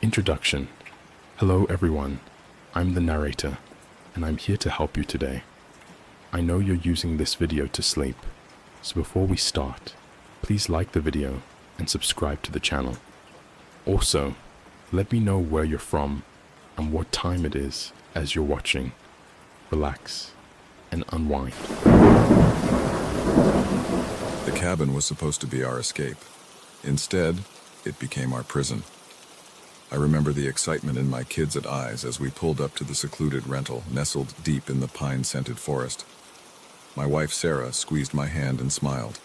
Introduction. Hello everyone, I'm the narrator, and I'm here to help you today. I know you're using this video to sleep, so before we start, please like the video and subscribe to the channel. Also, let me know where you're from and what time it is as you're watching. Relax and unwind. The cabin was supposed to be our escape. Instead, it became our prison. I remember the excitement in my kids' eyes as we pulled up to the secluded rental nestled deep in the pine-scented forest. My wife Sarah squeezed my hand and smiled.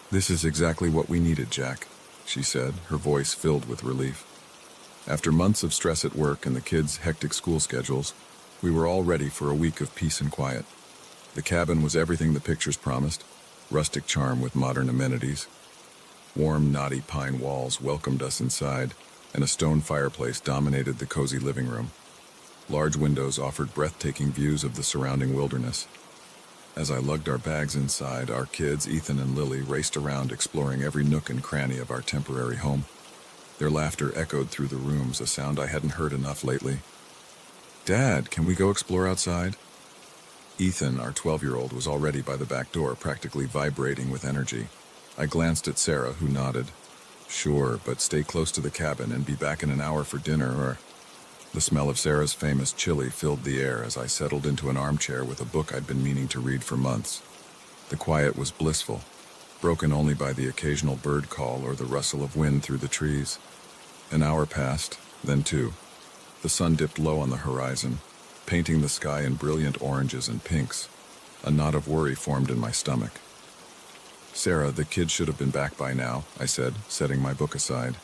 "This is exactly what we needed, Jack," she said, her voice filled with relief. After months of stress at work and the kids' hectic school schedules, we were all ready for a week of peace and quiet. The cabin was everything the pictures promised, rustic charm with modern amenities. Warm, knotty pine walls welcomed us inside, and a stone fireplace dominated the cozy living room. Large windows offered breathtaking views of the surrounding wilderness. As I lugged our bags inside, our kids, Ethan and Lily, raced around exploring every nook and cranny of our temporary home. Their laughter echoed through the rooms, a sound I hadn't heard enough lately. "Dad, can we go explore outside?" Ethan, our 12-year-old, was already by the back door, practically vibrating with energy. I glanced at Sarah, who nodded. "Sure, but stay close to the cabin and be back in an hour for dinner, or..." The smell of Sarah's famous chili filled the air as I settled into an armchair with a book I'd been meaning to read for months. The quiet was blissful, broken only by the occasional bird call or the rustle of wind through the trees. An hour passed, then two. The sun dipped low on the horizon, painting the sky in brilliant oranges and pinks. A knot of worry formed in my stomach. "Sarah, the kids should have been back by now," I said, setting my book aside.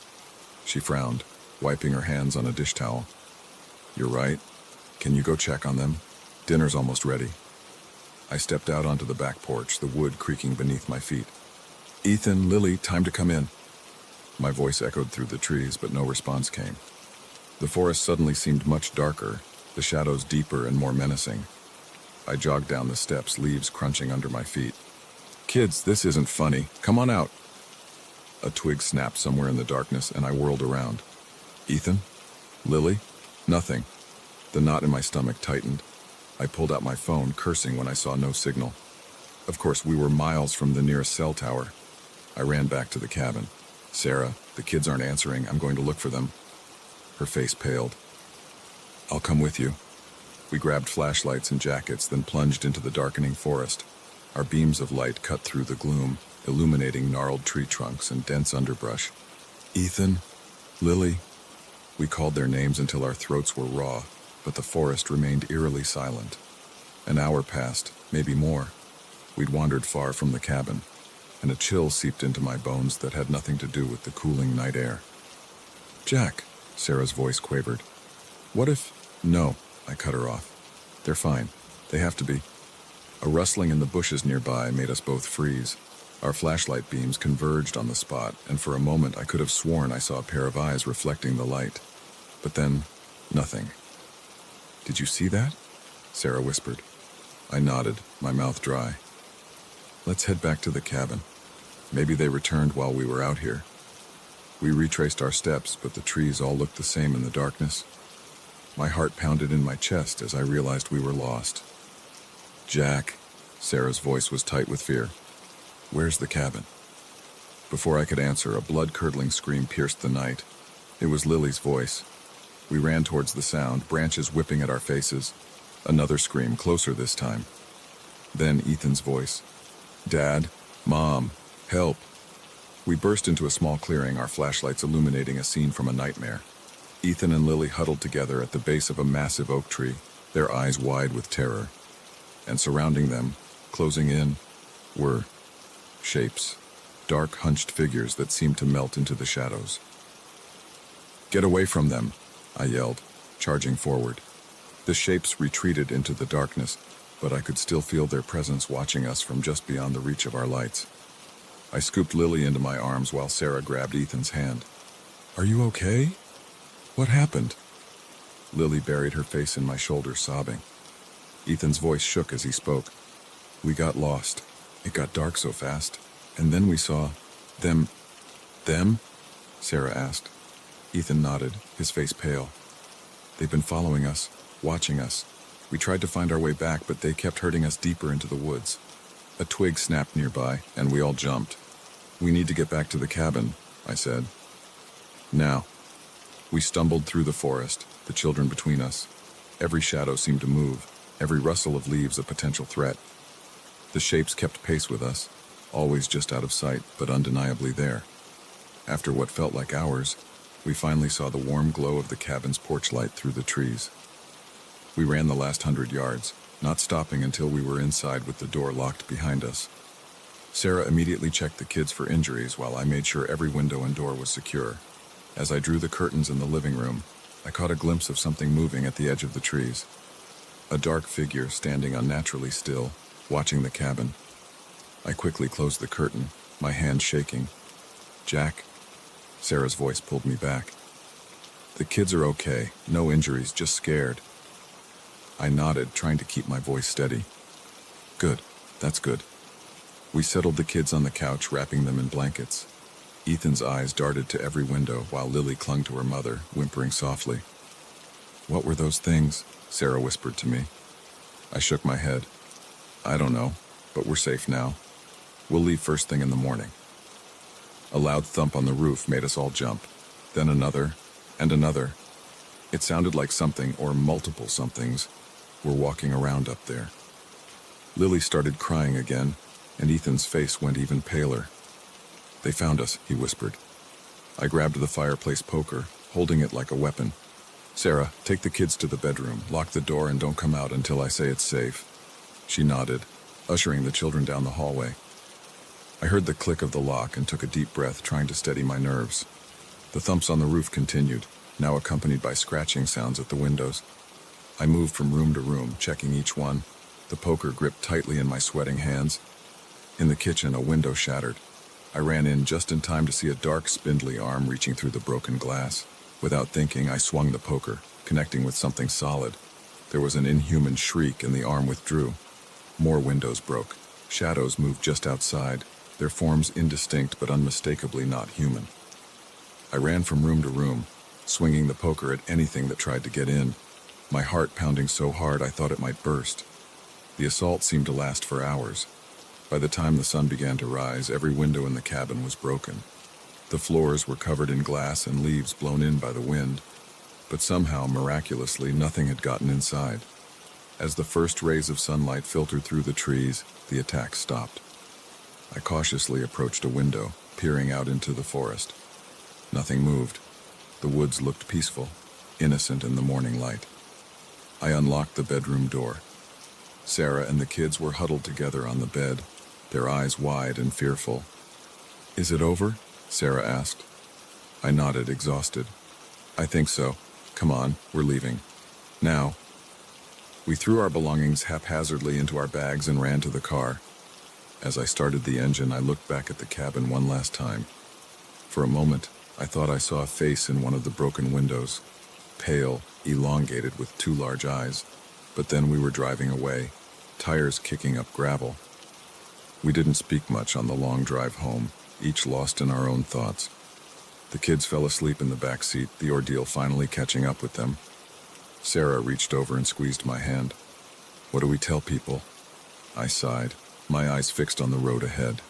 She frowned, wiping her hands on a dish towel. "You're right. Can you go check on them? Dinner's almost ready." I stepped out onto the back porch, the wood creaking beneath my feet. "Ethan, Lily, time to come in." My voice echoed through the trees, but no response came. The forest suddenly seemed much darker, the shadows deeper and more menacing. I jogged down the steps, leaves crunching under my feet. "Kids, this isn't funny. Come on out." A twig snapped somewhere in the darkness, and I whirled around. "Ethan? Lily?" Nothing. The knot in my stomach tightened. I pulled out my phone, cursing when I saw no signal. Of course, we were miles from the nearest cell tower. I ran back to the cabin. "Sarah, the kids aren't answering. I'm going to look for them." Her face paled. "I'll come with you." We grabbed flashlights and jackets, then plunged into the darkening forest. Our beams of light cut through the gloom, illuminating gnarled tree trunks and dense underbrush. "Ethan, Lily." We called their names until our throats were raw, but the forest remained eerily silent. An hour passed, maybe more. We'd wandered far from the cabin, and a chill seeped into my bones that had nothing to do with the cooling night air. "Jack," Sarah's voice quavered. "What if..." "No," I cut her off. "They're fine. They have to be." A rustling in the bushes nearby made us both freeze. Our flashlight beams converged on the spot, and for a moment I could have sworn I saw a pair of eyes reflecting the light. But then, nothing. "Did you see that?" Sarah whispered. I nodded, my mouth dry. "Let's head back to the cabin. Maybe they returned while we were out here." We retraced our steps, but the trees all looked the same in the darkness. My heart pounded in my chest as I realized we were lost. "Jack," Sarah's voice was tight with fear. "Where's the cabin?" Before I could answer, a blood-curdling scream pierced the night. It was Lily's voice. We ran towards the sound, branches whipping at our faces. Another scream, closer this time. Then Ethan's voice. "Dad, Mom, help." We burst into a small clearing, our flashlights illuminating a scene from a nightmare. Ethan and Lily huddled together at the base of a massive oak tree, their eyes wide with terror. And surrounding them, closing in, were shapes, dark, hunched figures that seemed to melt into the shadows. "Get away from them," I yelled, charging forward. The shapes retreated into the darkness, but I could still feel their presence watching us from just beyond the reach of our lights. I scooped Lily into my arms while Sarah grabbed Ethan's hand. "Are you okay? What happened?" Lily buried her face in my shoulder, sobbing. Ethan's voice shook as he spoke. "We got lost. It got dark so fast. And then we saw... them..." "Them?" Sarah asked. Ethan nodded, his face pale. They've been following us, watching us. We tried to find our way back, but they kept herding us deeper into the woods. A twig snapped nearby, and we all jumped. We need to get back to the cabin, I said. Now. We stumbled through the forest, the children between us. Every shadow seemed to move, every rustle of leaves a potential threat. The shapes kept pace with us, always just out of sight, but undeniably there. After what felt like hours, we finally saw the warm glow of the cabin's porch light through the trees. We ran the last 100 yards, not stopping until we were inside with the door locked behind us. Sarah immediately checked the kids for injuries while I made sure every window and door was secure. As I drew the curtains in the living room, I caught a glimpse of something moving at the edge of the trees. A dark figure standing unnaturally still, watching the cabin. I quickly closed the curtain, my hand shaking. "Jack?" Sarah's voice pulled me back. "The kids are okay, no injuries, just scared." I nodded, trying to keep my voice steady. "Good, that's good." We settled the kids on the couch, wrapping them in blankets. Ethan's eyes darted to every window while Lily clung to her mother, whimpering softly. "What were those things?" Sarah whispered to me. I shook my head. "I don't know, but we're safe now. We'll leave first thing in the morning." A loud thump on the roof made us all jump. Then another, and another. It sounded like something, or multiple somethings, were walking around up there. Lily started crying again, and Ethan's face went even paler. "They found us," he whispered. I grabbed the fireplace poker, holding it like a weapon. "Sarah, take the kids to the bedroom, lock the door, and don't come out until I say it's safe." She nodded, ushering the children down the hallway. I heard the click of the lock and took a deep breath, trying to steady my nerves. The thumps on the roof continued, now accompanied by scratching sounds at the windows. I moved from room to room, checking each one, the poker gripped tightly in my sweating hands. In the kitchen, a window shattered. I ran in just in time to see a dark, spindly arm reaching through the broken glass. Without thinking, I swung the poker, connecting with something solid. There was an inhuman shriek, and the arm withdrew. More windows broke. Shadows moved just outside, their forms indistinct but unmistakably not human. I ran from room to room, swinging the poker at anything that tried to get in, my heart pounding so hard I thought it might burst. The assault seemed to last for hours. By the time the sun began to rise, every window in the cabin was broken. The floors were covered in glass and leaves blown in by the wind, but somehow, miraculously, nothing had gotten inside. As the first rays of sunlight filtered through the trees, the attack stopped. I cautiously approached a window, peering out into the forest. Nothing moved. The woods looked peaceful, innocent in the morning light. I unlocked the bedroom door. Sarah and the kids were huddled together on the bed, their eyes wide and fearful. "Is it over?" Sarah asked. I nodded, exhausted. "I think so. Come on, we're leaving. Now." We threw our belongings haphazardly into our bags and ran to the car. As I started the engine, I looked back at the cabin one last time. For a moment, I thought I saw a face in one of the broken windows, pale, elongated with two large eyes. But then we were driving away, tires kicking up gravel. We didn't speak much on the long drive home, each lost in our own thoughts. The kids fell asleep in the back seat, the ordeal finally catching up with them. Sarah reached over and squeezed my hand. "What do we tell people?" I sighed, my eyes fixed on the road ahead.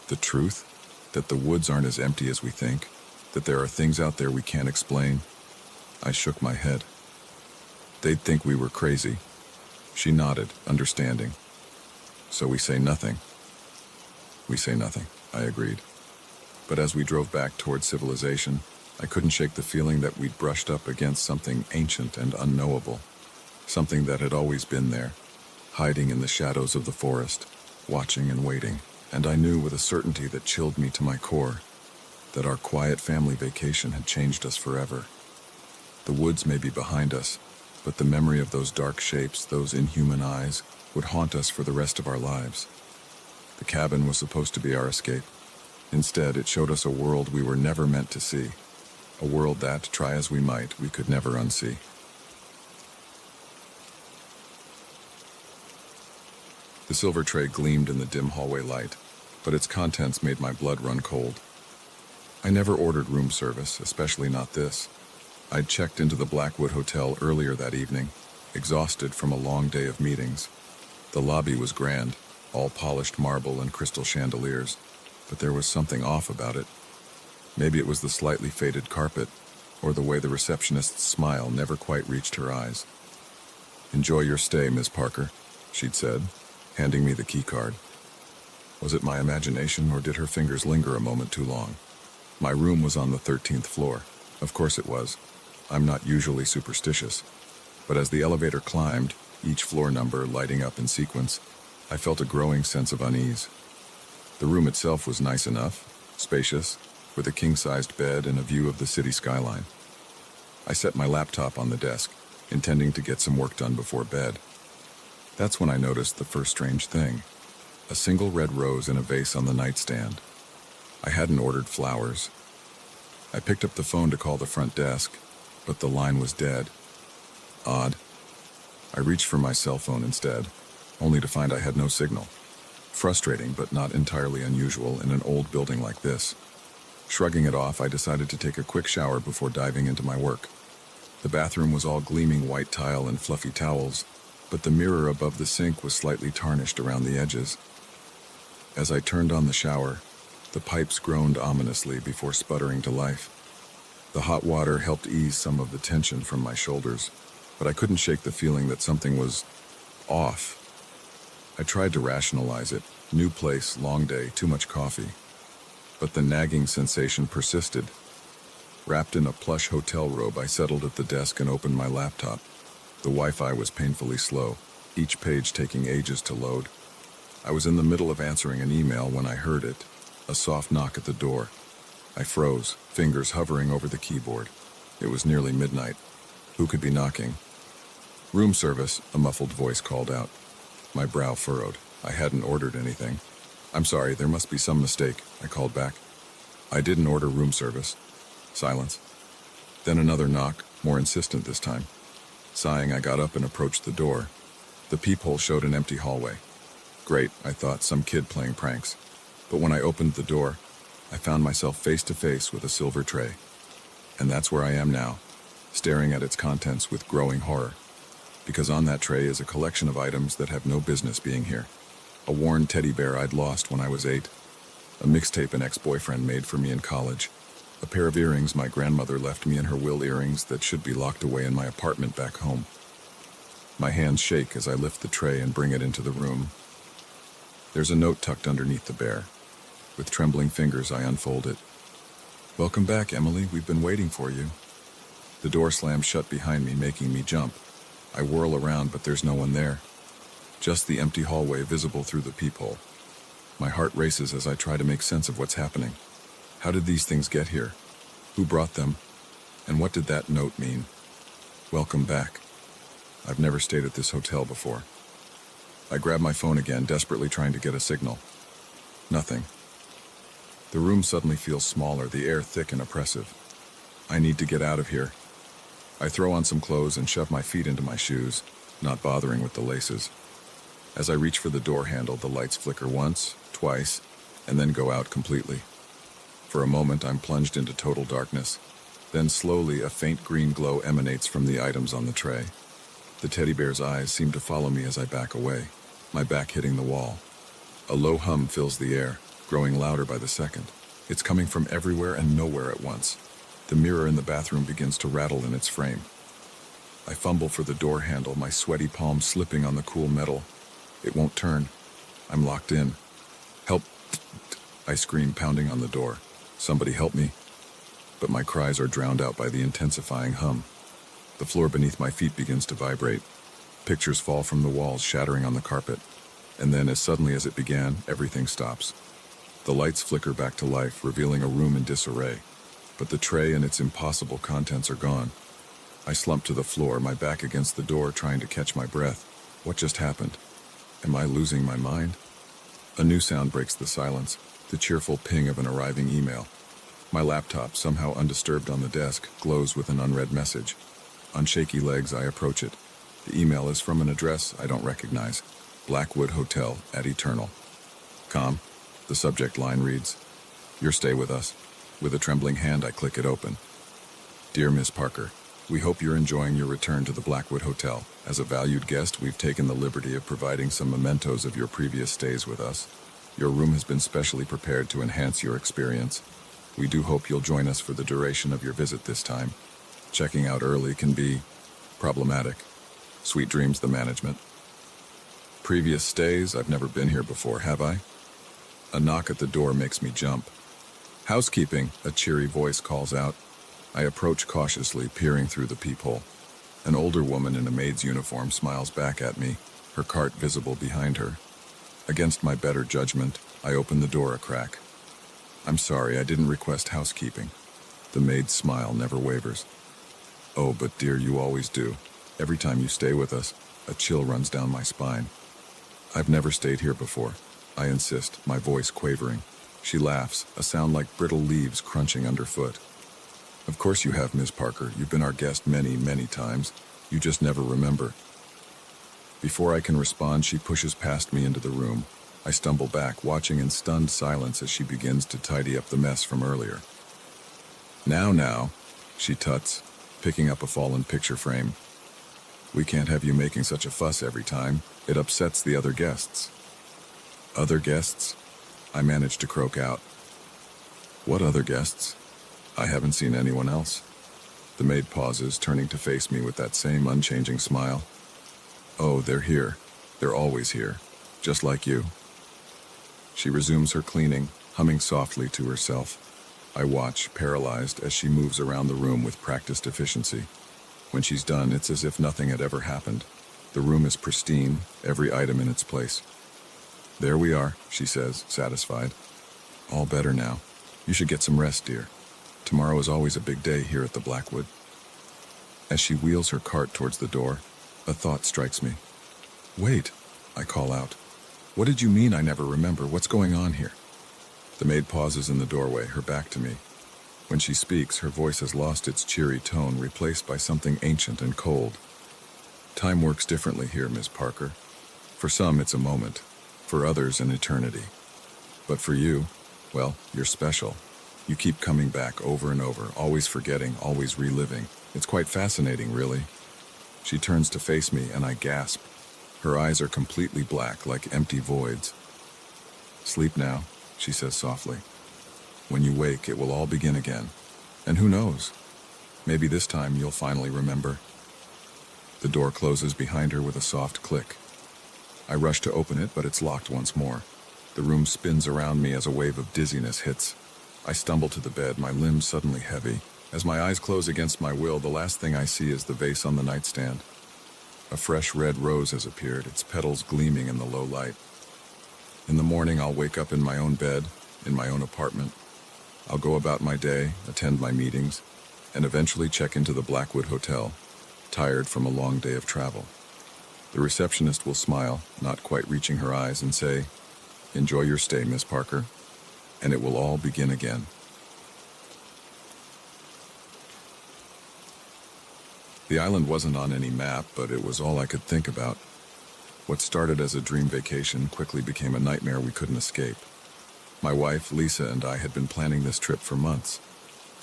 The truth? That the woods aren't as empty as we think? That there are things out there we can't explain? I shook my head. "They'd think we were crazy." She nodded, understanding. "So we say nothing." "We say nothing," I agreed. But as we drove back toward civilization, I couldn't shake the feeling that we'd brushed up against something ancient and unknowable, something that had always been there, hiding in the shadows of the forest, watching and waiting. And I knew with a certainty that chilled me to my core, that our quiet family vacation had changed us forever. The woods may be behind us, but the memory of those dark shapes, those inhuman eyes, would haunt us for the rest of our lives. The cabin was supposed to be our escape. Instead, it showed us a world we were never meant to see, a world that, try as we might, we could never unsee. The silver tray gleamed in the dim hallway light, but its contents made my blood run cold. I never ordered room service, especially not this. I'd checked into the Blackwood Hotel earlier that evening, exhausted from a long day of meetings. The lobby was grand, all polished marble and crystal chandeliers, but there was something off about it. Maybe it was the slightly faded carpet, or the way the receptionist's smile never quite reached her eyes. "Enjoy your stay, Miss Parker," she'd said, handing me the key card. Was it my imagination, or did her fingers linger a moment too long? My room was on the 13th floor. Of course it was. I'm not usually superstitious. But as the elevator climbed, each floor number lighting up in sequence, I felt a growing sense of unease. The room itself was nice enough, spacious, with a king-sized bed and a view of the city skyline. I set my laptop on the desk, intending to get some work done before bed. That's when I noticed the first strange thing: a single red rose in a vase on the nightstand. I hadn't ordered flowers. I picked up the phone to call the front desk, but the line was dead. Odd. I reached for my cell phone instead, only to find I had no signal. Frustrating, but not entirely unusual in an old building like this. Shrugging it off, I decided to take a quick shower before diving into my work. The bathroom was all gleaming white tile and fluffy towels, but the mirror above the sink was slightly tarnished around the edges. As I turned on the shower, the pipes groaned ominously before sputtering to life. The hot water helped ease some of the tension from my shoulders, but I couldn't shake the feeling that something was off. I tried to rationalize it: new place, long day, too much coffee. But the nagging sensation persisted. Wrapped in a plush hotel robe, I settled at the desk and opened my laptop. The Wi-Fi was painfully slow, each page taking ages to load. I was in the middle of answering an email when I heard it, a soft knock at the door. I froze, fingers hovering over the keyboard. It was nearly midnight. Who could be knocking? "Room service," a muffled voice called out. My brow furrowed. I hadn't ordered anything. "I'm sorry, there must be some mistake," I called back. "I didn't order room service." Silence. Then another knock, more insistent this time. Sighing, I got up and approached the door. The peephole showed an empty hallway. Great, I thought, some kid playing pranks. But when I opened the door, I found myself face to face with a silver tray. And that's where I am now, staring at its contents with growing horror. Because on that tray is a collection of items that have no business being here. A worn teddy bear I'd lost when I was 8. A mixtape an ex-boyfriend made for me in college. A pair of earrings my grandmother left me in her will, earrings that should be locked away in my apartment back home. My hands shake as I lift the tray and bring it into the room. There's a note tucked underneath the bear. With trembling fingers, I unfold it. "Welcome back, Emily. We've been waiting for you." The door slams shut behind me, making me jump. I whirl around, but there's no one there. Just the empty hallway visible through the peephole. My heart races as I try to make sense of what's happening. How did these things get here? Who brought them? And what did that note mean? Welcome back. I've never stayed at this hotel before. I grab my phone again, desperately trying to get a signal. Nothing. The room suddenly feels smaller, the air thick and oppressive. I need to get out of here. I throw on some clothes and shove my feet into my shoes, not bothering with the laces. As I reach for the door handle, the lights flicker once, twice, and then go out completely. For a moment, I'm plunged into total darkness. Then slowly, a faint green glow emanates from the items on the tray. The teddy bear's eyes seem to follow me as I back away, my back hitting the wall. A low hum fills the air, growing louder by the second. It's coming from everywhere and nowhere at once. The mirror in the bathroom begins to rattle in its frame. I fumble for the door handle, my sweaty palm slipping on the cool metal. It won't turn. I'm locked in. "Help!" I scream, pounding on the door. "Somebody help me." But my cries are drowned out by the intensifying hum. The floor beneath my feet begins to vibrate. Pictures fall from the walls, shattering on the carpet. And then, as suddenly as it began, everything stops. The lights flicker back to life, revealing a room in disarray. But the tray and its impossible contents are gone. I slump to the floor, my back against the door, trying to catch my breath. What just happened? Am I losing my mind? A new sound breaks the silence, the cheerful ping of an arriving email. My laptop, somehow undisturbed on the desk, glows with an unread message. On shaky legs, I approach it. The email is from an address I don't recognize. Blackwood Hotel at Eternal. "Com," the subject line reads. "Your stay with us." With a trembling hand, I click it open. Dear Miss Parker, we hope you're enjoying your return to the Blackwood Hotel. As a valued guest, we've taken the liberty of providing some mementos of your previous stays with us. Your room has been specially prepared to enhance your experience. We do hope you'll join us for the duration of your visit this time. Checking out early can be problematic. Sweet dreams, the management. Previous stays? I've never been here before, have I? A knock at the door makes me jump. Housekeeping, a cheery voice calls out. I approach cautiously, peering through the peephole. An older woman in a maid's uniform smiles back at me, her cart visible behind her. Against my better judgment, I open the door a crack. I'm sorry, I didn't request housekeeping. The maid's smile never wavers. Oh, but dear, you always do. Every time you stay with us, a chill runs down my spine. I've never stayed here before. I insist, my voice quavering. She laughs, a sound like brittle leaves crunching underfoot. Of course you have, Miss Parker. You've been our guest many, many times. You just never remember. Before I can respond, she pushes past me into the room. I stumble back, watching in stunned silence as she begins to tidy up the mess from earlier. Now, she tuts, picking up a fallen picture frame. We can't have you making such a fuss every time. It upsets the other guests. Other guests? I manage to croak out. What other guests? I haven't seen anyone else. The maid pauses, turning to face me with that same unchanging smile. Oh, they're here. They're always here. Just like you. She resumes her cleaning, humming softly to herself. I watch, paralyzed, as she moves around the room with practiced efficiency. When she's done, it's as if nothing had ever happened. The room is pristine, every item in its place. There we are, she says, satisfied. All better now. You should get some rest, dear. Tomorrow is always a big day here at the Blackwood. As she wheels her cart towards the door, a thought strikes me. Wait, I call out. What did you mean I never remember? What's going on here? The maid pauses in the doorway, her back to me. When she speaks, her voice has lost its cheery tone, replaced by something ancient and cold. Time works differently here, Miss Parker. For some, it's a moment. For others, an eternity. But for you, well, you're special. You keep coming back over and over, always forgetting, always reliving. It's quite fascinating, really. She turns to face me, and I gasp. Her eyes are completely black, like empty voids. Sleep now, she says softly. When you wake, it will all begin again. And who knows? Maybe this time you'll finally remember. The door closes behind her with a soft click. I rush to open it, but it's locked once more. The room spins around me as a wave of dizziness hits. I stumble to the bed, my limbs suddenly heavy. As my eyes close against my will, the last thing I see is the vase on the nightstand. A fresh red rose has appeared, its petals gleaming in the low light. In the morning, I'll wake up in my own bed, in my own apartment. I'll go about my day, attend my meetings, and eventually check into the Blackwood Hotel, tired from a long day of travel. The receptionist will smile, not quite reaching her eyes, and say, "Enjoy your stay, Miss Parker," and it will all begin again. The island wasn't on any map, but it was all I could think about. What started as a dream vacation quickly became a nightmare we couldn't escape. My wife, Lisa, and I had been planning this trip for months.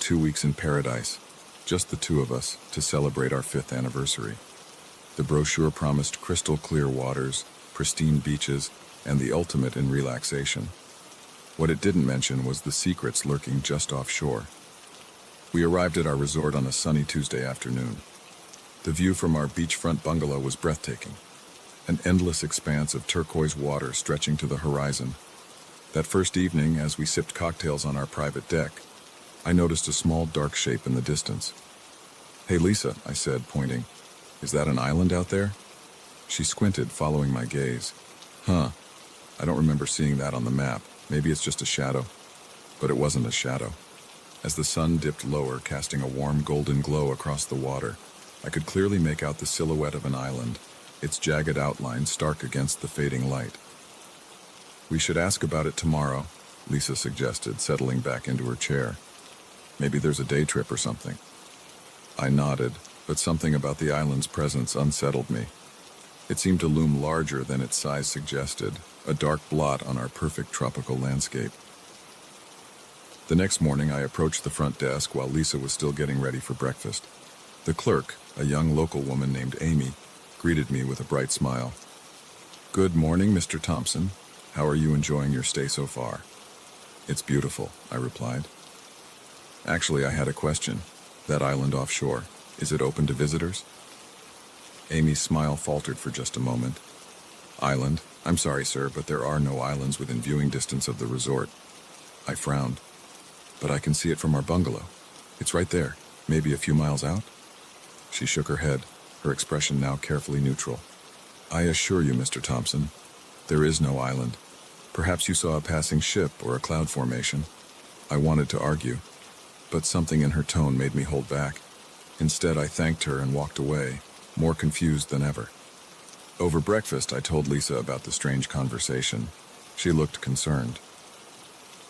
2 weeks in paradise, just the two of us, to celebrate our 5th anniversary. The brochure promised crystal clear waters, pristine beaches, and the ultimate in relaxation. What it didn't mention was the secrets lurking just offshore. We arrived at our resort on a sunny Tuesday afternoon. The view from our beachfront bungalow was breathtaking. An endless expanse of turquoise water stretching to the horizon. That first evening, as we sipped cocktails on our private deck, I noticed a small dark shape in the distance. "Hey Lisa," I said, pointing. "Is that an island out there?" She squinted, following my gaze. "Huh, I don't remember seeing that on the map. Maybe it's just a shadow." But it wasn't a shadow. As the sun dipped lower, casting a warm golden glow across the water, I could clearly make out the silhouette of an island, its jagged outline stark against the fading light. "We should ask about it tomorrow," Lisa suggested, settling back into her chair. "Maybe there's a day trip or something." I nodded, but something about the island's presence unsettled me. It seemed to loom larger than its size suggested, a dark blot on our perfect tropical landscape. The next morning, I approached the front desk while Lisa was still getting ready for breakfast. The clerk, a young local woman named Amy, greeted me with a bright smile. "Good morning, Mr. Thompson. How are you enjoying your stay so far?" "It's beautiful," I replied. "Actually, I had a question. That island offshore, is it open to visitors?" Amy's smile faltered for just a moment. "Island? I'm sorry, sir, but there are no islands within viewing distance of the resort." I frowned. "But I can see it from our bungalow. It's right there, maybe a few miles out." She shook her head, her expression now carefully neutral. "I assure you, Mr. Thompson, there is no island. Perhaps you saw a passing ship or a cloud formation." I wanted to argue, but something in her tone made me hold back. Instead, I thanked her and walked away, more confused than ever. Over breakfast, I told Lisa about the strange conversation. She looked concerned.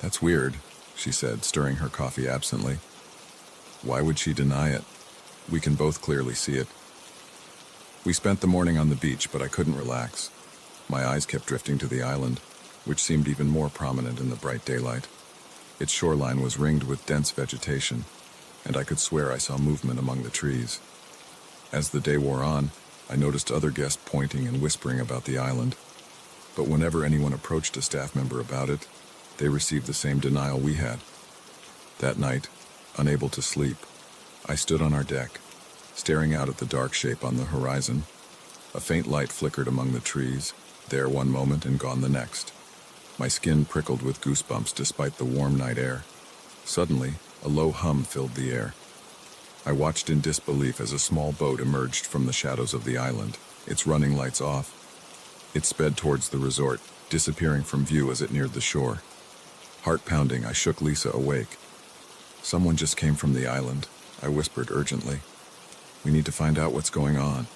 "That's weird," she said, stirring her coffee absently. "Why would she deny it? We can both clearly see it." We spent the morning on the beach, but I couldn't relax. My eyes kept drifting to the island, which seemed even more prominent in the bright daylight. Its shoreline was ringed with dense vegetation, and I could swear I saw movement among the trees. As the day wore on, I noticed other guests pointing and whispering about the island, but whenever anyone approached a staff member about it, they received the same denial we had. That night, unable to sleep, I stood on our deck, staring out at the dark shape on the horizon. A faint light flickered among the trees, there one moment and gone the next. My skin prickled with goosebumps despite the warm night air. Suddenly, a low hum filled the air. I watched in disbelief as a small boat emerged from the shadows of the island, its running lights off. It sped towards the resort, disappearing from view as it neared the shore. Heart pounding, I shook Lisa awake. "Someone just came from the island," I whispered urgently. "We need to find out what's going on."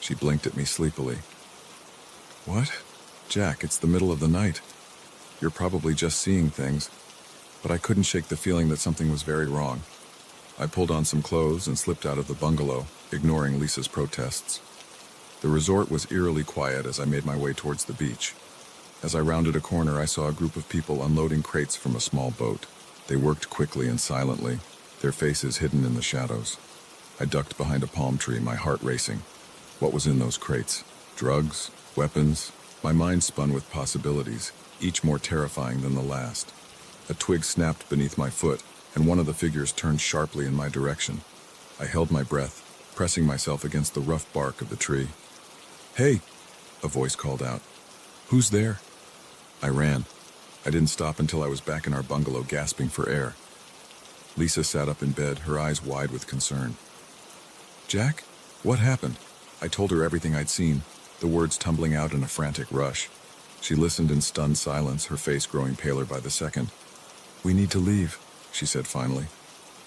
She blinked at me sleepily. "What? Jack, it's the middle of the night. You're probably just seeing things." But I couldn't shake the feeling that something was very wrong. I pulled on some clothes and slipped out of the bungalow, ignoring Lisa's protests. The resort was eerily quiet as I made my way towards the beach. As I rounded a corner, I saw a group of people unloading crates from a small boat. They worked quickly and silently, their faces hidden in the shadows. I ducked behind a palm tree, my heart racing. What was in those crates? Drugs? Weapons? My mind spun with possibilities, each more terrifying than the last. A twig snapped beneath my foot, and one of the figures turned sharply in my direction. I held my breath, pressing myself against the rough bark of the tree. "Hey!" a voice called out. "Who's there?" I ran. I didn't stop until I was back in our bungalow, gasping for air. Lisa sat up in bed, her eyes wide with concern. "Jack? What happened?" I told her everything I'd seen, the words tumbling out in a frantic rush. She listened in stunned silence, her face growing paler by the second. "We need to leave," she said finally.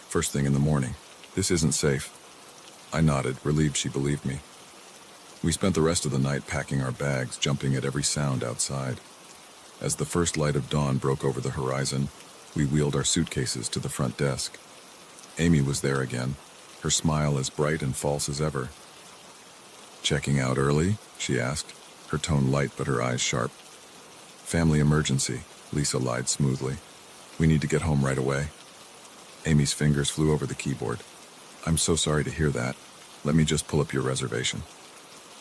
"First thing in the morning. This isn't safe." I nodded, relieved she believed me. We spent the rest of the night packing our bags, jumping at every sound outside. As the first light of dawn broke over the horizon, we wheeled our suitcases to the front desk. Amy was there again, her smile as bright and false as ever. "Checking out early?" she asked, her tone light but her eyes sharp. "Family emergency," Lisa lied smoothly. "We need to get home right away." Amy's fingers flew over the keyboard. "I'm so sorry to hear that. Let me just pull up your reservation."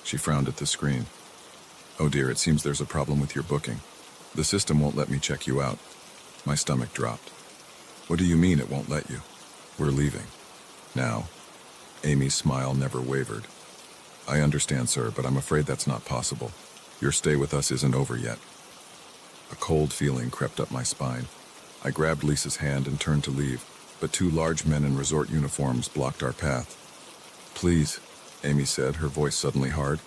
She frowned at the screen. "Oh dear, it seems there's a problem with your booking. The system won't let me check you out." My stomach dropped. "What do you mean it won't let you?" "We're leaving. Now." Amy's smile never wavered. "I understand, sir, but I'm afraid that's not possible. Your stay with us isn't over yet." A cold feeling crept up my spine. I grabbed Lisa's hand and turned to leave, but two large men in resort uniforms blocked our path. "Please," Amy said, her voice suddenly hard.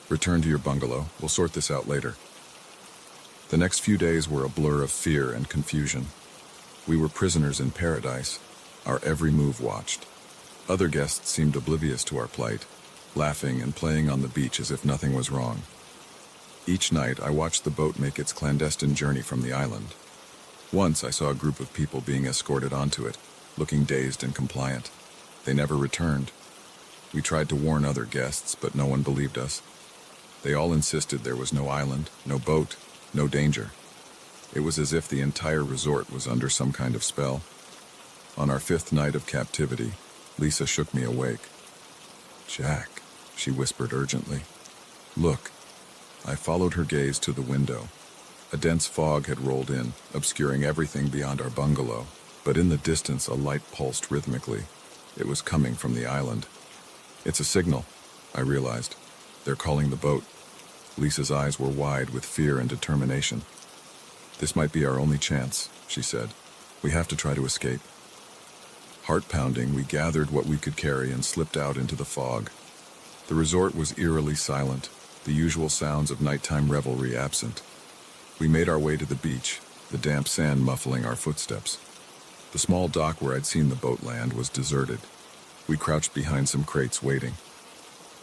"Return to your bungalow. We'll sort this out later." The next few days were a blur of fear and confusion. We were prisoners in paradise, our every move watched. Other guests seemed oblivious to our plight, laughing and playing on the beach as if nothing was wrong. Each night, I watched the boat make its clandestine journey from the island. Once, I saw a group of people being escorted onto it, looking dazed and compliant. They never returned. We tried to warn other guests, but no one believed us. They all insisted there was no island, no boat, no danger. It was as if the entire resort was under some kind of spell. On our 5th night of captivity, Lisa shook me awake. "Jack," she whispered urgently. "Look." I followed her gaze to the window. A dense fog had rolled in, obscuring everything beyond our bungalow, but in the distance a light pulsed rhythmically. It was coming from the island. "It's a signal," I realized. "They're calling the boat." Lisa's eyes were wide with fear and determination. "This might be our only chance," she said. "We have to try to escape." Heart pounding, we gathered what we could carry and slipped out into the fog. The resort was eerily silent, the usual sounds of nighttime revelry absent. We made our way to the beach, the damp sand muffling our footsteps. The small dock where I'd seen the boat land was deserted. We crouched behind some crates waiting.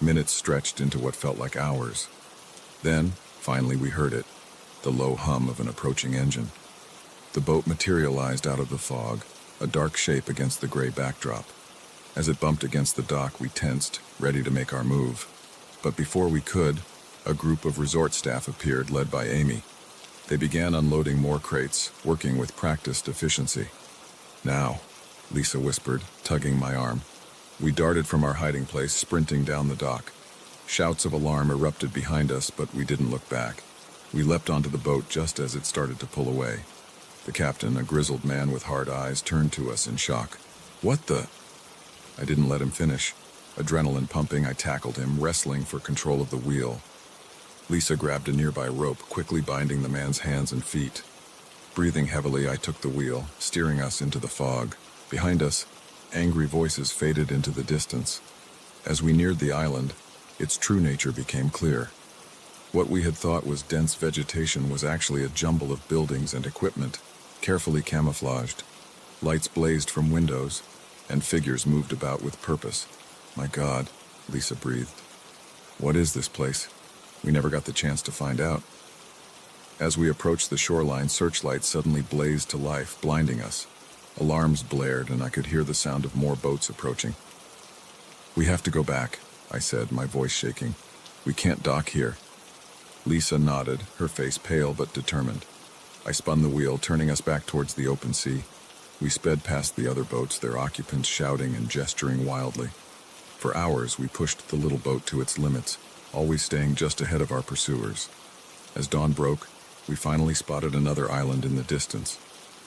Minutes stretched into what felt like hours. Then, finally, we heard it, the low hum of an approaching engine. The boat materialized out of the fog, a dark shape against the gray backdrop. As it bumped against the dock, we tensed, ready to make our move. But before we could, a group of resort staff appeared, led by Amy. They began unloading more crates, working with practiced efficiency. "Now," Lisa whispered, tugging my arm. We darted from our hiding place, sprinting down the dock. Shouts of alarm erupted behind us, but we didn't look back. We leapt onto the boat just as it started to pull away. The captain, a grizzled man with hard eyes, turned to us in shock. "What the—" I didn't let him finish. Adrenaline pumping, I tackled him, wrestling for control of the wheel. Lisa grabbed a nearby rope, quickly binding the man's hands and feet. Breathing heavily, I took the wheel, steering us into the fog. Behind us, angry voices faded into the distance. As we neared the island, its true nature became clear. What we had thought was dense vegetation was actually a jumble of buildings and equipment, carefully camouflaged. Lights blazed from windows, and figures moved about with purpose. "My God," Lisa breathed. "What is this place? We never got the chance to find out." As we approached the shoreline, searchlights suddenly blazed to life, blinding us. Alarms blared, and I could hear the sound of more boats approaching. "We have to go back," I said, my voice shaking. "We can't dock here." Lisa nodded, her face pale but determined. I spun the wheel, turning us back towards the open sea. We sped past the other boats, their occupants shouting and gesturing wildly. For hours, we pushed the little boat to its limits, always staying just ahead of our pursuers. As dawn broke, we finally spotted another island in the distance,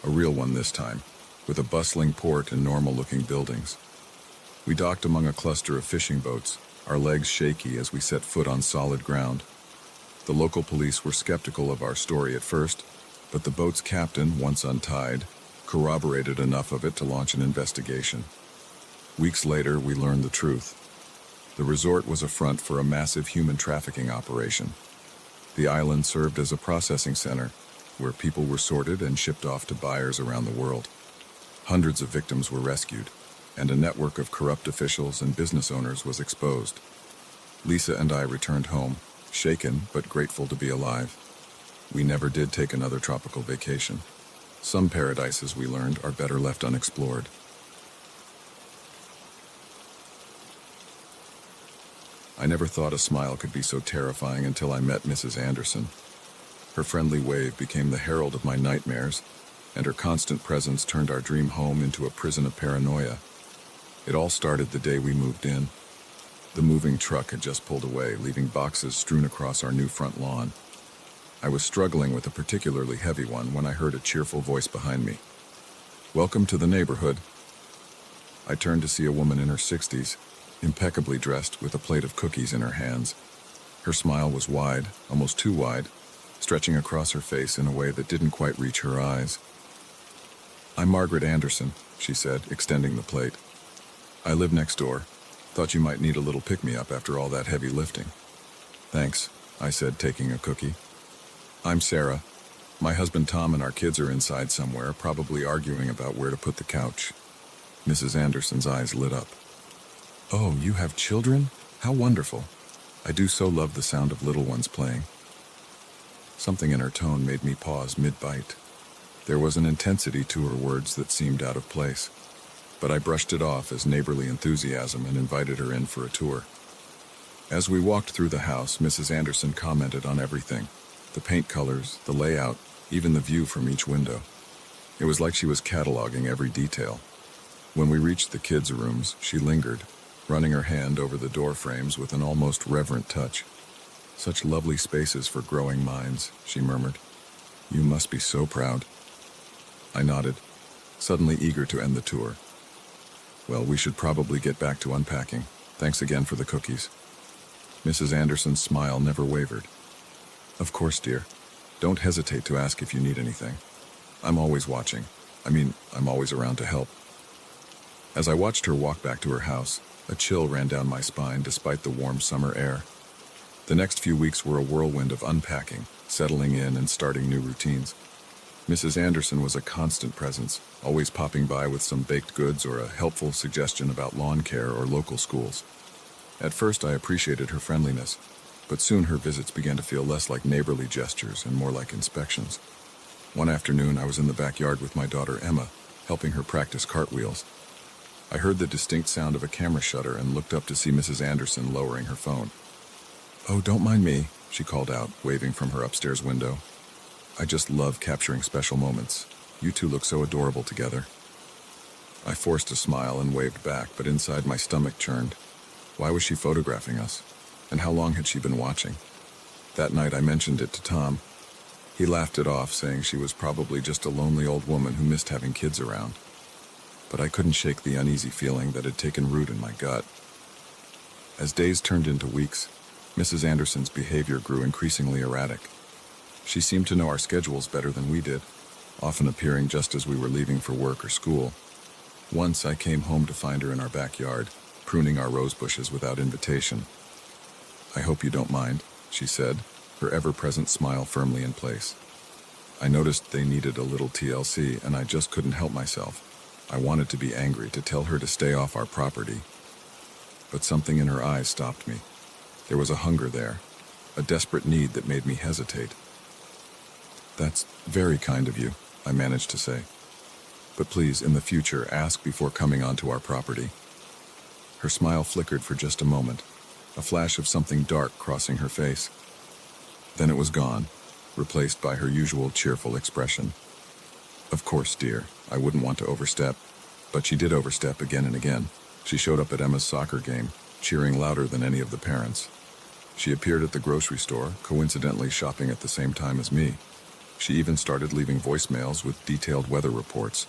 a real one this time, with a bustling port and normal-looking buildings. We docked among a cluster of fishing boats, our legs shaky as we set foot on solid ground. The local police were skeptical of our story at first, but the boat's captain, once untied, corroborated enough of it to launch an investigation. Weeks later, we learned the truth. The resort was a front for a massive human trafficking operation. The island served as a processing center, where people were sorted and shipped off to buyers around the world. Hundreds of victims were rescued, and a network of corrupt officials and business owners was exposed. Lisa and I returned home, shaken but grateful to be alive. We never did take another tropical vacation. Some paradises, we learned, are better left unexplored. I never thought a smile could be so terrifying until I met Mrs. Anderson. Her friendly wave became the herald of my nightmares, and her constant presence turned our dream home into a prison of paranoia. It all started the day we moved in. The moving truck had just pulled away, leaving boxes strewn across our new front lawn. I was struggling with a particularly heavy one when I heard a cheerful voice behind me. "Welcome to the neighborhood." I turned to see a woman in her 60s, impeccably dressed with a plate of cookies in her hands. Her smile was wide, almost too wide, stretching across her face in a way that didn't quite reach her eyes. "I'm Margaret Anderson," she said, extending the plate. "I live next door. Thought you might need a little pick-me-up after all that heavy lifting." "Thanks," I said, taking a cookie. "I'm Sarah. My husband Tom and our kids are inside somewhere, probably arguing about where to put the couch." Mrs. Anderson's eyes lit up. "Oh, you have children? How wonderful. I do so love the sound of little ones playing." Something in her tone made me pause mid-bite. There was an intensity to her words that seemed out of place, but I brushed it off as neighborly enthusiasm and invited her in for a tour. As we walked through the house, Mrs. Anderson commented on everything: the paint colors, the layout, even the view from each window. It was like she was cataloging every detail. When we reached the kids' rooms, she lingered, running her hand over the door frames with an almost reverent touch. "Such lovely spaces for growing minds," she murmured. "You must be so proud." I nodded, suddenly eager to end the tour. "Well, we should probably get back to unpacking. Thanks again for the cookies." Mrs. Anderson's smile never wavered. "Of course, dear. Don't hesitate to ask if you need anything. I'm always watching. I'm always around to help." As I watched her walk back to her house, a chill ran down my spine despite the warm summer air. The next few weeks were a whirlwind of unpacking, settling in, and starting new routines. Mrs. Anderson was a constant presence, always popping by with some baked goods or a helpful suggestion about lawn care or local schools. At first, I appreciated her friendliness, but soon her visits began to feel less like neighborly gestures and more like inspections. One afternoon, I was in the backyard with my daughter Emma, helping her practice cartwheels. I heard the distinct sound of a camera shutter and looked up to see Mrs. Anderson lowering her phone. "Oh, don't mind me," she called out, waving from her upstairs window. "I just love capturing special moments. You two look so adorable together." I forced a smile and waved back, but inside my stomach churned. Why was she photographing us? And how long had she been watching? That night I mentioned it to Tom. He laughed it off, saying she was probably just a lonely old woman who missed having kids around. But I couldn't shake the uneasy feeling that had taken root in my gut. As days turned into weeks, Mrs. Anderson's behavior grew increasingly erratic. She seemed to know our schedules better than we did, often appearing just as we were leaving for work or school. Once I came home to find her in our backyard, pruning our rose bushes without invitation. "I hope you don't mind," she said, her ever-present smile firmly in place. I noticed they needed a little TLC, and I just couldn't help myself. I wanted to be angry, to tell her to stay off our property. But something in her eyes stopped me. There was a hunger there, a desperate need that made me hesitate. "That's very kind of you," I managed to say. "But please, in the future, ask before coming onto our property." Her smile flickered for just a moment, a flash of something dark crossing her face. Then it was gone, replaced by her usual cheerful expression. "Of course, dear, I wouldn't want to overstep." But she did overstep again and again. She showed up at Emma's soccer game, cheering louder than any of the parents. She appeared at the grocery store, coincidentally shopping at the same time as me. She even started leaving voicemails with detailed weather reports,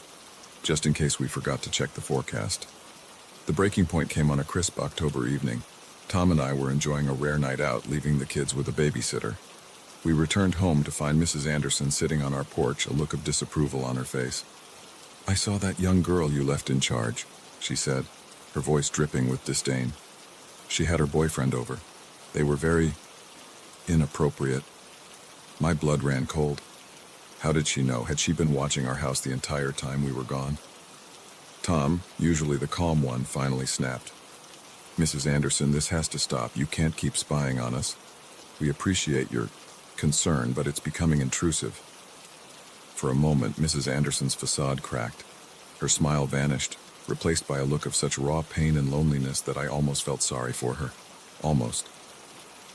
just in case we forgot to check the forecast. The breaking point came on a crisp October evening. Tom and I were enjoying a rare night out, leaving the kids with a babysitter. We returned home to find Mrs. Anderson sitting on our porch, a look of disapproval on her face. "I saw that young girl you left in charge," she said, her voice dripping with disdain. "She had her boyfriend over. They were very inappropriate." My blood ran cold. How did she know? Had she been watching our house the entire time we were gone? Tom, usually the calm one, finally snapped. "Mrs. Anderson, this has to stop. You can't keep spying on us. We appreciate your concern, but it's becoming intrusive." For a moment, Mrs. Anderson's facade cracked. Her smile vanished, replaced by a look of such raw pain and loneliness that I almost felt sorry for her. Almost.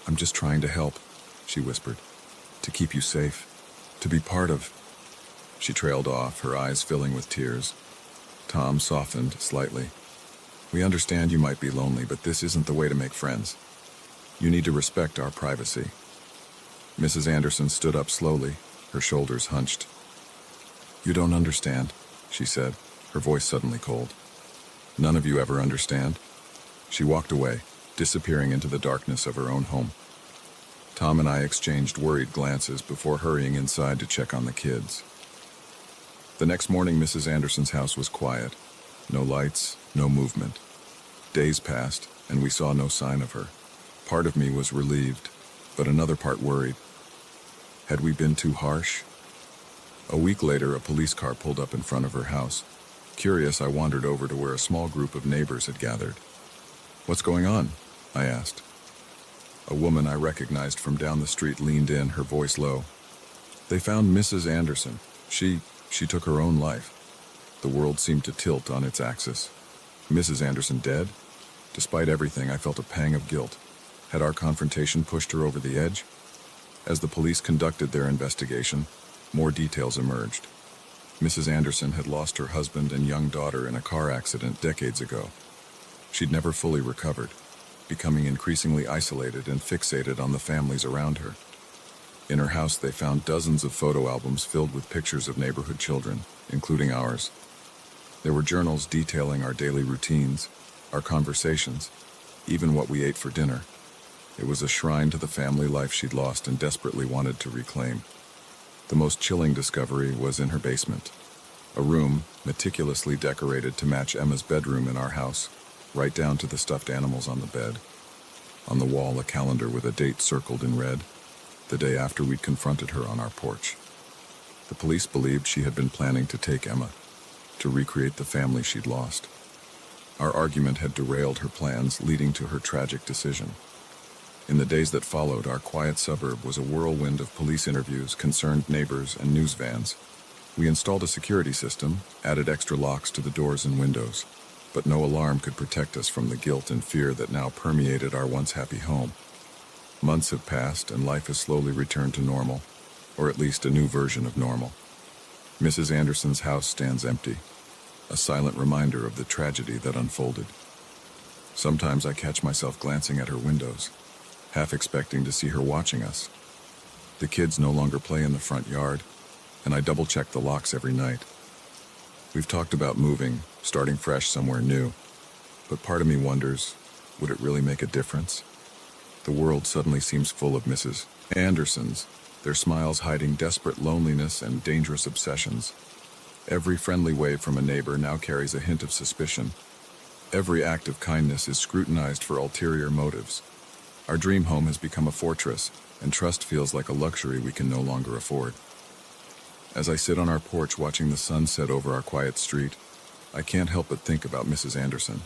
"I'm just trying to help," she whispered. "To keep you safe. To be part of..." She trailed off, her eyes filling with tears. Tom softened slightly. "We understand you might be lonely, but this isn't the way to make friends. You need to respect our privacy." Mrs. Anderson stood up slowly, her shoulders hunched. "You don't understand," she said, her voice suddenly cold. "None of you ever understand." She walked away, disappearing into the darkness of her own home. Tom and I exchanged worried glances before hurrying inside to check on the kids. The next morning, Mrs. Anderson's house was quiet. No lights, no movement. Days passed, and we saw no sign of her. Part of me was relieved, but another part worried. Had we been too harsh? A week later, a police car pulled up in front of her house. Curious, I wandered over to where a small group of neighbors had gathered. "What's going on?" I asked. A woman I recognized from down the street leaned in, her voice low. "They found Mrs. Anderson. She took her own life." The world seemed to tilt on its axis. Mrs. Anderson dead? Despite everything, I felt a pang of guilt. Had our confrontation pushed her over the edge? As the police conducted their investigation, more details emerged. Mrs. Anderson had lost her husband and young daughter in a car accident decades ago. She'd never fully recovered, becoming increasingly isolated and fixated on the families around her. In her house, they found dozens of photo albums filled with pictures of neighborhood children, including ours. There were journals detailing our daily routines, our conversations, even what we ate for dinner. It was a shrine to the family life she'd lost and desperately wanted to reclaim. The most chilling discovery was in her basement, a room meticulously decorated to match Emma's bedroom in our house, right down to the stuffed animals on the bed. On the wall, a calendar with a date circled in red, the day after we'd confronted her on our porch. The police believed she had been planning to take Emma, to recreate the family she'd lost. Our argument had derailed her plans, leading to her tragic decision. In the days that followed, our quiet suburb was a whirlwind of police interviews, concerned neighbors, and news vans. We installed a security system, added extra locks to the doors and windows, but no alarm could protect us from the guilt and fear that now permeated our once happy home. Months have passed, and life has slowly returned to normal, or at least a new version of normal. Mrs. Anderson's house stands empty, a silent reminder of the tragedy that unfolded. Sometimes I catch myself glancing at her windows, half expecting to see her watching us. The kids no longer play in the front yard, and I double-check the locks every night. We've talked about moving, starting fresh somewhere new, but part of me wonders, would it really make a difference? The world suddenly seems full of Mrs. Andersons, their smiles hiding desperate loneliness and dangerous obsessions. Every friendly wave from a neighbor now carries a hint of suspicion. Every act of kindness is scrutinized for ulterior motives. Our dream home has become a fortress, and trust feels like a luxury we can no longer afford. As I sit on our porch watching the sun set over our quiet street, I can't help but think about Mrs. Anderson,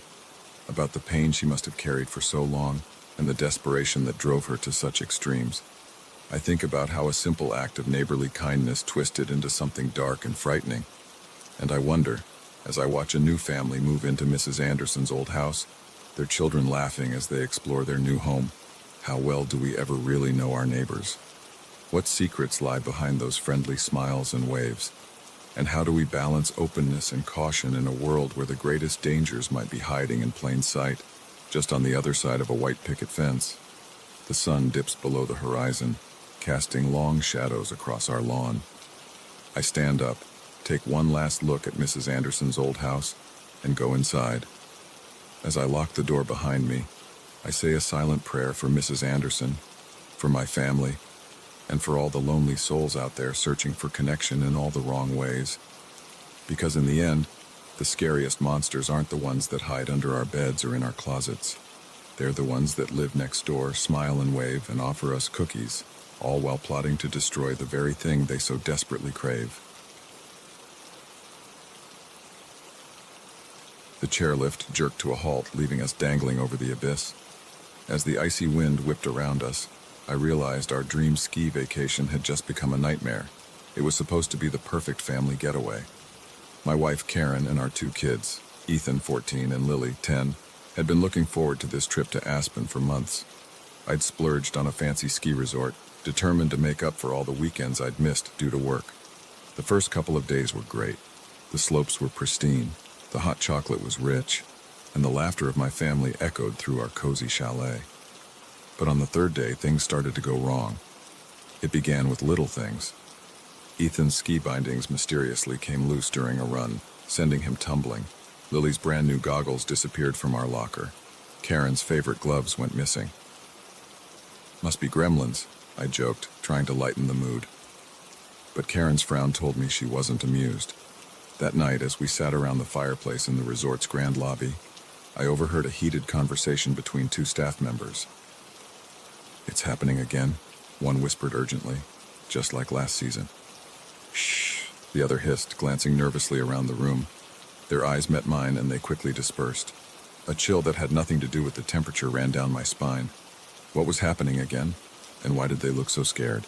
about the pain she must have carried for so long, and the desperation that drove her to such extremes. I think about how a simple act of neighborly kindness twisted into something dark and frightening. And I wonder, as I watch a new family move into Mrs. Anderson's old house, their children laughing as they explore their new home, how well do we ever really know our neighbors? What secrets lie behind those friendly smiles and waves? And how do we balance openness and caution in a world where the greatest dangers might be hiding in plain sight, just on the other side of a white picket fence? The sun dips below the horizon, casting long shadows across our lawn. I stand up, take one last look at Mrs. Anderson's old house, and go inside. As I lock the door behind me, I say a silent prayer for Mrs. Anderson, for my family, and for all the lonely souls out there searching for connection in all the wrong ways. Because in the end, the scariest monsters aren't the ones that hide under our beds or in our closets. They're the ones that live next door, smile and wave, and offer us cookies, all while plotting to destroy the very thing they so desperately crave. The chairlift jerked to a halt, leaving us dangling over the abyss. As the icy wind whipped around us, I realized our dream ski vacation had just become a nightmare. It was supposed to be the perfect family getaway. My wife Karen and our two kids, Ethan 14 and Lily 10, had been looking forward to this trip to Aspen for months. I'd splurged on a fancy ski resort, determined to make up for all the weekends I'd missed due to work. The first couple of days were great. The slopes were pristine, the hot chocolate was rich, and the laughter of my family echoed through our cozy chalet. But on the third day, things started to go wrong. It began with little things. Ethan's ski bindings mysteriously came loose during a run, sending him tumbling. Lily's brand new goggles disappeared from our locker. Karen's favorite gloves went missing. "Must be gremlins," I joked, trying to lighten the mood. But Karen's frown told me she wasn't amused. That night, as we sat around the fireplace in the resort's grand lobby, I overheard a heated conversation between two staff members. "It's happening again," one whispered urgently, "just like last season." "Shh," the other hissed, glancing nervously around the room. Their eyes met mine and they quickly dispersed. A chill that had nothing to do with the temperature ran down my spine. What was happening again? And why did they look so scared?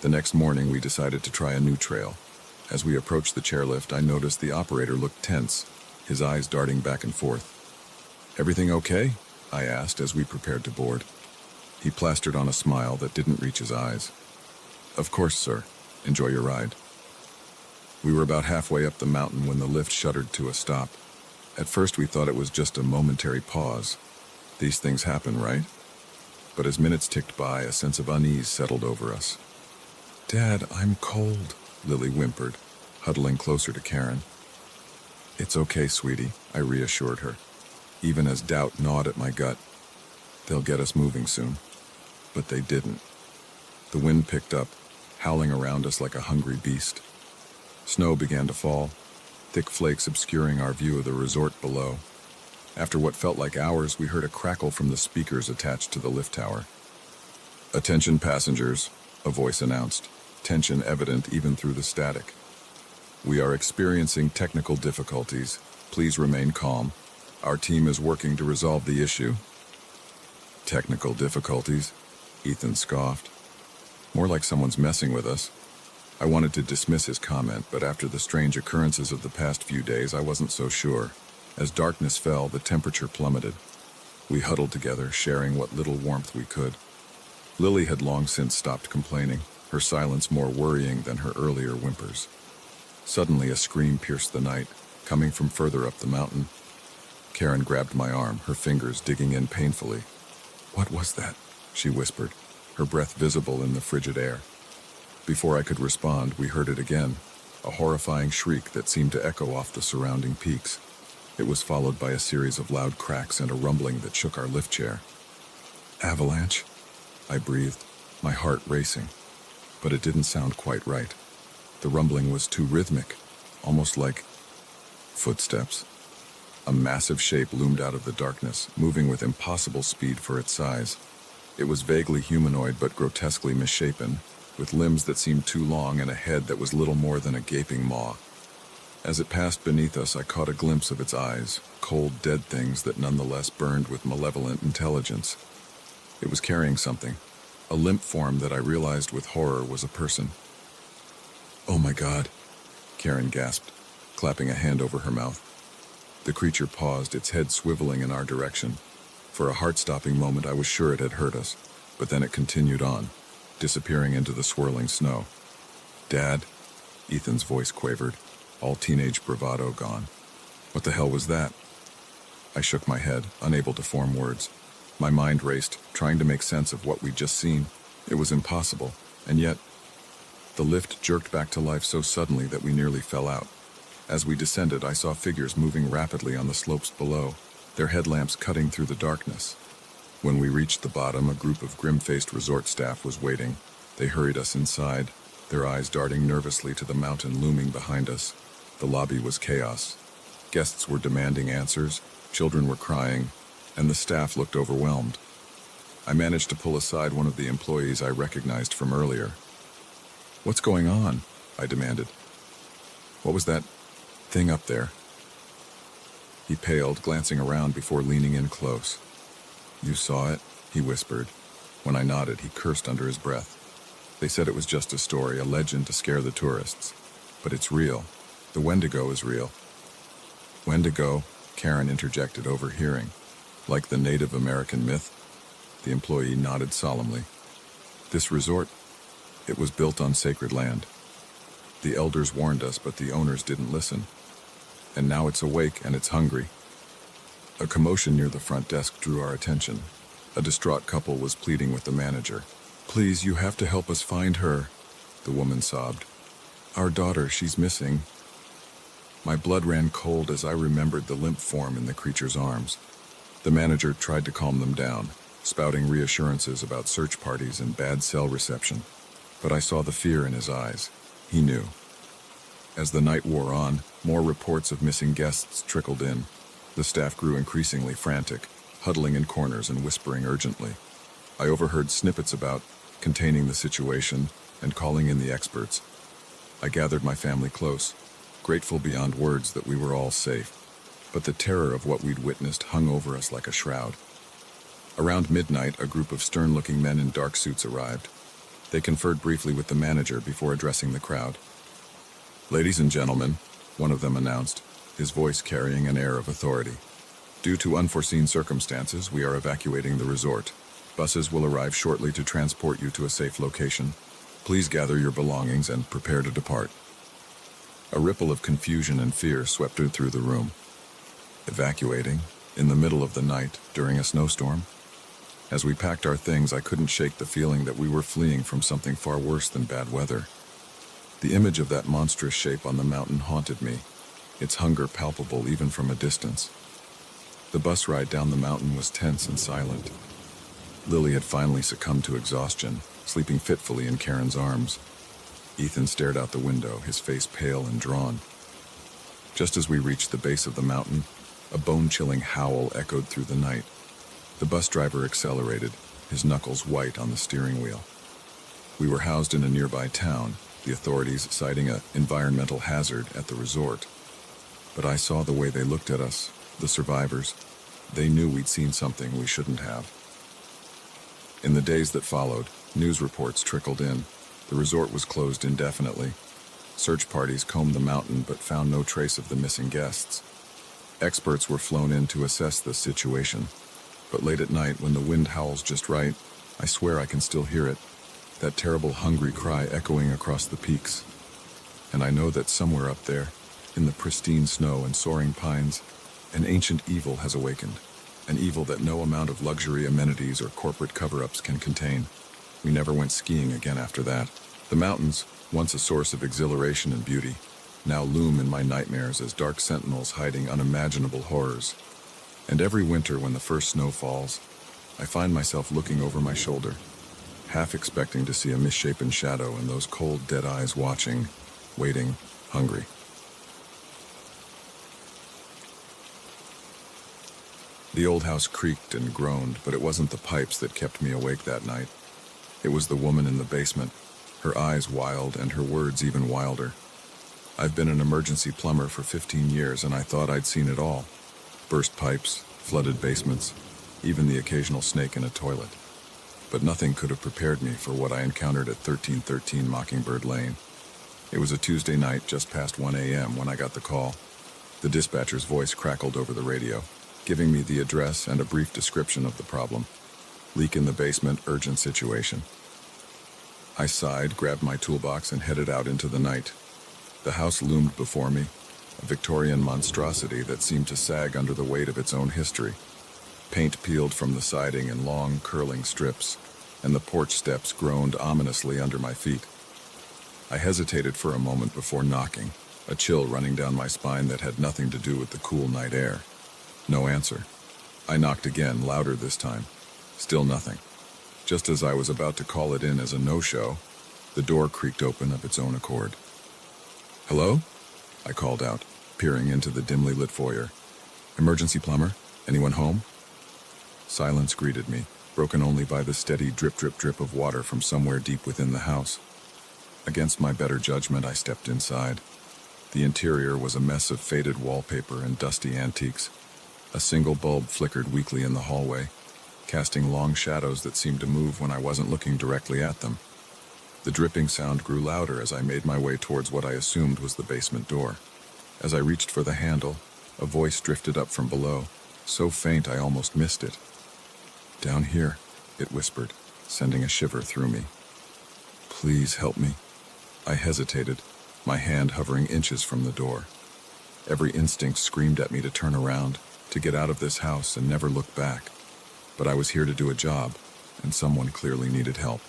The next morning, we decided to try a new trail. As we approached the chairlift, I noticed the operator looked tense, his eyes darting back and forth. "Everything okay?" I asked as we prepared to board. He plastered on a smile that didn't reach his eyes. "Of course, sir. Enjoy your ride. We were about halfway up the mountain when the lift shuddered to a stop. At first we thought it was just a momentary pause. These things happen, right? But as minutes ticked by, a sense of unease settled over us. "Dad, I'm cold," Lily whimpered, huddling closer to Karen. "It's okay, sweetie," I reassured her, even as doubt gnawed at my gut. They'll get us moving soon. But they didn't. The wind picked up, howling around us like a hungry beast. Snow began to fall, thick flakes obscuring our view of the resort below. After what felt like hours, we heard a crackle from the speakers attached to the lift tower. "Attention passengers," a voice announced, tension evident even through the static. "We are experiencing technical difficulties. Please remain calm. Our team is working to resolve the issue." "Technical difficulties?" Ethan scoffed. "More like someone's messing with us." I wanted to dismiss his comment, but after the strange occurrences of the past few days, I wasn't so sure. As darkness fell, the temperature plummeted. We huddled together, sharing what little warmth we could. Lily had long since stopped complaining, her silence more worrying than her earlier whimpers. Suddenly, a scream pierced the night, coming from further up the mountain. Karen grabbed my arm, her fingers digging in painfully. "What was that?" she whispered, her breath visible in the frigid air. Before I could respond, we heard it again, a horrifying shriek that seemed to echo off the surrounding peaks. It was followed by a series of loud cracks and a rumbling that shook our lift chair. "Avalanche?" I breathed, my heart racing. But it didn't sound quite right. The rumbling was too rhythmic, almost like footsteps. A massive shape loomed out of the darkness, moving with impossible speed for its size. It was vaguely humanoid but grotesquely misshapen, with limbs that seemed too long and a head that was little more than a gaping maw. As it passed beneath us, I caught a glimpse of its eyes, cold, dead things that nonetheless burned with malevolent intelligence. It was carrying something, a limp form that I realized with horror was a person. "Oh my God," Karen gasped, clapping a hand over her mouth. The creature paused, its head swiveling in our direction. For a heart-stopping moment, I was sure it had heard us, but then it continued on, disappearing into the swirling snow. "Dad," Ethan's voice quavered, all teenage bravado gone. "What the hell was that?" I shook my head, unable to form words. My mind raced, trying to make sense of what we'd just seen. It was impossible, and yet the lift jerked back to life so suddenly that we nearly fell out. As we descended, I saw figures moving rapidly on the slopes below, their headlamps cutting through the darkness. When we reached the bottom, a group of grim-faced resort staff was waiting. They hurried us inside, their eyes darting nervously to the mountain looming behind us. The lobby was chaos. Guests were demanding answers, children were crying, and the staff looked overwhelmed. I managed to pull aside one of the employees I recognized from earlier. "What's going on?" I demanded. "What was that thing up there?" He paled, glancing around before leaning in close. "You saw it?" he whispered. When I nodded, he cursed under his breath. "They said it was just a story, a legend to scare the tourists. But it's real. The Wendigo is real." "Wendigo?" Karen interjected, overhearing. "Like the Native American myth?" The employee nodded solemnly. "This resort, it was built on sacred land. The elders warned us, but the owners didn't listen. And now it's awake and it's hungry." A commotion near the front desk drew our attention. A distraught couple was pleading with the manager. "Please, you have to help us find her," the woman sobbed. "Our daughter, she's missing." My blood ran cold as I remembered the limp form in the creature's arms. The manager tried to calm them down, spouting reassurances about search parties and bad cell reception. But I saw the fear in his eyes. He knew. As the night wore on, more reports of missing guests trickled in. The staff grew increasingly frantic, huddling in corners and whispering urgently. I overheard snippets about containing the situation and calling in the experts. I gathered my family close, grateful beyond words that we were all safe. But the terror of what we'd witnessed hung over us like a shroud. Around midnight, a group of stern-looking men in dark suits arrived. They conferred briefly with the manager before addressing the crowd. "Ladies and gentlemen," one of them announced, his voice carrying an air of authority. "Due to unforeseen circumstances, we are evacuating the resort. Buses will arrive shortly to transport you to a safe location. Please gather your belongings and prepare to depart. A ripple of confusion and fear swept through the room. Evacuating, in the middle of the night, during a snowstorm? As we packed our things, I couldn't shake the feeling that we were fleeing from something far worse than bad weather. The image of that monstrous shape on the mountain haunted me, its hunger palpable even from a distance. The bus ride down the mountain was tense and silent. Lily had finally succumbed to exhaustion, sleeping fitfully in Karen's arms. Ethan stared out the window, his face pale and drawn. Just as we reached the base of the mountain, a bone-chilling howl echoed through the night. The bus driver accelerated, his knuckles white on the steering wheel. We were housed in a nearby town, the authorities citing an environmental hazard at the resort. But I saw the way they looked at us, the survivors. They knew we'd seen something we shouldn't have. In the days that followed, news reports trickled in. The resort was closed indefinitely. Search parties combed the mountain but found no trace of the missing guests. Experts were flown in to assess the situation. But late at night, when the wind howls just right, I swear I can still hear it, that terrible hungry cry echoing across the peaks. And I know that somewhere up there, in the pristine snow and soaring pines, an ancient evil has awakened, an evil that no amount of luxury amenities or corporate cover-ups can contain. We never went skiing again after that. The mountains, once a source of exhilaration and beauty, now loom in my nightmares as dark sentinels hiding unimaginable horrors. And every winter when the first snow falls, I find myself looking over my shoulder, half expecting to see a misshapen shadow and those cold, dead eyes watching, waiting, hungry. The old house creaked and groaned, but it wasn't the pipes that kept me awake that night. It was the woman in the basement, her eyes wild and her words even wilder. I've been an emergency plumber for 15 years and I thought I'd seen it all. Burst pipes, flooded basements, even the occasional snake in a toilet. But nothing could have prepared me for what I encountered at 1313 Mockingbird Lane. It was a Tuesday night just past 1 a.m. when I got the call. The dispatcher's voice crackled over the radio, giving me the address and a brief description of the problem. Leak in the basement, urgent situation. I sighed, grabbed my toolbox, and headed out into the night. The house loomed before me, a Victorian monstrosity that seemed to sag under the weight of its own history. Paint peeled from the siding in long, curling strips, and the porch steps groaned ominously under my feet. I hesitated for a moment before knocking, a chill running down my spine that had nothing to do with the cool night air. No answer. I knocked again, louder this time. Still nothing. Just as I was about to call it in as a no-show, the door creaked open of its own accord. "Hello?" I called out, peering into the dimly lit foyer. "Emergency plumber? Anyone home?" Silence greeted me, broken only by the steady drip-drip-drip of water from somewhere deep within the house. Against my better judgment, I stepped inside. The interior was a mess of faded wallpaper and dusty antiques. A single bulb flickered weakly in the hallway, casting long shadows that seemed to move when I wasn't looking directly at them. The dripping sound grew louder as I made my way towards what I assumed was the basement door. As I reached for the handle, a voice drifted up from below, so faint I almost missed it. "Down here," it whispered, sending a shiver through me. "Please help me." I hesitated, my hand hovering inches from the door. Every instinct screamed at me to turn around, to get out of this house and never look back. But I was here to do a job, and someone clearly needed help.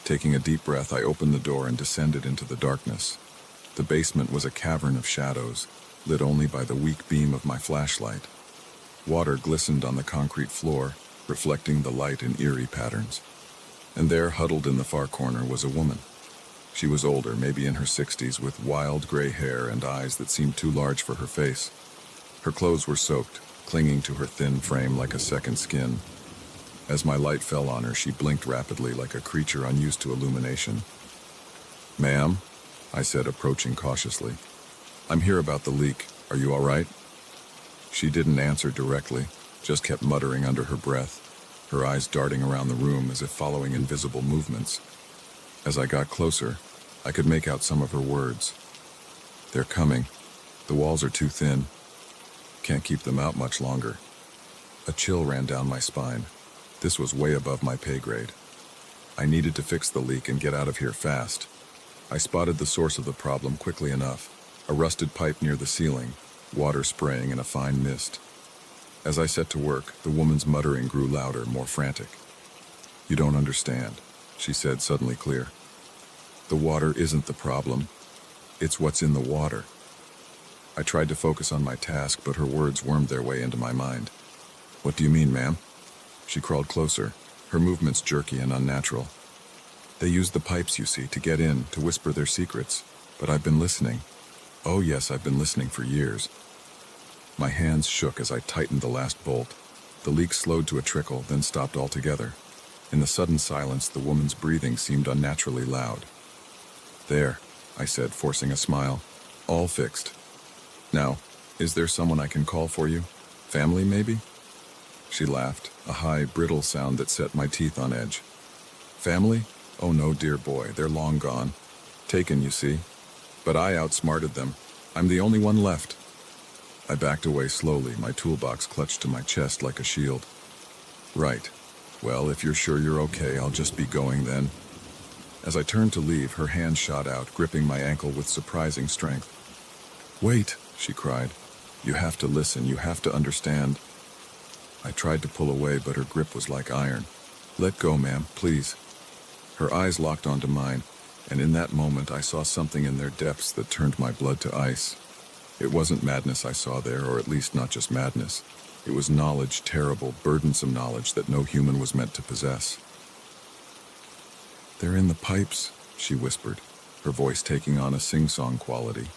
Taking a deep breath, I opened the door and descended into the darkness. The basement was a cavern of shadows, lit only by the weak beam of my flashlight. Water glistened on the concrete floor, reflecting the light in eerie patterns. And there, huddled in the far corner, was a woman. She was older, maybe in her 60s, with wild gray hair and eyes that seemed too large for her face. Her clothes were soaked, clinging to her thin frame like a second skin. As my light fell on her, she blinked rapidly like a creature unused to illumination. "Ma'am," I said, approaching cautiously. "I'm here about the leak. Are you all right?" She didn't answer directly, just kept muttering under her breath, her eyes darting around the room as if following invisible movements. As I got closer, I could make out some of her words. "They're coming. The walls are too thin. Can't keep them out much longer." A chill ran down my spine. This was way above my pay grade. I needed to fix the leak and get out of here fast. I spotted the source of the problem quickly enough, a rusted pipe near the ceiling, water spraying in a fine mist. As I set to work, the woman's muttering grew louder, more frantic. "You don't understand," she said, suddenly clear. "The water isn't the problem. It's what's in the water." I tried to focus on my task, but her words wormed their way into my mind. "What do you mean, ma'am?" She crawled closer, her movements jerky and unnatural. "They use the pipes, you see, to get in, to whisper their secrets. But I've been listening. Oh yes, I've been listening for years." My hands shook as I tightened the last bolt. The leak slowed to a trickle, then stopped altogether. In the sudden silence, the woman's breathing seemed unnaturally loud. "There," I said, forcing a smile. "All fixed. Now, is there someone I can call for you? Family, maybe?" She laughed, a high, brittle sound that set my teeth on edge. "Family? Oh no, dear boy, they're long gone. Taken, you see. But I outsmarted them. I'm the only one left." I backed away slowly, my toolbox clutched to my chest like a shield. "Right. Well, if you're sure you're okay, I'll just be going then." As I turned to leave, her hand shot out, gripping my ankle with surprising strength. "Wait," she cried. "You have to listen, you have to understand." I tried to pull away, but her grip was like iron. "Let go, ma'am, please." Her eyes locked onto mine, and in that moment I saw something in their depths that turned my blood to ice. It wasn't madness I saw there, or at least not just madness. It was knowledge, terrible, burdensome knowledge that no human was meant to possess. "They're in the pipes," she whispered, her voice taking on a sing-song quality.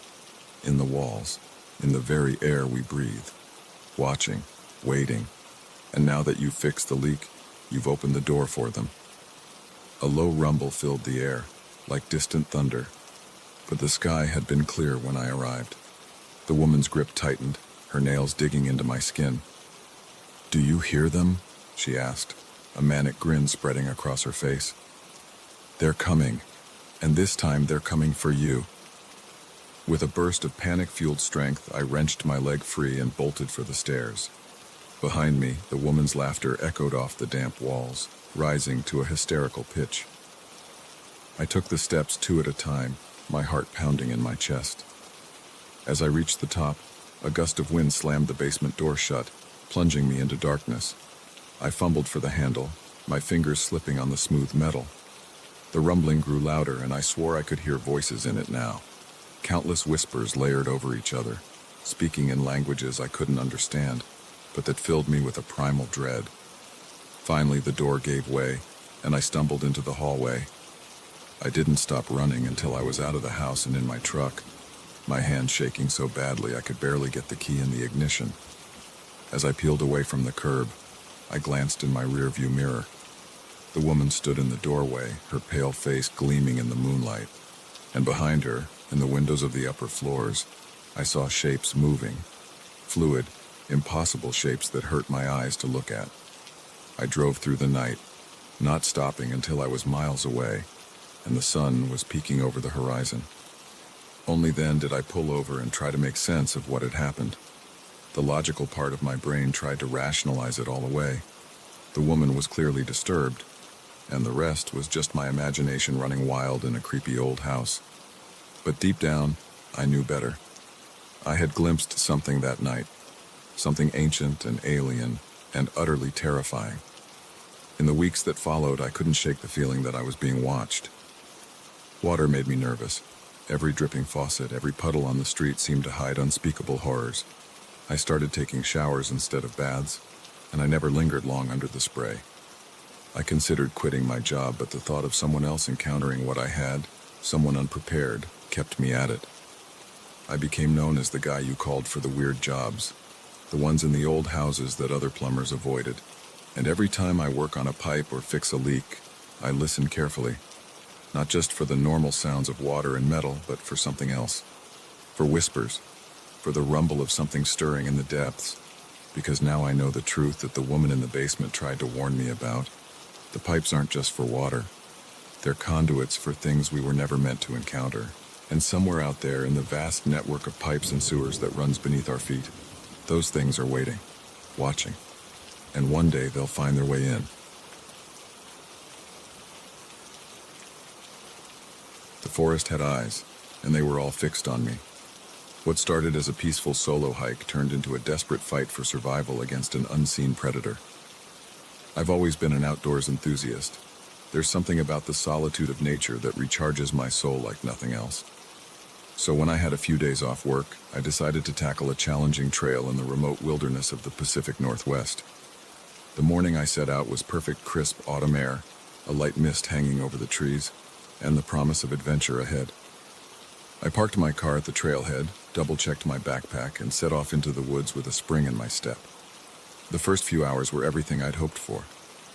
"In the walls, in the very air we breathe. Watching, waiting. And now that you've fixed the leak, you've opened the door for them." A low rumble filled the air, like distant thunder, but the sky had been clear when I arrived. The woman's grip tightened, her nails digging into my skin. "Do you hear them?" she asked, a manic grin spreading across her face. "They're coming, and this time they're coming for you." With a burst of panic-fueled strength, I wrenched my leg free and bolted for the stairs. Behind me, the woman's laughter echoed off the damp walls, rising to a hysterical pitch. I took the steps 2 at a time, my heart pounding in my chest. As I reached the top, a gust of wind slammed the basement door shut, plunging me into darkness. I fumbled for the handle, my fingers slipping on the smooth metal. The rumbling grew louder, and I swore I could hear voices in it now. Countless whispers layered over each other, speaking in languages I couldn't understand, but that filled me with a primal dread. Finally, the door gave way, and I stumbled into the hallway. I didn't stop running until I was out of the house and in my truck, my hand shaking so badly I could barely get the key in the ignition. As I peeled away from the curb, I glanced in my rearview mirror. The woman stood in the doorway, her pale face gleaming in the moonlight, and behind her, in the windows of the upper floors, I saw shapes moving, fluid, impossible shapes that hurt my eyes to look at. I drove through the night, not stopping until I was miles away, and the sun was peeking over the horizon. Only then did I pull over and try to make sense of what had happened. The logical part of my brain tried to rationalize it all away. The woman was clearly disturbed, and the rest was just my imagination running wild in a creepy old house. But deep down, I knew better. I had glimpsed something that night, something ancient and alien and utterly terrifying. In the weeks that followed, I couldn't shake the feeling that I was being watched. Water made me nervous. Every dripping faucet, every puddle on the street seemed to hide unspeakable horrors. I started taking showers instead of baths, and I never lingered long under the spray. I considered quitting my job, but the thought of someone else encountering what I had, someone unprepared, kept me at it. I became known as the guy you called for the weird jobs, the ones in the old houses that other plumbers avoided. And every time I work on a pipe or fix a leak, I listen carefully. Not just for the normal sounds of water and metal, but for something else. For whispers. For the rumble of something stirring in the depths. Because now I know the truth that the woman in the basement tried to warn me about. The pipes aren't just for water. They're conduits for things we were never meant to encounter. And somewhere out there in the vast network of pipes and sewers that runs beneath our feet, those things are waiting, watching. And one day they'll find their way in. forest had eyes, and they were all fixed on me. What started as a peaceful solo hike turned into a desperate fight for survival against an unseen predator. I've always been an outdoors enthusiast. There's something about the solitude of nature that recharges my soul like nothing else. So when I had a few days off work, I decided to tackle a challenging trail in the remote wilderness of the Pacific Northwest. The morning I set out was perfect crisp autumn air, a light mist hanging over the trees, and the promise of adventure ahead. I parked my car at the trailhead, double-checked my backpack, and set off into the woods with a spring in my step. The first few hours were everything I'd hoped for.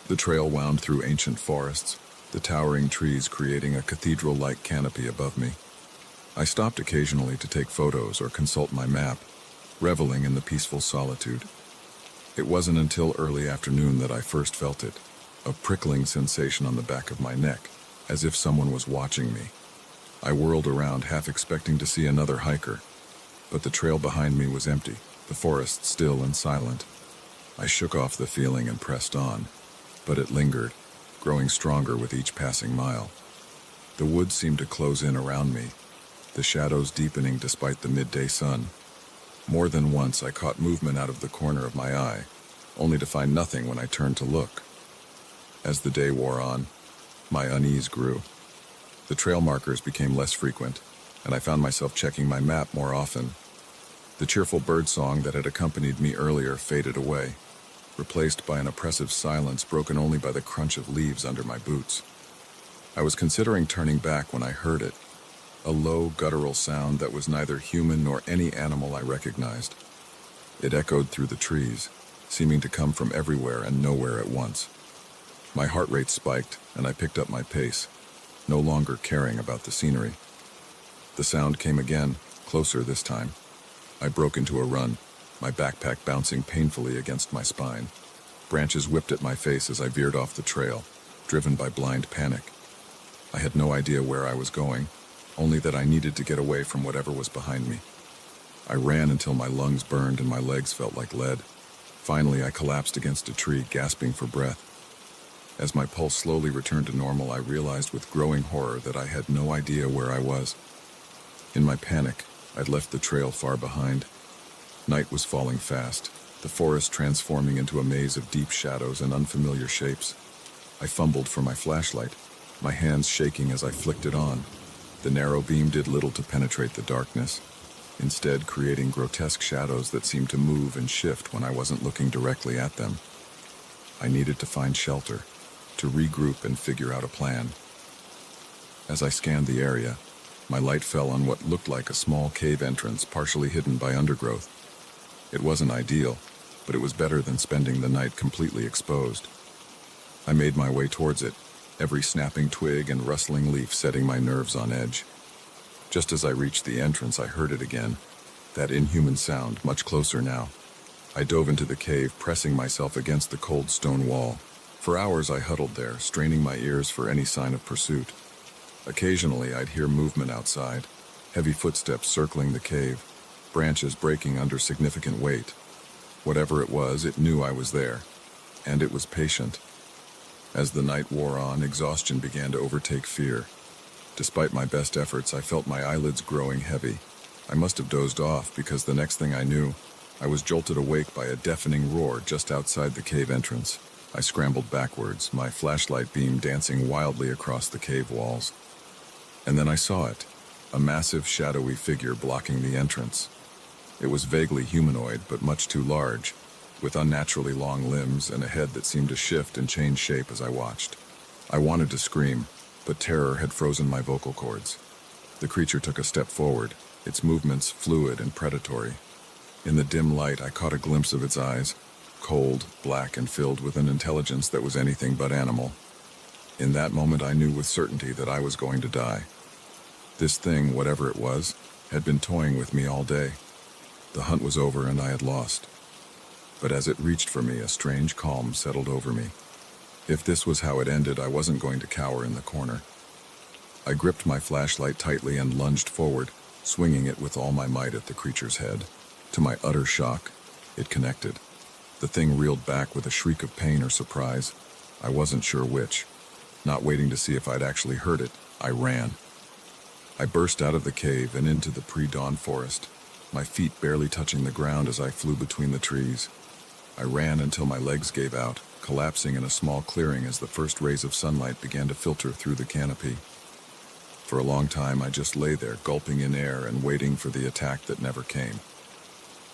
The trail wound through ancient forests, the towering trees creating a cathedral-like canopy above me. I stopped occasionally to take photos or consult my map, reveling in the peaceful solitude. It wasn't until early afternoon that I first felt it, a prickling sensation on the back of my neck, as if someone was watching me. I whirled around, half expecting to see another hiker, but the trail behind me was empty, the forest still and silent. I shook off the feeling and pressed on, but it lingered, growing stronger with each passing mile. The woods seemed to close in around me, the shadows deepening despite the midday sun. More than once I caught movement out of the corner of my eye, only to find nothing when I turned to look. As the day wore on, my unease grew. The trail markers became less frequent, and I found myself checking my map more often. The cheerful birdsong that had accompanied me earlier faded away, replaced by an oppressive silence broken only by the crunch of leaves under my boots. I was considering turning back when I heard it, a low, guttural sound that was neither human nor any animal I recognized. It echoed through the trees, seeming to come from everywhere and nowhere at once. My heart rate spiked, and I picked up my pace, no longer caring about the scenery. The sound came again, closer this time. I broke into a run, my backpack bouncing painfully against my spine. Branches whipped at my face as I veered off the trail, driven by blind panic. I had no idea where I was going, only that I needed to get away from whatever was behind me. I ran until my lungs burned and my legs felt like lead. Finally, I collapsed against a tree, gasping for breath. As my pulse slowly returned to normal, I realized with growing horror that I had no idea where I was. In my panic, I'd left the trail far behind. Night was falling fast, the forest transforming into a maze of deep shadows and unfamiliar shapes. I fumbled for my flashlight, my hands shaking as I flicked it on. The narrow beam did little to penetrate the darkness, instead creating grotesque shadows that seemed to move and shift when I wasn't looking directly at them. I needed to find shelter, to regroup and figure out a plan. As I scanned the area, my light fell on what looked like a small cave entrance partially hidden by undergrowth. It wasn't ideal, but it was better than spending the night completely exposed. I made my way towards it, every snapping twig and rustling leaf setting my nerves on edge. Just as I reached the entrance, I heard it again, that inhuman sound, much closer now. I dove into the cave, pressing myself against the cold stone wall. For hours I huddled there, straining my ears for any sign of pursuit. Occasionally I'd hear movement outside, heavy footsteps circling the cave, branches breaking under significant weight. Whatever it was, it knew I was there, and it was patient. As the night wore on, exhaustion began to overtake fear. Despite my best efforts, I felt my eyelids growing heavy. I must have dozed off because the next thing I knew, I was jolted awake by a deafening roar just outside the cave entrance. I scrambled backwards, my flashlight beam dancing wildly across the cave walls. And then I saw it, a massive shadowy figure blocking the entrance. It was vaguely humanoid, but much too large, with unnaturally long limbs and a head that seemed to shift and change shape as I watched. I wanted to scream, but terror had frozen my vocal cords. The creature took a step forward, its movements fluid and predatory. In the dim light, I caught a glimpse of its eyes, cold, black, and filled with an intelligence that was anything but animal. In that moment, I knew with certainty that I was going to die. This thing, whatever it was, had been toying with me all day. The hunt was over and I had lost. But as it reached for me, a strange calm settled over me. If this was how it ended, I wasn't going to cower in the corner. I gripped my flashlight tightly and lunged forward, swinging it with all my might at the creature's head. To my utter shock, it connected. The thing reeled back with a shriek of pain or surprise. I wasn't sure which. Not waiting to see if I'd actually heard it, I ran. I burst out of the cave and into the pre-dawn forest, my feet barely touching the ground as I flew between the trees. I ran until my legs gave out, collapsing in a small clearing as the first rays of sunlight began to filter through the canopy. For a long time, I just lay there, gulping in air and waiting for the attack that never came.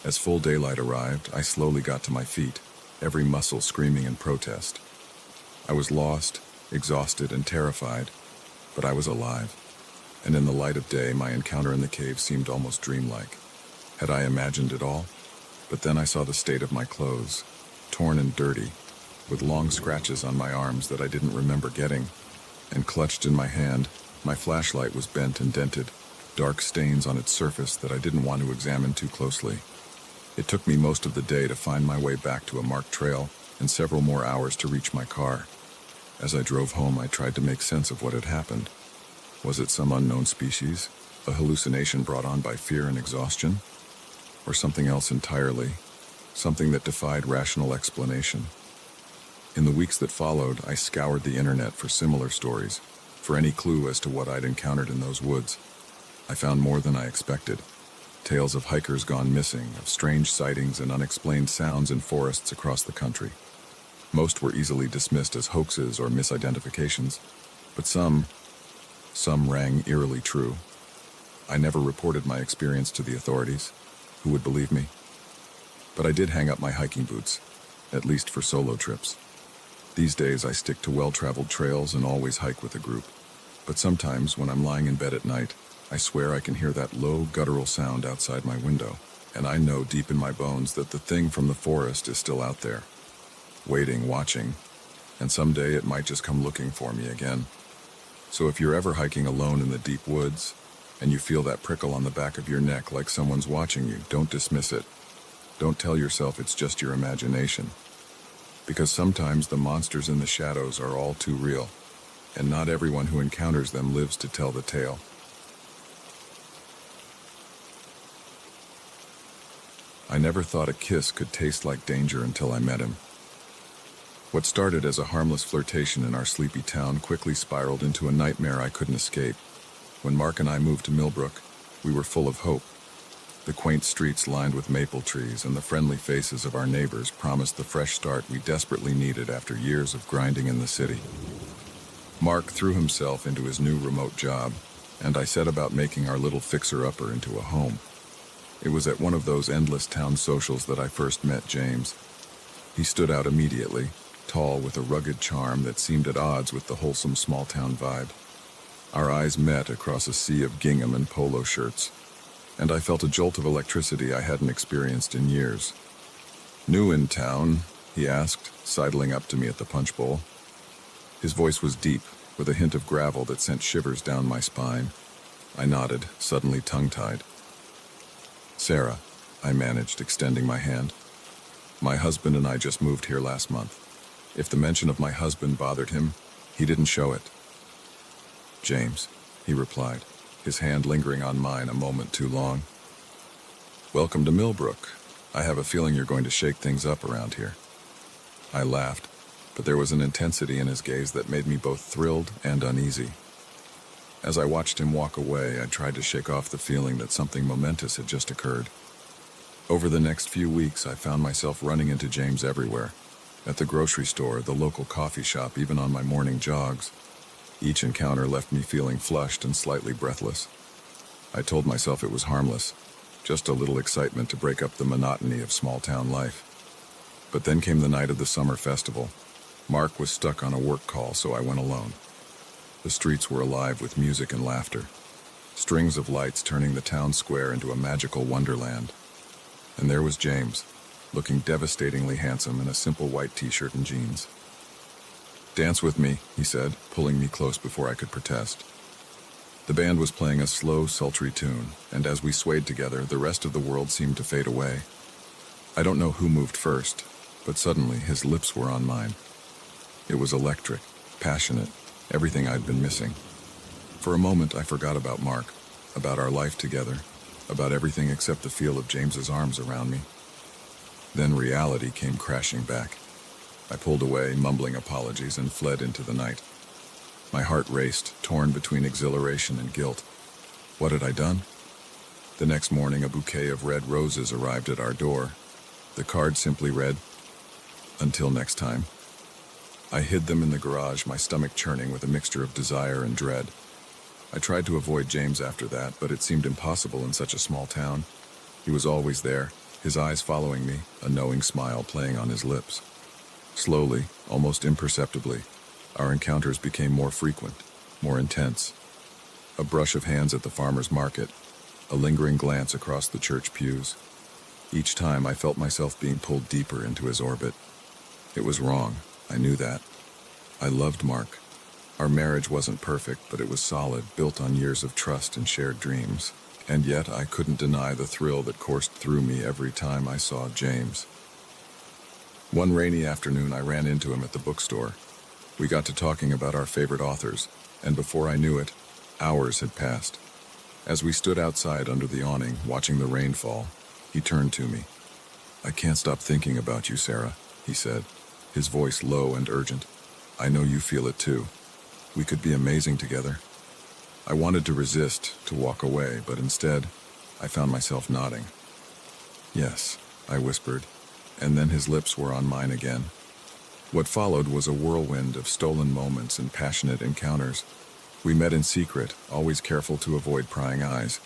As full daylight arrived, I slowly got to my feet, every muscle screaming in protest. I was lost, exhausted, and terrified, but I was alive. And in the light of day, my encounter in the cave seemed almost dreamlike. Had I imagined it all? But then I saw the state of my clothes, torn and dirty, with long scratches on my arms that I didn't remember getting, and clutched in my hand, my flashlight was bent and dented, dark stains on its surface that I didn't want to examine too closely. It took me most of the day to find my way back to a marked trail, and several more hours to reach my car. As I drove home, I tried to make sense of what had happened. Was it some unknown species, a hallucination brought on by fear and exhaustion? Or something else entirely, something that defied rational explanation? In the weeks that followed, I scoured the internet for similar stories, for any clue as to what I'd encountered in those woods. I found more than I expected. Tales of hikers gone missing, of strange sightings and unexplained sounds in forests across the country. Most were easily dismissed as hoaxes or misidentifications, but some rang eerily true. I never reported my experience to the authorities. Who would believe me? But I did hang up my hiking boots, at least for solo trips. These days I stick to well-traveled trails and always hike with a group. But sometimes when I'm lying in bed at night, I swear I can hear that low, guttural sound outside my window, and I know deep in my bones that the thing from the forest is still out there, waiting, watching, and someday it might just come looking for me again. So if you're ever hiking alone in the deep woods, and you feel that prickle on the back of your neck like someone's watching you, don't dismiss it. Don't tell yourself it's just your imagination. Because sometimes the monsters in the shadows are all too real, and not everyone who encounters them lives to tell the tale. I never thought a kiss could taste like danger until I met him. What started as a harmless flirtation in our sleepy town quickly spiraled into a nightmare I couldn't escape. When Mark and I moved to Millbrook, we were full of hope. The quaint streets lined with maple trees and the friendly faces of our neighbors promised the fresh start we desperately needed after years of grinding in the city. Mark threw himself into his new remote job, and I set about making our little fixer-upper into a home. It was at one of those endless town socials that I first met James. He stood out immediately, tall with a rugged charm that seemed at odds with the wholesome small-town vibe. Our eyes met across a sea of gingham and polo shirts, and I felt a jolt of electricity I hadn't experienced in years. "New in town?" he asked, sidling up to me at the punch bowl. His voice was deep, with a hint of gravel that sent shivers down my spine. I nodded, suddenly tongue-tied. "Sarah," I managed, extending my hand. "My husband and I just moved here last month." If the mention of my husband bothered him, he didn't show it. "James," he replied, his hand lingering on mine a moment too long. "Welcome to Millbrook. I have a feeling you're going to shake things up around here." I laughed, but there was an intensity in his gaze that made me both thrilled and uneasy. As I watched him walk away, I tried to shake off the feeling that something momentous had just occurred. Over the next few weeks, I found myself running into James everywhere. At the grocery store, the local coffee shop, even on my morning jogs. Each encounter left me feeling flushed and slightly breathless. I told myself it was harmless, just a little excitement to break up the monotony of small-town life. But then came the night of the summer festival. Mark was stuck on a work call, so I went alone. The streets were alive with music and laughter, strings of lights turning the town square into a magical wonderland. And there was James, looking devastatingly handsome in a simple white t-shirt and jeans. "Dance with me," he said, pulling me close before I could protest. The band was playing a slow, sultry tune, and as we swayed together, the rest of the world seemed to fade away. I don't know who moved first, but suddenly his lips were on mine. It was electric, passionate, everything I'd been missing. For a moment, I forgot about Mark, about our life together, about everything except the feel of James's arms around me. Then reality came crashing back. I pulled away, mumbling apologies, and fled into the night. My heart raced, torn between exhilaration and guilt. What had I done? The next morning, a bouquet of red roses arrived at our door. The card simply read, "Until next time." I hid them in the garage, my stomach churning with a mixture of desire and dread. I tried to avoid James after that, but it seemed impossible in such a small town. He was always there, his eyes following me, a knowing smile playing on his lips. Slowly, almost imperceptibly, our encounters became more frequent, more intense. A brush of hands at the farmer's market, a lingering glance across the church pews. Each time I felt myself being pulled deeper into his orbit. It was wrong, I knew that. I loved Mark. Our marriage wasn't perfect, but it was solid, built on years of trust and shared dreams. And yet I couldn't deny the thrill that coursed through me every time I saw James. One rainy afternoon, I ran into him at the bookstore. We got to talking about our favorite authors, and before I knew it, hours had passed. As we stood outside under the awning, watching the rain fall, he turned to me. "I can't stop thinking about you, Sarah," he said, his voice low and urgent. "I know you feel it too. We could be amazing together." I wanted to resist, to walk away, but instead, I found myself nodding. "Yes," I whispered, and then his lips were on mine again. What followed was a whirlwind of stolen moments and passionate encounters. We met in secret, always careful to avoid prying eyes.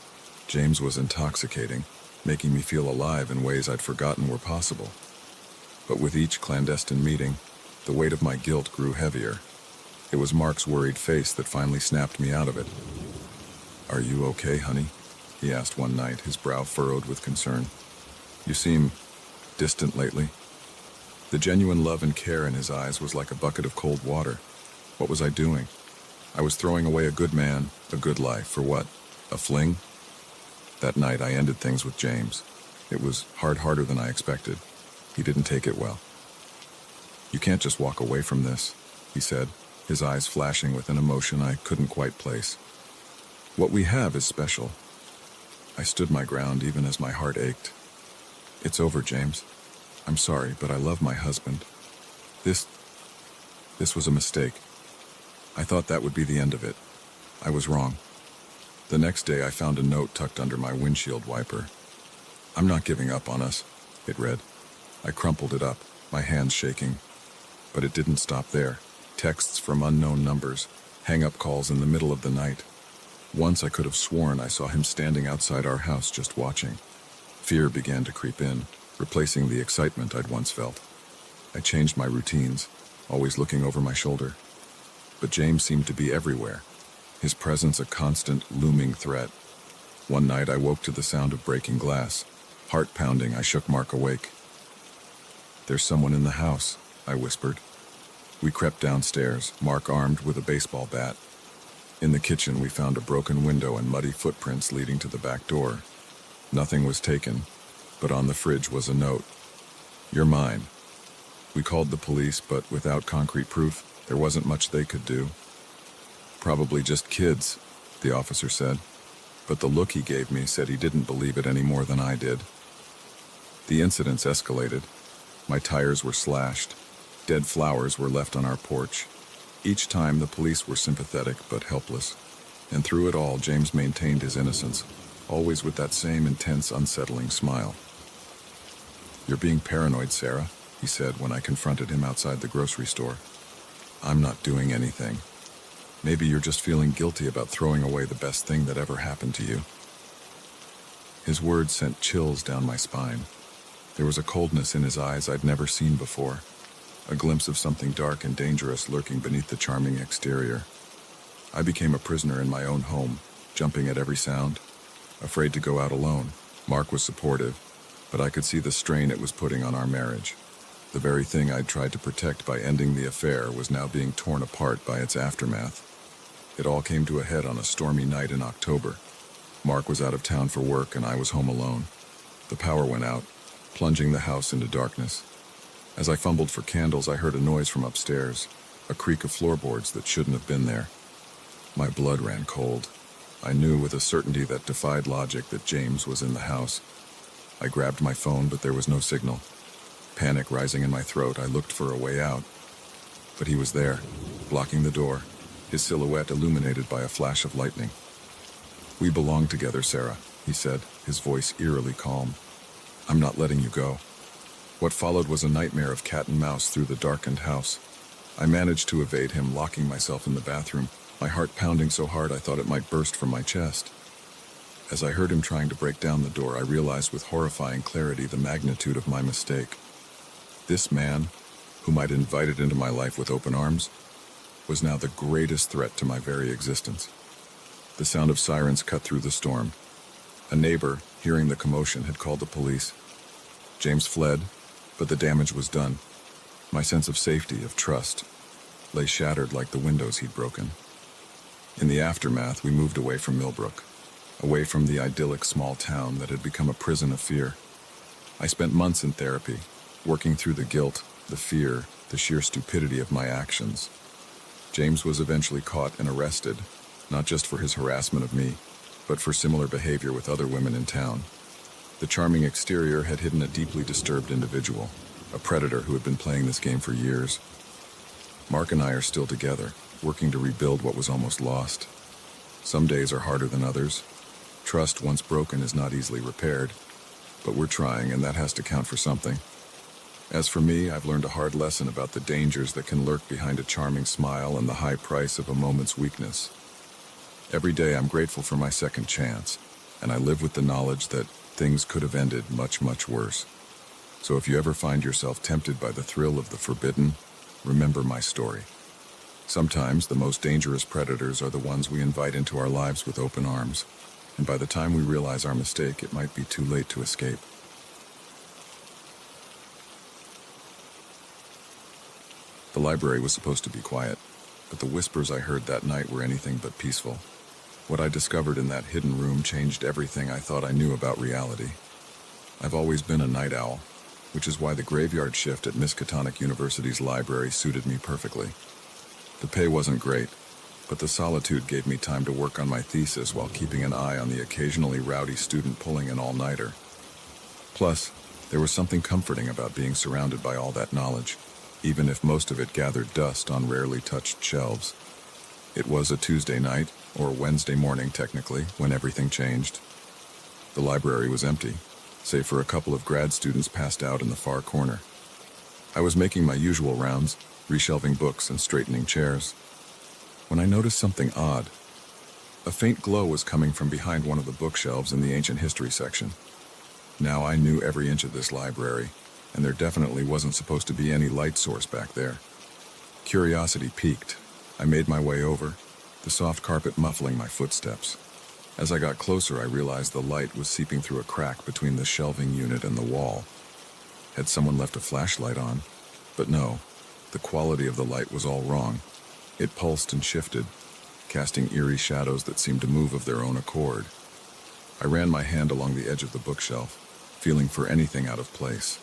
James was intoxicating, making me feel alive in ways I'd forgotten were possible. But with each clandestine meeting, the weight of my guilt grew heavier. It was Mark's worried face that finally snapped me out of it. "Are you okay, honey?" he asked one night, his brow furrowed with concern. "You seem distant lately." The genuine love and care in his eyes was like a bucket of cold water. What was I doing? I was throwing away a good man, a good life, for what? A fling? That night I ended things with James. It was harder than I expected. He didn't take it well. "You can't just walk away from this," he said, his eyes flashing with an emotion I couldn't quite place. "What we have is special." I stood my ground even as my heart ached. "It's over, James. I'm sorry, but I love my husband. This was a mistake. I thought that would be the end of it. I was wrong." The next day I found a note tucked under my windshield wiper. "I'm not giving up on us," it read. I crumpled it up, my hands shaking. But it didn't stop there. Texts from unknown numbers, hang-up calls in the middle of the night. Once I could have sworn I saw him standing outside our house just watching. Fear began to creep in, replacing the excitement I'd once felt. I changed my routines, always looking over my shoulder. But James seemed to be everywhere, his presence a constant, looming threat. One night I woke to the sound of breaking glass. Heart pounding, I shook Mark awake. "There's someone in the house," I whispered. We crept downstairs, Mark armed with a baseball bat. In the kitchen we found a broken window and muddy footprints leading to the back door. Nothing was taken, but on the fridge was a note. "You're mine." We called the police, but without concrete proof, there wasn't much they could do. "Probably just kids," the officer said, but the look he gave me said he didn't believe it any more than I did. The incidents escalated. My tires were slashed. Dead flowers were left on our porch. Each time the police were sympathetic but helpless. And through it all, James maintained his innocence, always with that same intense, unsettling smile. "You're being paranoid, Sarah," he said when I confronted him outside the grocery store. "I'm not doing anything. Maybe you're just feeling guilty about throwing away the best thing that ever happened to you." His words sent chills down my spine. There was a coldness in his eyes I'd never seen before, a glimpse of something dark and dangerous lurking beneath the charming exterior. I became a prisoner in my own home, jumping at every sound, afraid to go out alone. Mark was supportive, but I could see the strain it was putting on our marriage. The very thing I'd tried to protect by ending the affair was now being torn apart by its aftermath. It all came to a head on a stormy night in October. Mark was out of town for work and I was home alone. The power went out, plunging the house into darkness. As I fumbled for candles, I heard a noise from upstairs, a creak of floorboards that shouldn't have been there. My blood ran cold. I knew with a certainty that defied logic that James was in the house. I grabbed my phone, but there was no signal. Panic rising in my throat, I looked for a way out. But he was there, blocking the door, his silhouette illuminated by a flash of lightning. "We belong together, Sarah," he said, his voice eerily calm. "I'm not letting you go." What followed was a nightmare of cat and mouse through the darkened house. I managed to evade him, locking myself in the bathroom, my heart pounding so hard I thought it might burst from my chest. As I heard him trying to break down the door, I realized with horrifying clarity the magnitude of my mistake. This man, whom I'd invited into my life with open arms, was now the greatest threat to my very existence. The sound of sirens cut through the storm. A neighbor, hearing the commotion, had called the police. James fled, but the damage was done. My sense of safety, of trust, lay shattered like the windows he'd broken. In the aftermath, we moved away from Millbrook, away from the idyllic small town that had become a prison of fear. I spent months in therapy, working through the guilt, the fear, the sheer stupidity of my actions. James was eventually caught and arrested, not just for his harassment of me, but for similar behavior with other women in town. The charming exterior had hidden a deeply disturbed individual, a predator who had been playing this game for years. Mark and I are still together, working to rebuild what was almost lost. Some days are harder than others. Trust, once broken, is not easily repaired, but we're trying, and that has to count for something. As for me, I've learned a hard lesson about the dangers that can lurk behind a charming smile and the high price of a moment's weakness. Every day I'm grateful for my second chance, and I live with the knowledge that things could have ended much, much worse. So if you ever find yourself tempted by the thrill of the forbidden, remember my story. Sometimes the most dangerous predators are the ones we invite into our lives with open arms, and by the time we realize our mistake, it might be too late to escape. The library was supposed to be quiet, but the whispers I heard that night were anything but peaceful. What I discovered in that hidden room changed everything I thought I knew about reality. I've always been a night owl, which is why the graveyard shift at Miskatonic University's library suited me perfectly. The pay wasn't great, but the solitude gave me time to work on my thesis while keeping an eye on the occasionally rowdy student pulling an all-nighter. Plus, there was something comforting about being surrounded by all that knowledge, even if most of it gathered dust on rarely touched shelves. It was a Tuesday night, or Wednesday morning technically, when everything changed. The library was empty, save for a couple of grad students passed out in the far corner. I was making my usual rounds, reshelving books and straightening chairs, when I noticed something odd. A faint glow was coming from behind one of the bookshelves in the ancient history section. Now I knew every inch of this library, and there definitely wasn't supposed to be any light source back there. Curiosity piqued. I made my way over, the soft carpet muffling my footsteps. As I got closer, I realized the light was seeping through a crack between the shelving unit and the wall. Had someone left a flashlight on? But no, the quality of the light was all wrong. It pulsed and shifted, casting eerie shadows that seemed to move of their own accord. I ran my hand along the edge of the bookshelf, feeling for anything out of place.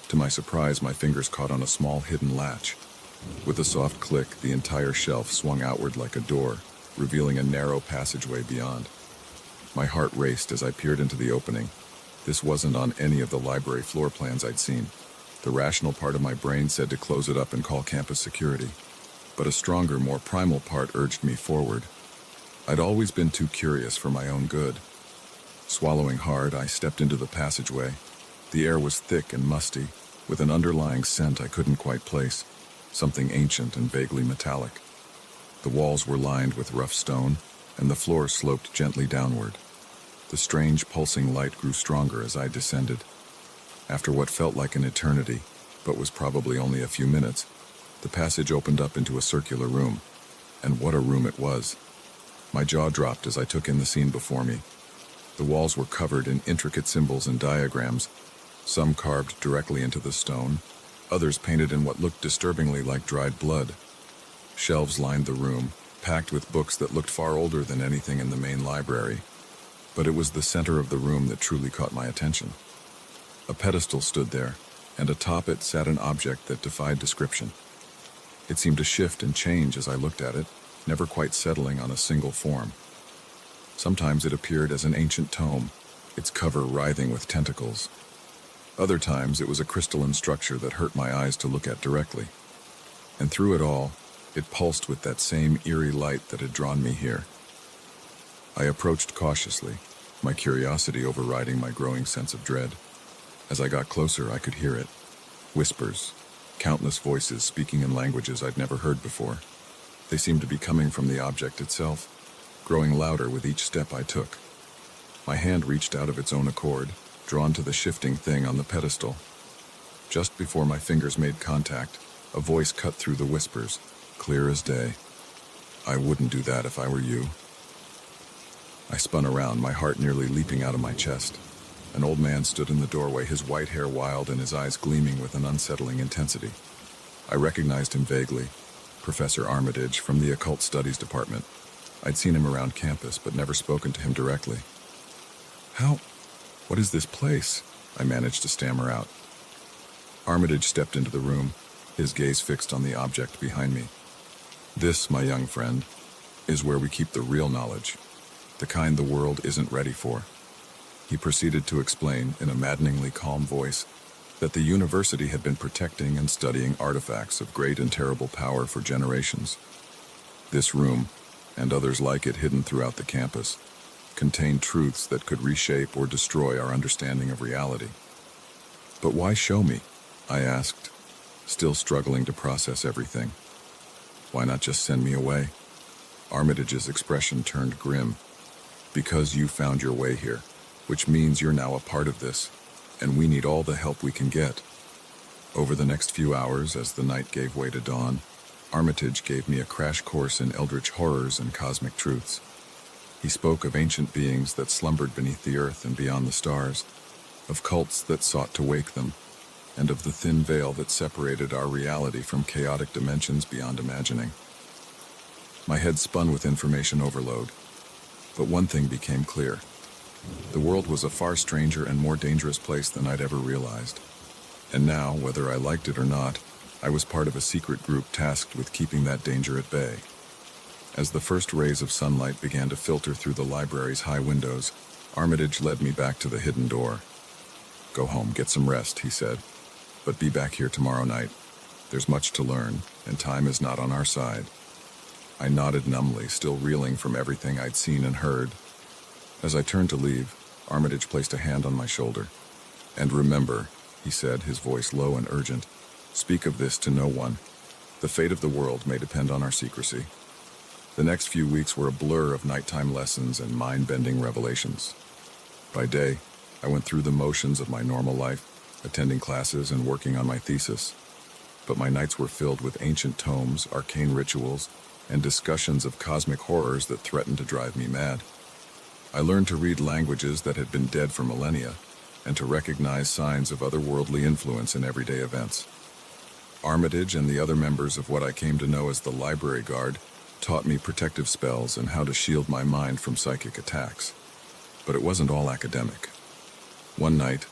To my surprise, my fingers caught on a small hidden latch. With a soft click, the entire shelf swung outward like a door, revealing a narrow passageway beyond. My heart raced as I peered into the opening. This wasn't on any of the library floor plans I'd seen. The rational part of my brain said to close it up and call campus security. But a stronger, more primal part urged me forward. I'd always been too curious for my own good. Swallowing hard, I stepped into the passageway. The air was thick and musty, with an underlying scent I couldn't quite place, something ancient and vaguely metallic. The walls were lined with rough stone, and the floor sloped gently downward. The strange, pulsing light grew stronger as I descended. After what felt like an eternity, but was probably only a few minutes, the passage opened up into a circular room. And what a room it was. My jaw dropped as I took in the scene before me. The walls were covered in intricate symbols and diagrams, some carved directly into the stone, others painted in what looked disturbingly like dried blood. Shelves lined the room, packed with books that looked far older than anything in the main library. But it was the center of the room that truly caught my attention. A pedestal stood there, and atop it sat an object that defied description. It seemed to shift and change as I looked at it, never quite settling on a single form. Sometimes it appeared as an ancient tome, its cover writhing with tentacles. Other times it was a crystalline structure that hurt my eyes to look at directly. And through it all, it pulsed with that same eerie light that had drawn me here. I approached cautiously, my curiosity overriding my growing sense of dread. As I got closer, I could hear it. Whispers, countless voices speaking in languages I'd never heard before. They seemed to be coming from the object itself, growing louder with each step I took. My hand reached out of its own accord, drawn to the shifting thing on the pedestal. Just before my fingers made contact, a voice cut through the whispers, clear as day. "I wouldn't do that if I were you." I spun around, my heart nearly leaping out of my chest. An old man stood in the doorway, his white hair wild and his eyes gleaming with an unsettling intensity. I recognized him vaguely, Professor Armitage from the Occult Studies Department. I'd seen him around campus, but never spoken to him directly. What is this place?" I managed to stammer out. Armitage stepped into the room, his gaze fixed on the object behind me. "This, my young friend, is where we keep the real knowledge, the kind the world isn't ready for." He proceeded to explain, in a maddeningly calm voice, that the university had been protecting and studying artifacts of great and terrible power for generations. This room, and others like it hidden throughout the campus, contained truths that could reshape or destroy our understanding of reality. "But why show me?" I asked, still struggling to process everything. "Why not just send me away?" Armitage's expression turned grim. "Because you found your way here, which means you're now a part of this, and we need all the help we can get." Over the next few hours, as the night gave way to dawn, Armitage gave me a crash course in eldritch horrors and cosmic truths. He spoke of ancient beings that slumbered beneath the earth and beyond the stars, of cults that sought to wake them, and of the thin veil that separated our reality from chaotic dimensions beyond imagining. My head spun with information overload, but one thing became clear. The world was a far stranger and more dangerous place than I'd ever realized. And now, whether I liked it or not, I was part of a secret group tasked with keeping that danger at bay. As the first rays of sunlight began to filter through the library's high windows, Armitage led me back to the hidden door. "Go home, get some rest," he said. "But be back here tomorrow night. There's much to learn, and time is not on our side." I nodded numbly, still reeling from everything I'd seen and heard. As I turned to leave, Armitage placed a hand on my shoulder. "And remember," he said, his voice low and urgent, "speak of this to no one. The fate of the world may depend on our secrecy." The next few weeks were a blur of nighttime lessons and mind-bending revelations. By day, I went through the motions of my normal life, attending classes and working on my thesis. But my nights were filled with ancient tomes, arcane rituals, and discussions of cosmic horrors that threatened to drive me mad. I learned to read languages that had been dead for millennia, and to recognize signs of otherworldly influence in everyday events. Armitage and the other members of what I came to know as the Library Guard taught me protective spells and how to shield my mind from psychic attacks. But it wasn't all academic. One night,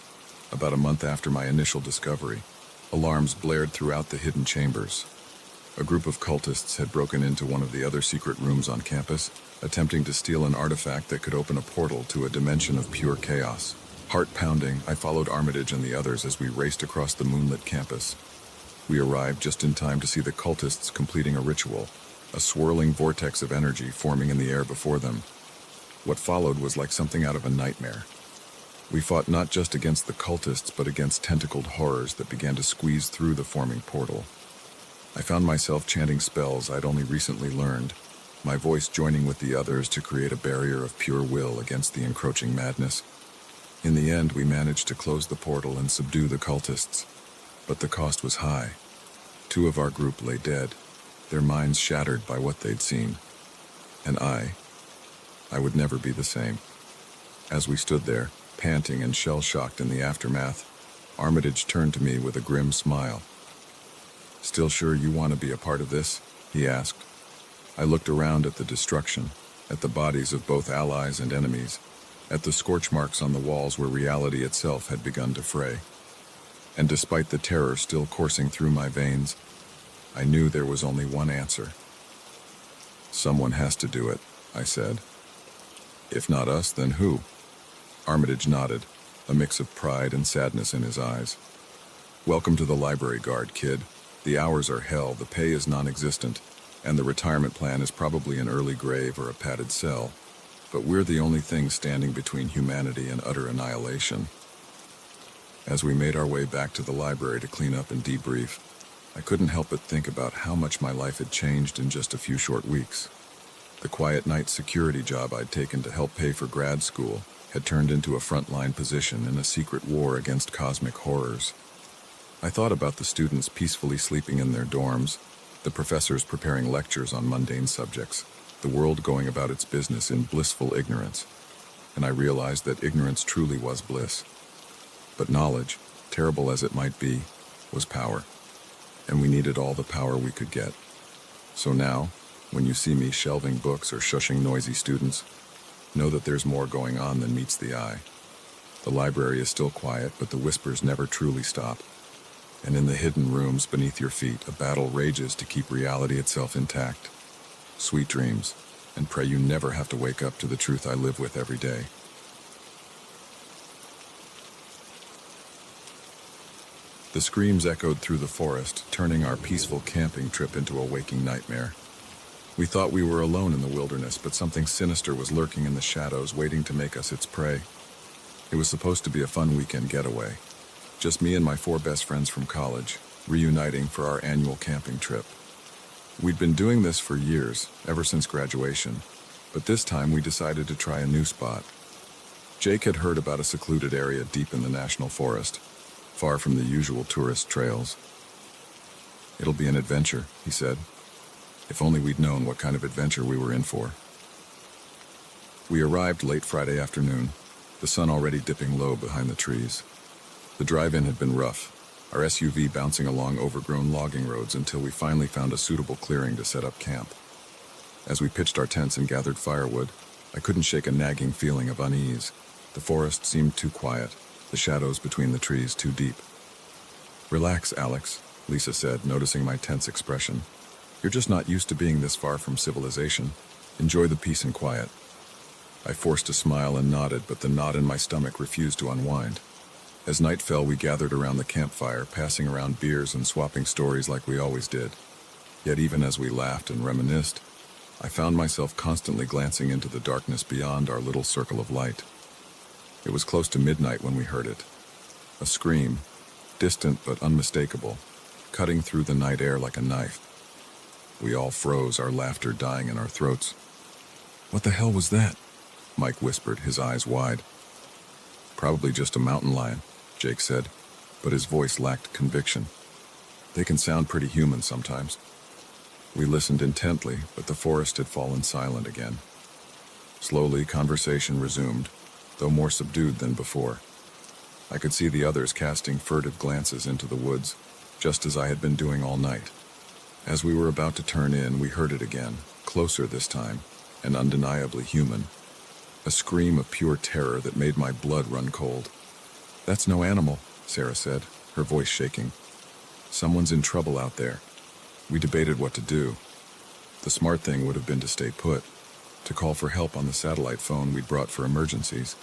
about a month after my initial discovery, alarms blared throughout the hidden chambers. A group of cultists had broken into one of the other secret rooms on campus, attempting to steal an artifact that could open a portal to a dimension of pure chaos. Heart-pounding, I followed Armitage and the others as we raced across the moonlit campus. We arrived just in time to see the cultists completing a ritual, a swirling vortex of energy forming in the air before them. What followed was like something out of a nightmare. We fought not just against the cultists, but against tentacled horrors that began to squeeze through the forming portal. I found myself chanting spells I'd only recently learned, my voice joining with the others to create a barrier of pure will against the encroaching madness. In the end, we managed to close the portal and subdue the cultists, but the cost was high. 2 of our group lay dead, their minds shattered by what they'd seen. And I would never be the same. As we stood there, panting and shell-shocked in the aftermath, Armitage turned to me with a grim smile. "Still sure you want to be a part of this?" he asked. I looked around at the destruction, at the bodies of both allies and enemies, at the scorch marks on the walls where reality itself had begun to fray. And despite the terror still coursing through my veins, I knew there was only one answer. "Someone has to do it," I said. "If not us, then who?" Armitage nodded, a mix of pride and sadness in his eyes. "Welcome to the Library Guard, kid. The hours are hell, the pay is non-existent, and the retirement plan is probably an early grave or a padded cell. but we're the only thing standing between humanity and utter annihilation. As we made our way back to the library to clean up and debrief, I couldn't help but think about how much my life had changed in just a few short weeks. The quiet night security job I'd taken to help pay for grad school had turned into a frontline position in a secret war against cosmic horrors. I thought about the students peacefully sleeping in their dorms, the professors preparing lectures on mundane subjects, the world going about its business in blissful ignorance, and I realized that ignorance truly was bliss. But knowledge, terrible as it might be, was power, and we needed all the power we could get. So now, when you see me shelving books or shushing noisy students, know that there's more going on than meets the eye. The library is still quiet, but the whispers never truly stop. And in the hidden rooms beneath your feet, a battle rages to keep reality itself intact. Sweet dreams, and pray you never have to wake up to the truth I live with every day. The screams echoed through the forest, turning our peaceful camping trip into a waking nightmare. We thought we were alone in the wilderness, but something sinister was lurking in the shadows, waiting to make us its prey. It was supposed to be a fun weekend getaway. Just me and my 4 best friends from college, reuniting for our annual camping trip. We'd been doing this for years, ever since graduation, but this time we decided to try a new spot. Jake had heard about a secluded area deep in the national forest, far from the usual tourist trails. "It'll be an adventure," he said. If only we'd known what kind of adventure we were in for. We arrived late Friday afternoon, the sun already dipping low behind the trees. The drive-in had been rough, our SUV bouncing along overgrown logging roads until we finally found a suitable clearing to set up camp. As we pitched our tents and gathered firewood, I couldn't shake a nagging feeling of unease. The forest seemed too quiet, the shadows between the trees too deep. "Relax, Alex," Lisa said, noticing my tense expression. "You're just not used to being this far from civilization. Enjoy the peace and quiet." I forced a smile and nodded, but the knot in my stomach refused to unwind. As night fell, we gathered around the campfire, passing around beers and swapping stories like we always did. Yet even as we laughed and reminisced, I found myself constantly glancing into the darkness beyond our little circle of light. It was close to midnight when we heard it. A scream, distant but unmistakable, cutting through the night air like a knife. We all froze, our laughter dying in our throats. "What the hell was that?" Mike whispered, his eyes wide. "Probably just a mountain lion," Jake said, but his voice lacked conviction. "They can sound pretty human sometimes." We listened intently, but the forest had fallen silent again. Slowly, conversation resumed, though more subdued than before. I could see the others casting furtive glances into the woods, just as I had been doing all night. As we were about to turn in, we heard it again, closer this time, and undeniably human. A scream of pure terror that made my blood run cold. "That's no animal," Sarah said, her voice shaking. "Someone's in trouble out there." We debated what to do. The smart thing would have been to stay put, to call for help on the satellite phone we'd brought for emergencies.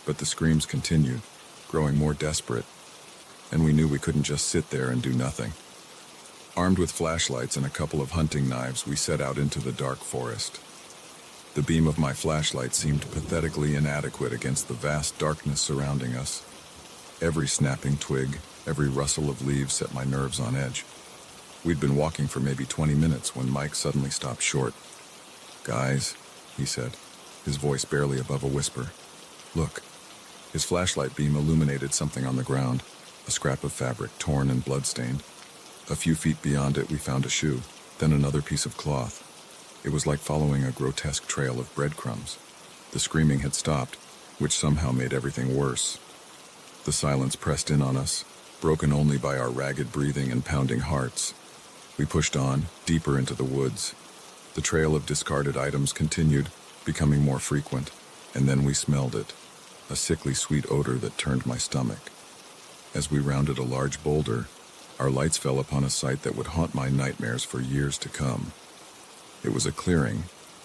But the screams continued, growing more desperate, and we knew we couldn't just sit there and do nothing. Armed with flashlights and a couple of hunting knives, we set out into the dark forest. The beam of my flashlight seemed pathetically inadequate against the vast darkness surrounding us. Every snapping twig, every rustle of leaves set my nerves on edge. We'd been walking for maybe 20 minutes when Mike suddenly stopped short. "Guys," he said, his voice barely above a whisper. "Look." His flashlight beam illuminated something on the ground, a scrap of fabric, torn and blood-stained. A few feet beyond it, we found a shoe, then another piece of cloth. It was like following a grotesque trail of breadcrumbs. The screaming had stopped, which somehow made everything worse. The silence pressed in on us, broken only by our ragged breathing and pounding hearts. We pushed on, deeper into the woods. The trail of discarded items continued, becoming more frequent, and then we smelled it, a sickly sweet odor that turned my stomach. As we rounded a large boulder, our lights fell upon a sight that would haunt my nightmares for years to come. It was a clearing,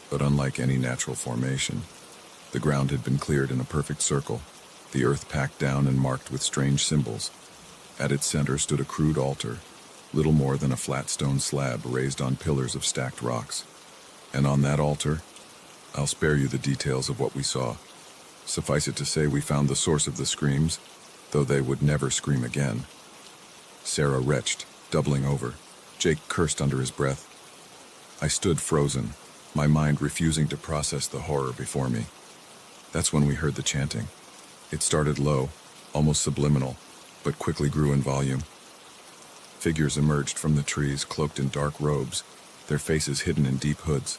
but unlike any natural formation. The ground had been cleared in a perfect circle, the earth packed down and marked with strange symbols. At its center stood a crude altar, little more than a flat stone slab raised on pillars of stacked rocks. And on that altar, I'll spare you the details of what we saw. Suffice it to say, we found the source of the screams, though they would never scream again. Sarah retched, doubling over. Jake cursed under his breath. I stood frozen, my mind refusing to process the horror before me. That's when we heard the chanting. It started low, almost subliminal, but quickly grew in volume. Figures emerged from the trees, cloaked in dark robes, their faces hidden in deep hoods.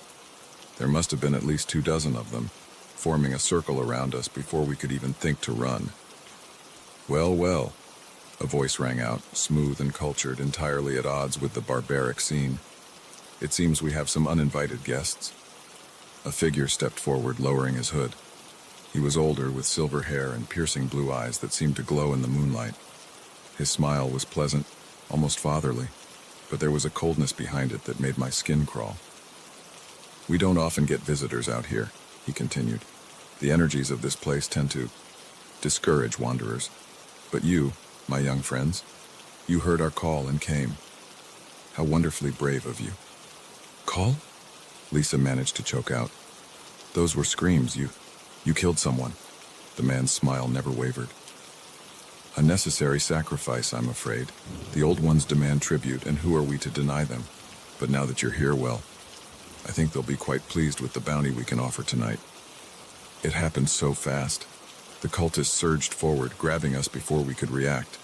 There must have been at least 24 of them, forming a circle around us before we could even think to run. Well, well, a voice rang out, smooth and cultured, entirely at odds with the barbaric scene. It seems we have some uninvited guests. A figure stepped forward, lowering his hood. He was older, with silver hair and piercing blue eyes that seemed to glow in the moonlight. His smile was pleasant, almost fatherly, but there was a coldness behind it that made my skin crawl. We don't often get visitors out here, he continued. The energies of this place tend to discourage wanderers. But you, my young friends, you heard our call and came. How wonderfully brave of you. Call? Lisa managed to choke out. Those were screams. You killed someone. The man's smile never wavered. A necessary sacrifice, I'm afraid. The old ones demand tribute, and who are we to deny them? But now that you're here, well, I think they'll be quite pleased with the bounty we can offer tonight. It happened so fast. The cultists surged forward, grabbing us before we could react.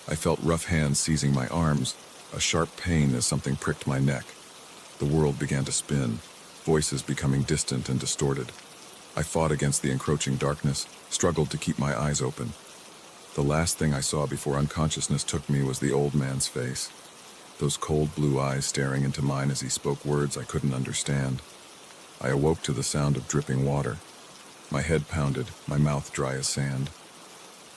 I felt rough hands seizing my arms, a sharp pain as something pricked my neck. The world began to spin, voices becoming distant and distorted. I fought against the encroaching darkness, struggled to keep my eyes open. The last thing I saw before unconsciousness took me was the old man's face. Those cold blue eyes staring into mine as he spoke words I couldn't understand. I awoke to the sound of dripping water. My head pounded, my mouth dry as sand.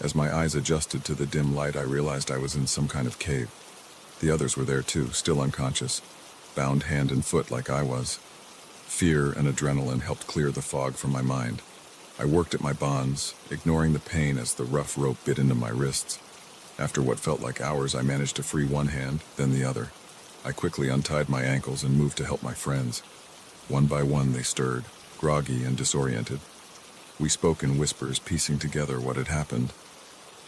As my eyes adjusted to the dim light, I realized I was in some kind of cave. The others were there too, still unconscious, bound hand and foot like I was. Fear and adrenaline helped clear the fog from my mind. I worked at my bonds, ignoring the pain as the rough rope bit into my wrists. After what felt like hours, I managed to free one hand, then the other. I quickly untied my ankles and moved to help my friends. One by one they stirred, groggy and disoriented. We spoke in whispers, piecing together what had happened.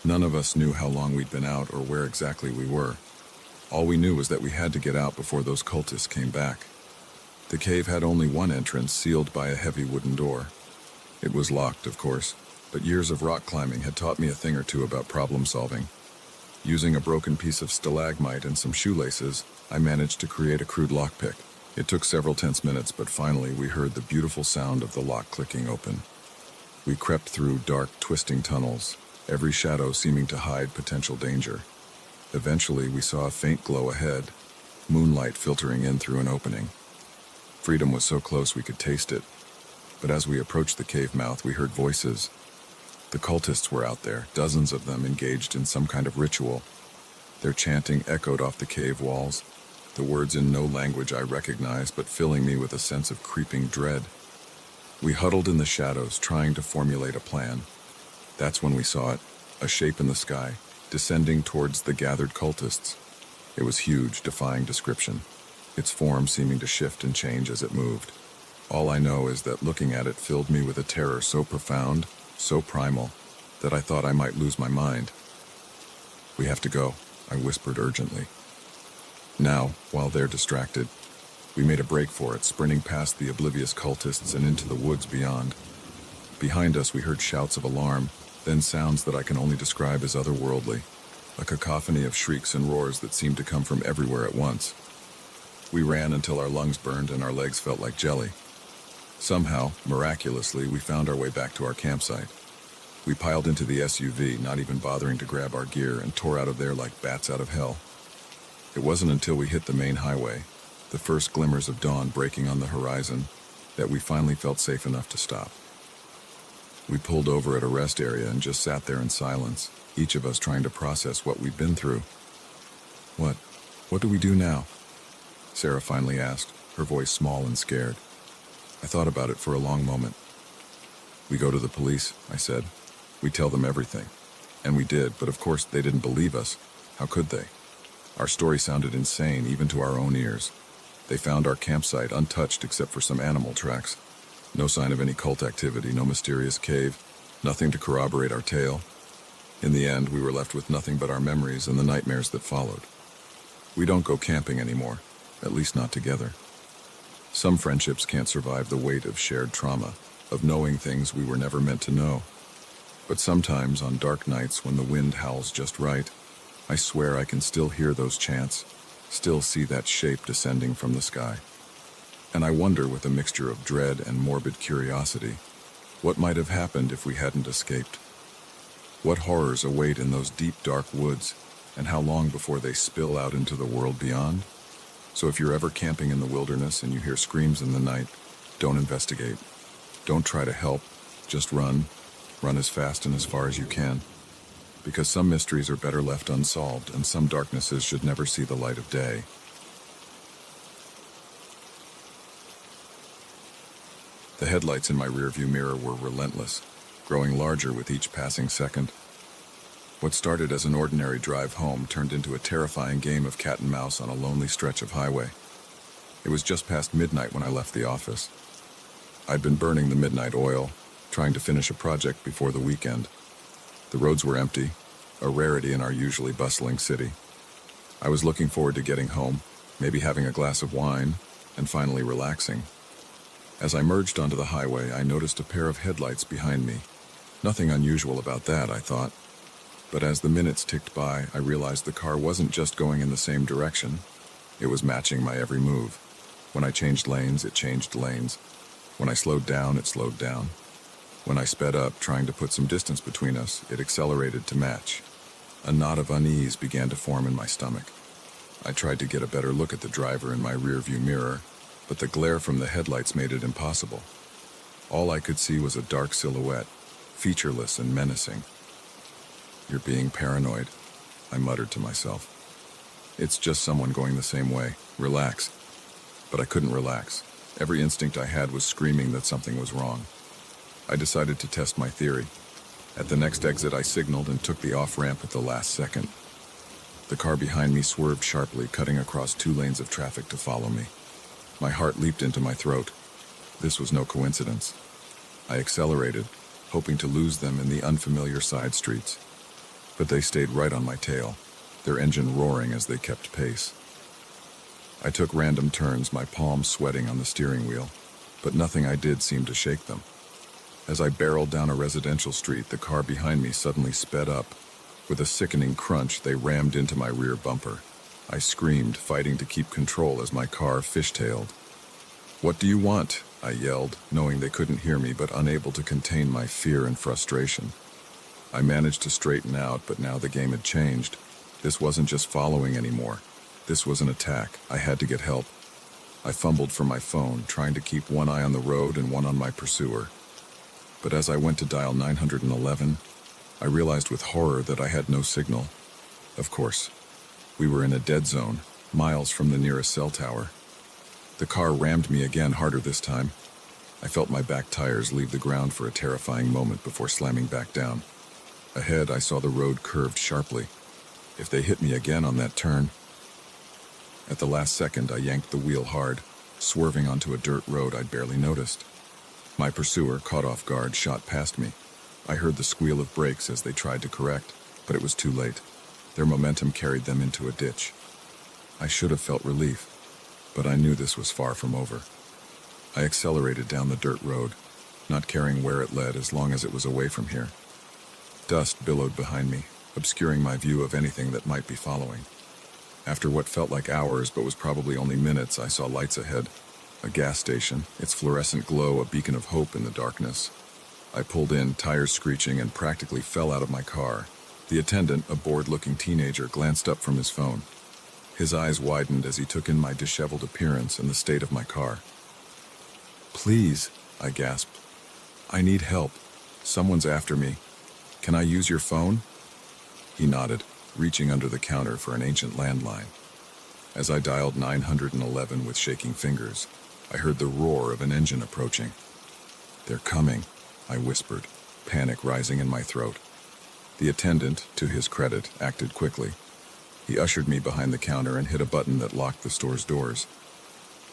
None of us knew how long we'd been out or where exactly we were. All we knew was that we had to get out before those cultists came back. The cave had only one entrance, sealed by a heavy wooden door. It was locked, of course, but years of rock climbing had taught me a thing or two about problem solving. Using a broken piece of stalagmite and some shoelaces, I managed to create a crude lockpick. It took several tense minutes, but finally we heard the beautiful sound of the lock clicking open. We crept through dark, twisting tunnels, every shadow seeming to hide potential danger. Eventually, we saw a faint glow ahead, moonlight filtering in through an opening. Freedom was so close we could taste it, but as we approached the cave mouth, we heard voices. The cultists were out there, dozens of them engaged in some kind of ritual. Their chanting echoed off the cave walls, the words in no language I recognized, but filling me with a sense of creeping dread. We huddled in the shadows, trying to formulate a plan. That's when we saw it, a shape in the sky, descending towards the gathered cultists. It was huge, defying description, its form seeming to shift and change as it moved. All I know is that looking at it filled me with a terror so profound, so primal, that I thought I might lose my mind. "We have to go," I whispered urgently. Now, while they're distracted, we made a break for it, sprinting past the oblivious cultists and into the woods beyond. Behind us, we heard shouts of alarm, then sounds that I can only describe as otherworldly, a cacophony of shrieks and roars that seemed to come from everywhere at once. We ran until our lungs burned and our legs felt like jelly. Somehow, miraculously, we found our way back to our campsite. We piled into the SUV, not even bothering to grab our gear, and tore out of there like bats out of hell. It wasn't until we hit the main highway, the first glimmers of dawn breaking on the horizon, that we finally felt safe enough to stop. We pulled over at a rest area and just sat there in silence, each of us trying to process what we'd been through. What do we do now?" Sarah finally asked, her voice small and scared. I thought about it for a long moment. "We go to the police," I said. "We tell them everything." And we did, but of course they didn't believe us. How could they? Our story sounded insane, even to our own ears. They found our campsite untouched except for some animal tracks. No sign of any cult activity, no mysterious cave, nothing to corroborate our tale. In the end, we were left with nothing but our memories and the nightmares that followed. We don't go camping anymore, at least not together. Some friendships can't survive the weight of shared trauma, of knowing things we were never meant to know. But sometimes, on dark nights when the wind howls just right, I swear I can still hear those chants, still see that shape descending from the sky. And I wonder, with a mixture of dread and morbid curiosity, what might have happened if we hadn't escaped. What horrors await in those deep, dark woods, and how long before they spill out into the world beyond? So if you're ever camping in the wilderness and you hear screams in the night, don't investigate. Don't try to help, just run. Run as fast and as far as you can. Because some mysteries are better left unsolved, and some darknesses should never see the light of day. The headlights in my rearview mirror were relentless, growing larger with each passing second. What started as an ordinary drive home turned into a terrifying game of cat and mouse on a lonely stretch of highway. It was just past midnight when I left the office. I'd been burning the midnight oil, trying to finish a project before the weekend. The roads were empty, a rarity in our usually bustling city. I was looking forward to getting home, maybe having a glass of wine, and finally relaxing. As I merged onto the highway, I noticed a pair of headlights behind me. Nothing unusual about that, I thought. But as the minutes ticked by, I realized the car wasn't just going in the same direction. It was matching my every move. When I changed lanes, it changed lanes. When I slowed down, it slowed down. When I sped up, trying to put some distance between us, it accelerated to match. A knot of unease began to form in my stomach. I tried to get a better look at the driver in my rearview mirror, but the glare from the headlights made it impossible. All I could see was a dark silhouette, featureless and menacing. "You're being paranoid," I muttered to myself. "It's just someone going the same way. Relax." But I couldn't relax. Every instinct I had was screaming that something was wrong. I decided to test my theory. At the next exit, I signaled and took the off-ramp at the last second. The car behind me swerved sharply, cutting across 2 lanes of traffic to follow me. My heart leaped into my throat. This was no coincidence. I accelerated, hoping to lose them in the unfamiliar side streets. But they stayed right on my tail, their engine roaring as they kept pace. I took random turns, my palms sweating on the steering wheel, but nothing I did seemed to shake them. As I barreled down a residential street, the car behind me suddenly sped up. With a sickening crunch, they rammed into my rear bumper. I screamed, fighting to keep control as my car fishtailed. "What do you want?" I yelled, knowing they couldn't hear me but unable to contain my fear and frustration. I managed to straighten out, but now the game had changed. This wasn't just following anymore. This was an attack. I had to get help. I fumbled for my phone, trying to keep one eye on the road and one on my pursuer. But as I went to dial 911, I realized with horror that I had no signal. Of course, we were in a dead zone, miles from the nearest cell tower. The car rammed me again, harder this time. I felt my back tires leave the ground for a terrifying moment before slamming back down. Ahead, I saw the road curved sharply. If they hit me again on that turn... At the last second, I yanked the wheel hard, swerving onto a dirt road I'd barely noticed. My pursuer, caught off guard, shot past me. I heard the squeal of brakes as they tried to correct, but it was too late. Their momentum carried them into a ditch. I should have felt relief, but I knew this was far from over. I accelerated down the dirt road, not caring where it led as long as it was away from here. Dust billowed behind me, obscuring my view of anything that might be following. After what felt like hours but was probably only minutes, I saw lights ahead. A gas station, its fluorescent glow a beacon of hope in the darkness. I pulled in, tires screeching, and practically fell out of my car. The attendant, a bored-looking teenager, glanced up from his phone. His eyes widened as he took in my disheveled appearance and the state of my car. "Please," I gasped. "I need help. Someone's after me. Can I use your phone?" He nodded, reaching under the counter for an ancient landline. As I dialed 911 with shaking fingers, I heard the roar of an engine approaching. "They're coming," I whispered, panic rising in my throat. The attendant, to his credit, acted quickly. He ushered me behind the counter and hit a button that locked the store's doors.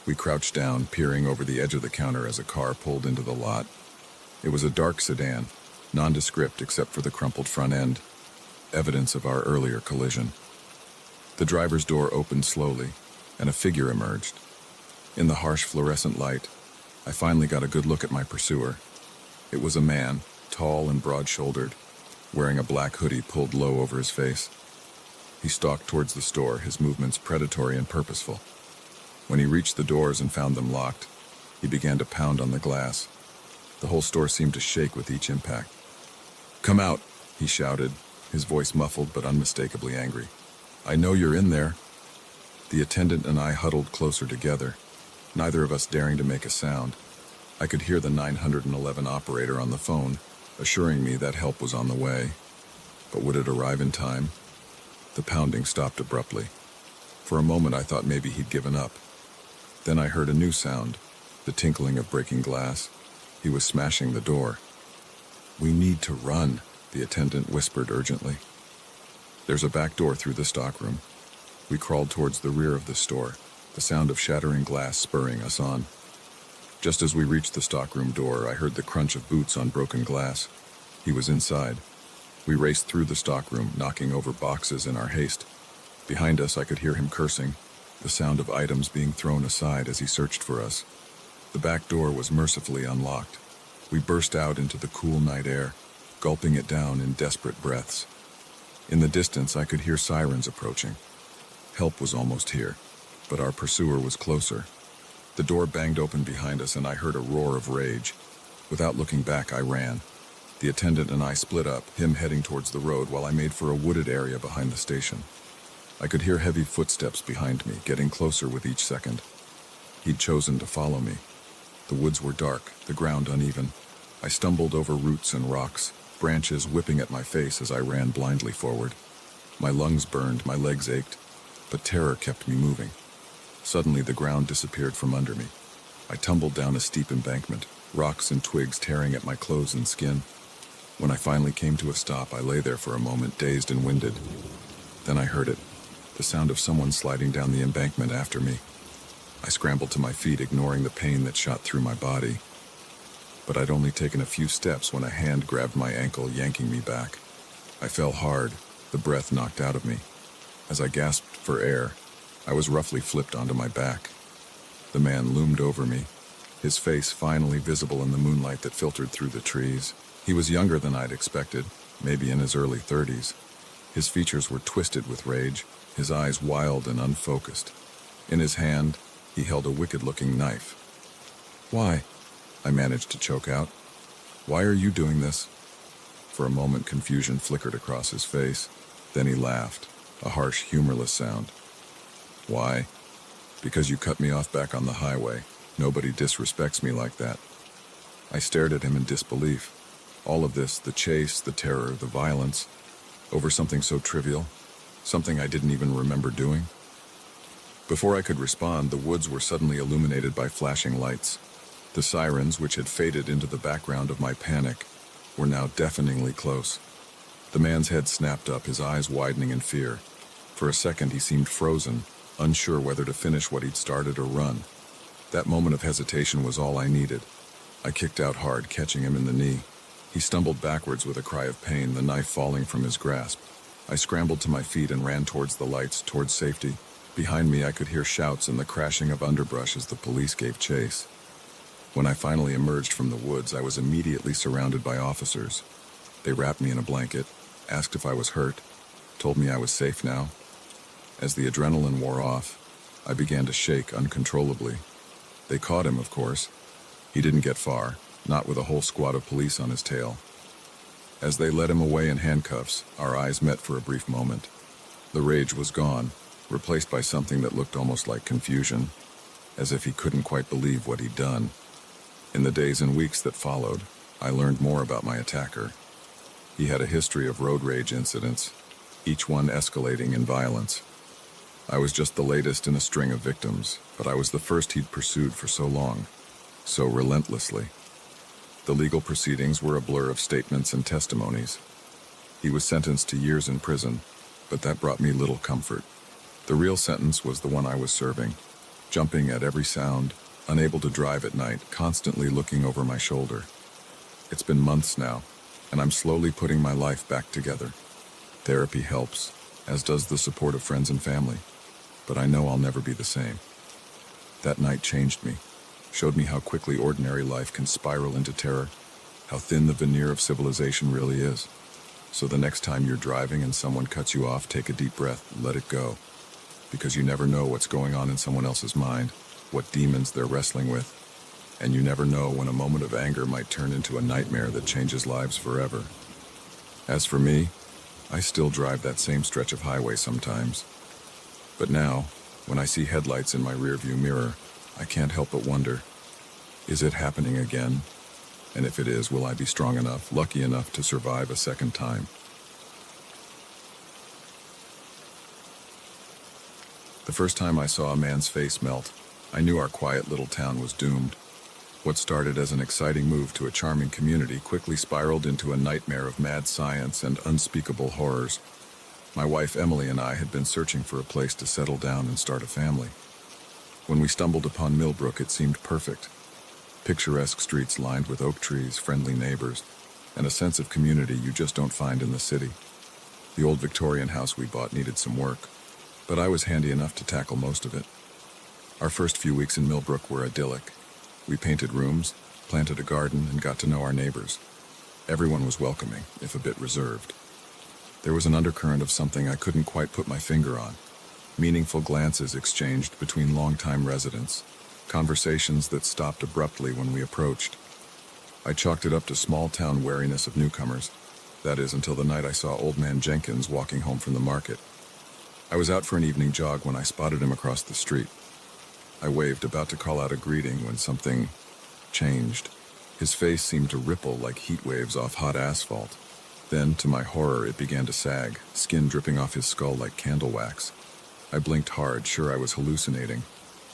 We crouched down, peering over the edge of the counter as a car pulled into the lot. It was a dark sedan, nondescript except for the crumpled front end, evidence of our earlier collision. The driver's door opened slowly, and a figure emerged. In the harsh fluorescent light, I finally got a good look at my pursuer. It was a man, tall and broad-shouldered, wearing a black hoodie pulled low over his face. He stalked towards the store, his movements predatory and purposeful. When he reached the doors and found them locked, he began to pound on the glass. The whole store seemed to shake with each impact. "Come out," he shouted, his voice muffled but unmistakably angry. "I know you're in there." The attendant and I huddled closer together, neither of us daring to make a sound. I could hear the 911 operator on the phone, assuring me that help was on the way. But would it arrive in time? The pounding stopped abruptly. For a moment I thought maybe he'd given up. Then I heard a new sound, the tinkling of breaking glass. He was smashing the door. "We need to run," the attendant whispered urgently. "There's a back door through the stockroom." We crawled towards the rear of the store, the sound of shattering glass spurring us on. Just as we reached the stockroom door, I heard the crunch of boots on broken glass. He was inside. We raced through the stockroom, knocking over boxes in our haste. Behind us, I could hear him cursing, the sound of items being thrown aside as he searched for us. The back door was mercifully unlocked. We burst out into the cool night air, gulping it down in desperate breaths. In the distance, I could hear sirens approaching. Help was almost here, but our pursuer was closer. The door banged open behind us, and I heard a roar of rage. Without looking back, I ran. The attendant and I split up, him heading towards the road while I made for a wooded area behind the station. I could hear heavy footsteps behind me, getting closer with each second. He'd chosen to follow me. The woods were dark, the ground uneven. I stumbled over roots and rocks, branches whipping at my face as I ran blindly forward. My lungs burned, my legs ached, but terror kept me moving. Suddenly, the ground disappeared from under me. I tumbled down a steep embankment, rocks and twigs tearing at my clothes and skin. When I finally came to a stop, I lay there for a moment, dazed and winded. Then I heard it, the sound of someone sliding down the embankment after me. I scrambled to my feet, ignoring the pain that shot through my body. But I'd only taken a few steps when a hand grabbed my ankle, yanking me back. I fell hard, the breath knocked out of me. As I gasped for air, I was roughly flipped onto my back. The man loomed over me, his face finally visible in the moonlight that filtered through the trees. He was younger than I'd expected, maybe in his early 30s. His features were twisted with rage, his eyes wild and unfocused. In his hand, he held a wicked-looking knife. "Why?" I managed to choke out. "Why are you doing this?" For a moment, confusion flickered across his face. Then he laughed, a harsh, humorless sound. "Why? Because you cut me off back on the highway. Nobody disrespects me like that." I stared at him in disbelief. All of this, the chase, the terror, the violence, over something so trivial, something I didn't even remember doing. Before I could respond, the woods were suddenly illuminated by flashing lights. The sirens, which had faded into the background of my panic, were now deafeningly close. The man's head snapped up, his eyes widening in fear. For a second, he seemed frozen, unsure whether to finish what he'd started or run. That moment of hesitation was all I needed. I kicked out hard, catching him in the knee. He stumbled backwards with a cry of pain, the knife falling from his grasp. I scrambled to my feet and ran towards the lights, towards safety. Behind me, I could hear shouts and the crashing of underbrush as the police gave chase. When I finally emerged from the woods, I was immediately surrounded by officers. They wrapped me in a blanket, asked if I was hurt, told me I was safe now. As the adrenaline wore off, I began to shake uncontrollably. They caught him, of course. He didn't get far, not with a whole squad of police on his tail. As they led him away in handcuffs, our eyes met for a brief moment. The rage was gone, replaced by something that looked almost like confusion, as if he couldn't quite believe what he'd done. In the days and weeks that followed, I learned more about my attacker. He had a history of road rage incidents, each one escalating in violence. I was just the latest in a string of victims, but I was the first he'd pursued for so long, so relentlessly. The legal proceedings were a blur of statements and testimonies. He was sentenced to years in prison, but that brought me little comfort. The real sentence was the one I was serving. jumping at every sound, unable to drive at night, constantly looking over my shoulder. It's been months now, and I'm slowly putting my life back together. Therapy helps, as does the support of friends and family, but I know I'll never be the same. That night changed me, showed me how quickly ordinary life can spiral into terror, how thin the veneer of civilization really is. So the next time you're driving and someone cuts you off, take a deep breath and let it go. Because you never know what's going on in someone else's mind, what demons they're wrestling with, and you never know when a moment of anger might turn into a nightmare that changes lives forever. As for me, I still drive that same stretch of highway sometimes. But now, when I see headlights in my rearview mirror, I can't help but wonder, is it happening again? And if it is, will I be strong enough, lucky enough to survive a second time? The first time I saw a man's face melt, I knew our quiet little town was doomed. What started as an exciting move to a charming community quickly spiraled into a nightmare of mad science and unspeakable horrors. My wife Emily and I had been searching for a place to settle down and start a family. When we stumbled upon Millbrook, it seemed perfect. Picturesque streets lined with oak trees, friendly neighbors, and a sense of community you just don't find in the city. The old Victorian house we bought needed some work, but I was handy enough to tackle most of it. Our first few weeks in Millbrook were idyllic. We painted rooms, planted a garden, and got to know our neighbors. Everyone was welcoming, if a bit reserved. There was an undercurrent of something I couldn't quite put my finger on. Meaningful glances exchanged between longtime residents, conversations that stopped abruptly when we approached. I chalked it up to small-town wariness of newcomers. That is, until the night I saw Old Man Jenkins walking home from the market. I was out for an evening jog when I spotted him across the street. I waved, about to call out a greeting, when something changed. His face seemed to ripple like heat waves off hot asphalt. Then, to my horror, it began to sag, skin dripping off his skull like candle wax. I blinked hard, sure I was hallucinating.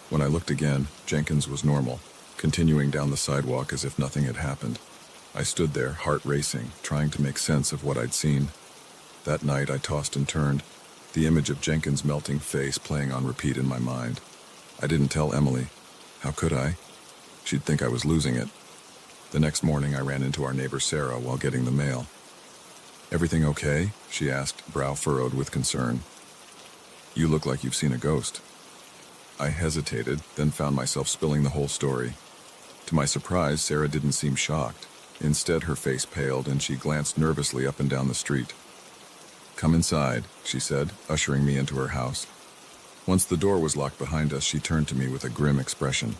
When I looked again, Jenkins was normal, continuing down the sidewalk as if nothing had happened. I stood there, heart racing, trying to make sense of what I'd seen. That night I tossed and turned, the image of Jenkins' melting face playing on repeat in my mind. I didn't tell Emily. How could I? She'd think I was losing it. The next morning I ran into our neighbor Sarah while getting the mail. "Everything okay?" she asked, brow furrowed with concern. "You look like you've seen a ghost." I hesitated, then found myself spilling the whole story. To my surprise, Sarah didn't seem shocked. Instead, her face paled and she glanced nervously up and down the street. "Come inside," she said, ushering me into her house. Once the door was locked behind us, she turned to me with a grim expression.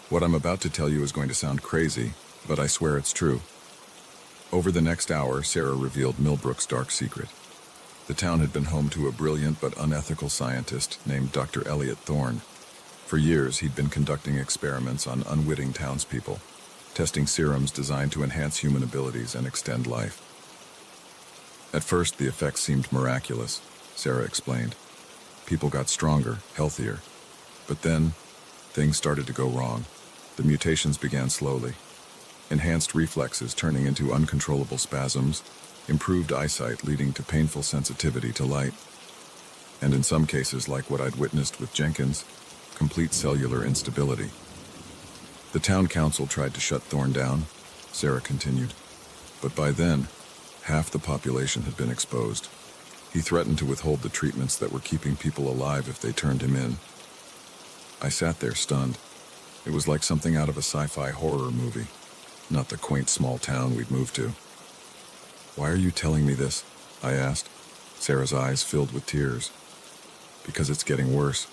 "What I'm about to tell you is going to sound crazy, but I swear it's true." Over the next hour, Sarah revealed Millbrook's dark secret. The town had been home to a brilliant but unethical scientist named Dr. Elliot Thorne. For years, he'd been conducting experiments on unwitting townspeople, testing serums designed to enhance human abilities and extend life. At first, the effects seemed miraculous, Sarah explained. People got stronger, healthier. But then, things started to go wrong. The mutations began slowly. Enhanced reflexes turning into uncontrollable spasms, improved eyesight leading to painful sensitivity to light. And in some cases, like what I'd witnessed with Jenkins, complete cellular instability. The town council tried to shut Thorne down, Sarah continued. But by then, half the population had been exposed. He threatened to withhold the treatments that were keeping people alive if they turned him in. I sat there stunned. It was like something out of a sci-fi horror movie, not the quaint small town we'd moved to. "Why are you telling me this?" I asked, Sarah's eyes filled with tears. "Because it's getting worse.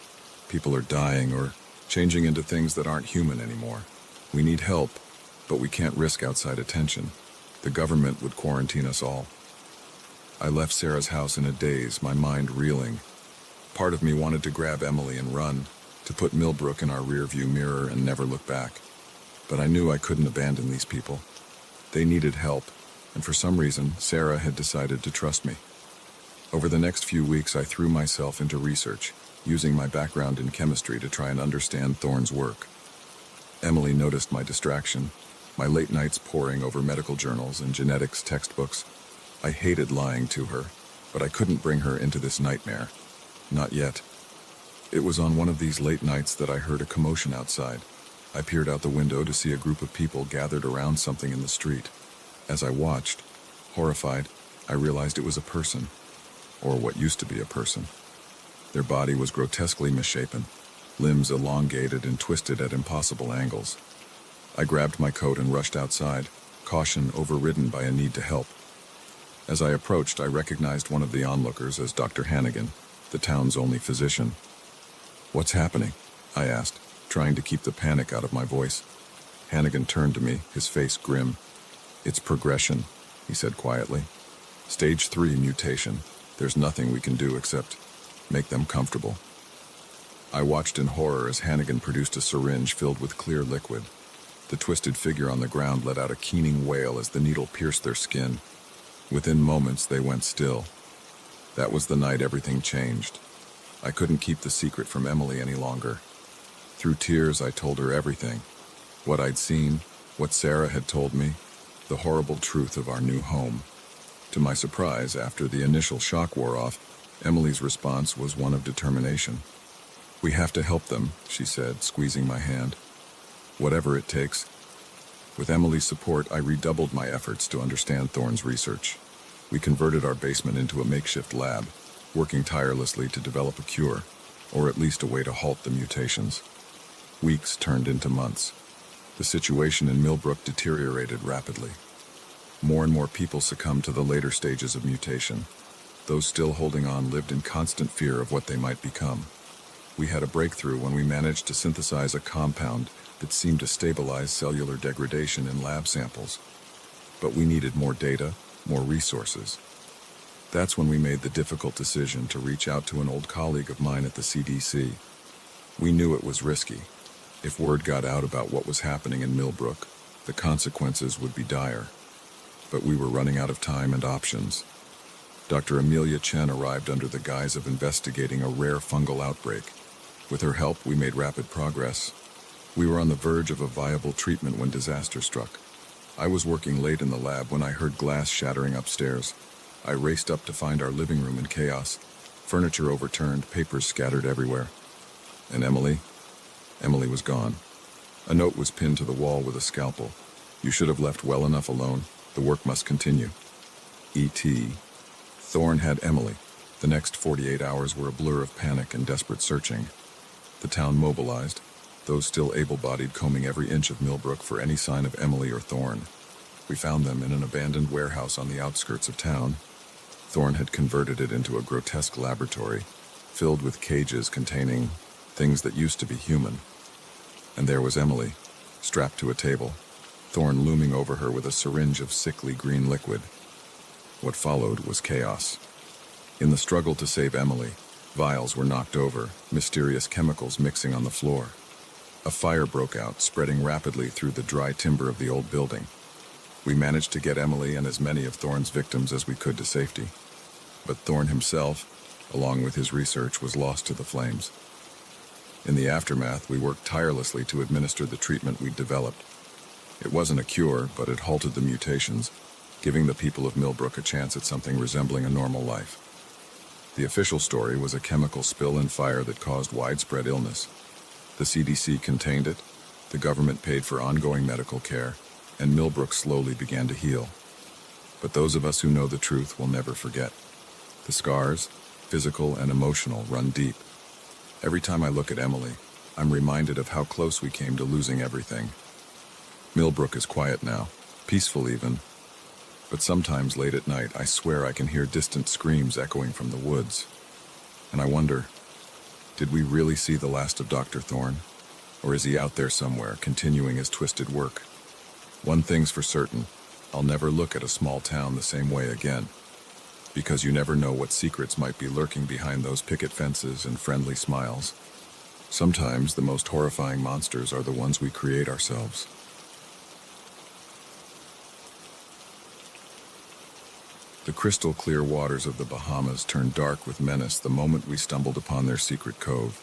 People are dying or changing into things that aren't human anymore. We need help, but we can't risk outside attention. The government would quarantine us all." I left Sarah's house in a daze, my mind reeling. Part of me wanted to grab Emily and run, to put Millbrook in our rearview mirror and never look back. But I knew I couldn't abandon these people. They needed help, and for some reason, Sarah had decided to trust me. Over the next few weeks, I threw myself into research, using my background in chemistry to try and understand Thorne's work. Emily noticed my distraction, my late nights poring over medical journals and genetics textbooks. I hated lying to her, but I couldn't bring her into this nightmare. Not yet. It was on one of these late nights that I heard a commotion outside. I peered out the window to see a group of people gathered around something in the street. As I watched, horrified, I realized it was a person, or what used to be a person. Their body was grotesquely misshapen, limbs elongated and twisted at impossible angles. I grabbed my coat and rushed outside, caution overridden by a need to help. As I approached, I recognized one of the onlookers as Dr. Hannigan, the town's only physician. "What's happening?" I asked, trying to keep the panic out of my voice. Hannigan turned to me, his face grim. "It's progression," he said quietly. "Stage 3 mutation. There's nothing we can do except make them comfortable." I watched in horror as Hannigan produced a syringe filled with clear liquid. The twisted figure on the ground let out a keening wail as the needle pierced their skin. Within moments, they went still. That was the night everything changed. I couldn't keep the secret from Emily any longer. Through tears, I told her everything. What I'd seen, what Sarah had told me, the horrible truth of our new home. To my surprise, after the initial shock wore off, Emily's response was one of determination. "We have to help them," she said, squeezing my hand. "Whatever it takes." With Emily's support, I redoubled my efforts to understand Thorne's research. We converted our basement into a makeshift lab, working tirelessly to develop a cure, or at least a way to halt the mutations. Weeks turned into months. The situation in Millbrook deteriorated rapidly. More and more people succumbed to the later stages of mutation. Those still holding on lived in constant fear of what they might become. We had a breakthrough when we managed to synthesize a compound that seemed to stabilize cellular degradation in lab samples. But we needed more data, more resources. That's when we made the difficult decision to reach out to an old colleague of mine at the CDC. We knew it was risky. If word got out about what was happening in Millbrook, the consequences would be dire. But we were running out of time and options. Dr. Amelia Chen arrived under the guise of investigating a rare fungal outbreak. With her help, we made rapid progress. We were on the verge of a viable treatment when disaster struck. I was working late in the lab when I heard glass shattering upstairs. I raced up to find our living room in chaos. Furniture overturned, papers scattered everywhere. And Emily? Emily was gone. A note was pinned to the wall with a scalpel. "You should have left well enough alone. The work must continue. E.T. Thorne had Emily. The next 48 hours were a blur of panic and desperate searching. The town mobilized, those still able-bodied combing every inch of Millbrook for any sign of Emily or Thorne. We found them in an abandoned warehouse on the outskirts of town. Thorne had converted it into a grotesque laboratory, filled with cages containing things that used to be human. And there was Emily, strapped to a table, Thorne looming over her with a syringe of sickly green liquid. What followed was chaos. In the struggle to save Emily, vials were knocked over, mysterious chemicals mixing on the floor. A fire broke out, spreading rapidly through the dry timber of the old building. We managed to get Emily and as many of Thorne's victims as we could to safety. But Thorne himself, along with his research, was lost to the flames. In the aftermath, we worked tirelessly to administer the treatment we'd developed. It wasn't a cure, but it halted the mutations, giving the people of Millbrook a chance at something resembling a normal life. The official story was a chemical spill and fire that caused widespread illness. The CDC contained it, the government paid for ongoing medical care, and Millbrook slowly began to heal. But those of us who know the truth will never forget. The scars, physical and emotional, run deep. Every time I look at Emily, I'm reminded of how close we came to losing everything. Millbrook is quiet now, peaceful even. But sometimes late at night, I swear I can hear distant screams echoing from the woods. And I wonder, did we really see the last of Dr. Thorne? Or is he out there somewhere, continuing his twisted work? One thing's for certain, I'll never look at a small town the same way again. Because you never know what secrets might be lurking behind those picket fences and friendly smiles. Sometimes the most horrifying monsters are the ones we create ourselves. The crystal-clear waters of the Bahamas turned dark with menace the moment we stumbled upon their secret cove.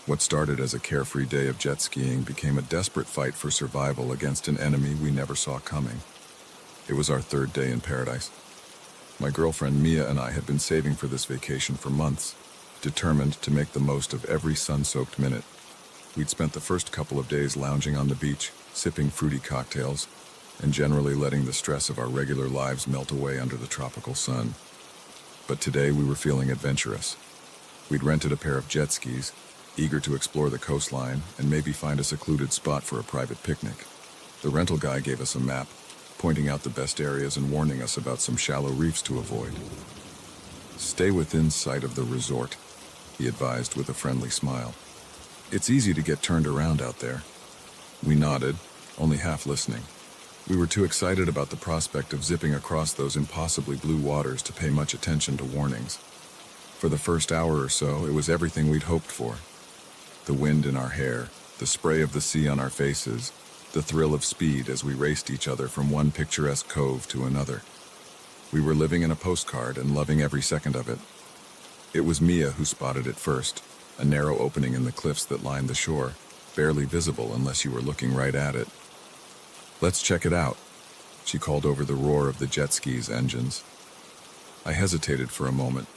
What started as a carefree day of jet skiing became a desperate fight for survival against an enemy we never saw coming. It was our third day in paradise. My girlfriend Mia and I had been saving for this vacation for months. determined to make the most of every sun-soaked minute. We'd spent the first couple of days lounging on the beach, sipping fruity cocktails, and generally letting the stress of our regular lives melt away under the tropical sun. But today we were feeling adventurous. We'd rented a pair of jet skis, eager to explore the coastline and maybe find a secluded spot for a private picnic. The rental guy gave us a map, pointing out the best areas and warning us about some shallow reefs to avoid. "Stay within sight of the resort," he advised with a friendly smile. "It's easy to get turned around out there." We nodded, only half listening. We were too excited about the prospect of zipping across those impossibly blue waters to pay much attention to warnings. For the first hour or so, it was everything we'd hoped for. The wind in our hair, the spray of the sea on our faces, the thrill of speed as we raced each other from one picturesque cove to another. We were living in a postcard and loving every second of it. It was Mia who spotted it first, a narrow opening in the cliffs that lined the shore, barely visible unless you were looking right at it. "Let's check it out," she called over the roar of the jet ski's engines. I hesitated for a moment.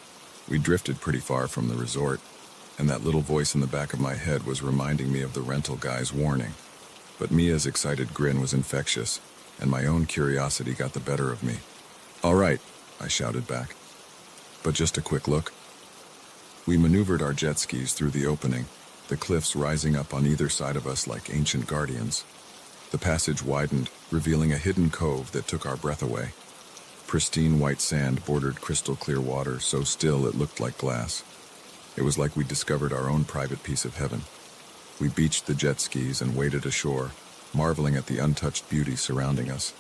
We drifted pretty far from the resort, and that little voice in the back of my head was reminding me of the rental guy's warning. But Mia's excited grin was infectious, and my own curiosity got the better of me. "All right," I shouted back. "But just a quick look." We maneuvered our jet skis through the opening, the cliffs rising up on either side of us like ancient guardians. The passage widened, revealing a hidden cove that took our breath away. Pristine white sand bordered crystal clear water, so still it looked like glass. It was like we'd discovered our own private piece of heaven. We beached the jet skis and waded ashore, marveling at the untouched beauty surrounding us.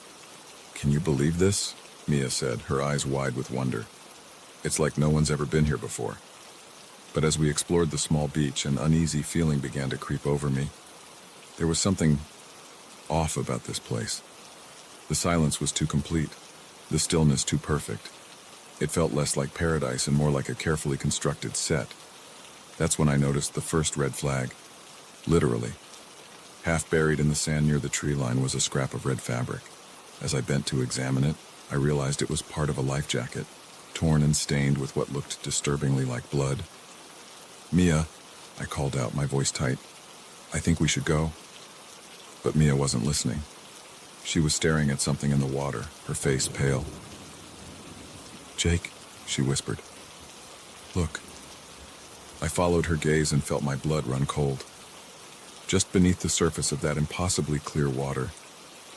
"Can you believe this?" Mia said, her eyes wide with wonder. "It's like no one's ever been here before." But as we explored the small beach, an uneasy feeling began to creep over me. There was something off about this place. The silence was too complete, the stillness too perfect. It felt less like paradise and more like a carefully constructed set. That's when I noticed the first red flag. Literally. Half buried in the sand near the tree line was a scrap of red fabric. As I bent to examine it, I realized it was part of a life jacket, torn and stained with what looked disturbingly like blood. "Mia," I called out, my voice tight. "I think we should go." But Mia wasn't listening. She was staring at something in the water, her face pale. "Jake," she whispered. "Look." I followed her gaze and felt my blood run cold. Just beneath the surface of that impossibly clear water,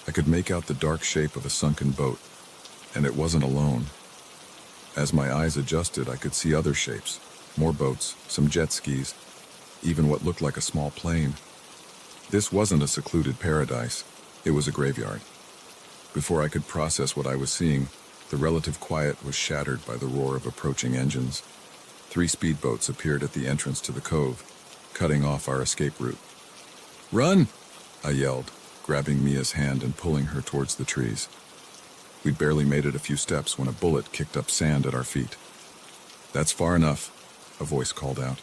I could make out the dark shape of a sunken boat, and it wasn't alone. As my eyes adjusted, I could see other shapes, more boats, some jet skis, even what looked like a small plane. This wasn't a secluded paradise, it was a graveyard. Before I could process what I was seeing, the relative quiet was shattered by the roar of approaching engines. 3 speedboats appeared at the entrance to the cove, cutting off our escape route. "Run!" I yelled, grabbing Mia's hand and pulling her towards the trees. We'd barely made it a few steps when a bullet kicked up sand at our feet. "That's far enough," a voice called out.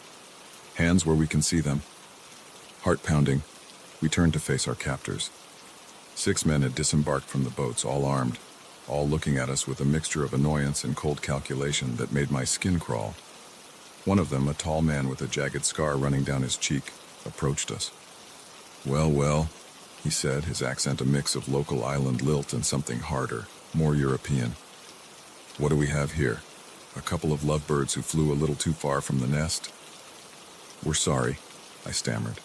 "Hands where we can see them." Heart pounding, we turned to face our captors. 6 men had disembarked from the boats, all armed, all looking at us with a mixture of annoyance and cold calculation that made my skin crawl. One of them, a tall man with a jagged scar running down his cheek, approached us. "Well, well," he said, his accent a mix of local island lilt and something harder, more European. "What do we have here? A couple of lovebirds who flew a little too far from the nest?" "We're sorry," I stammered.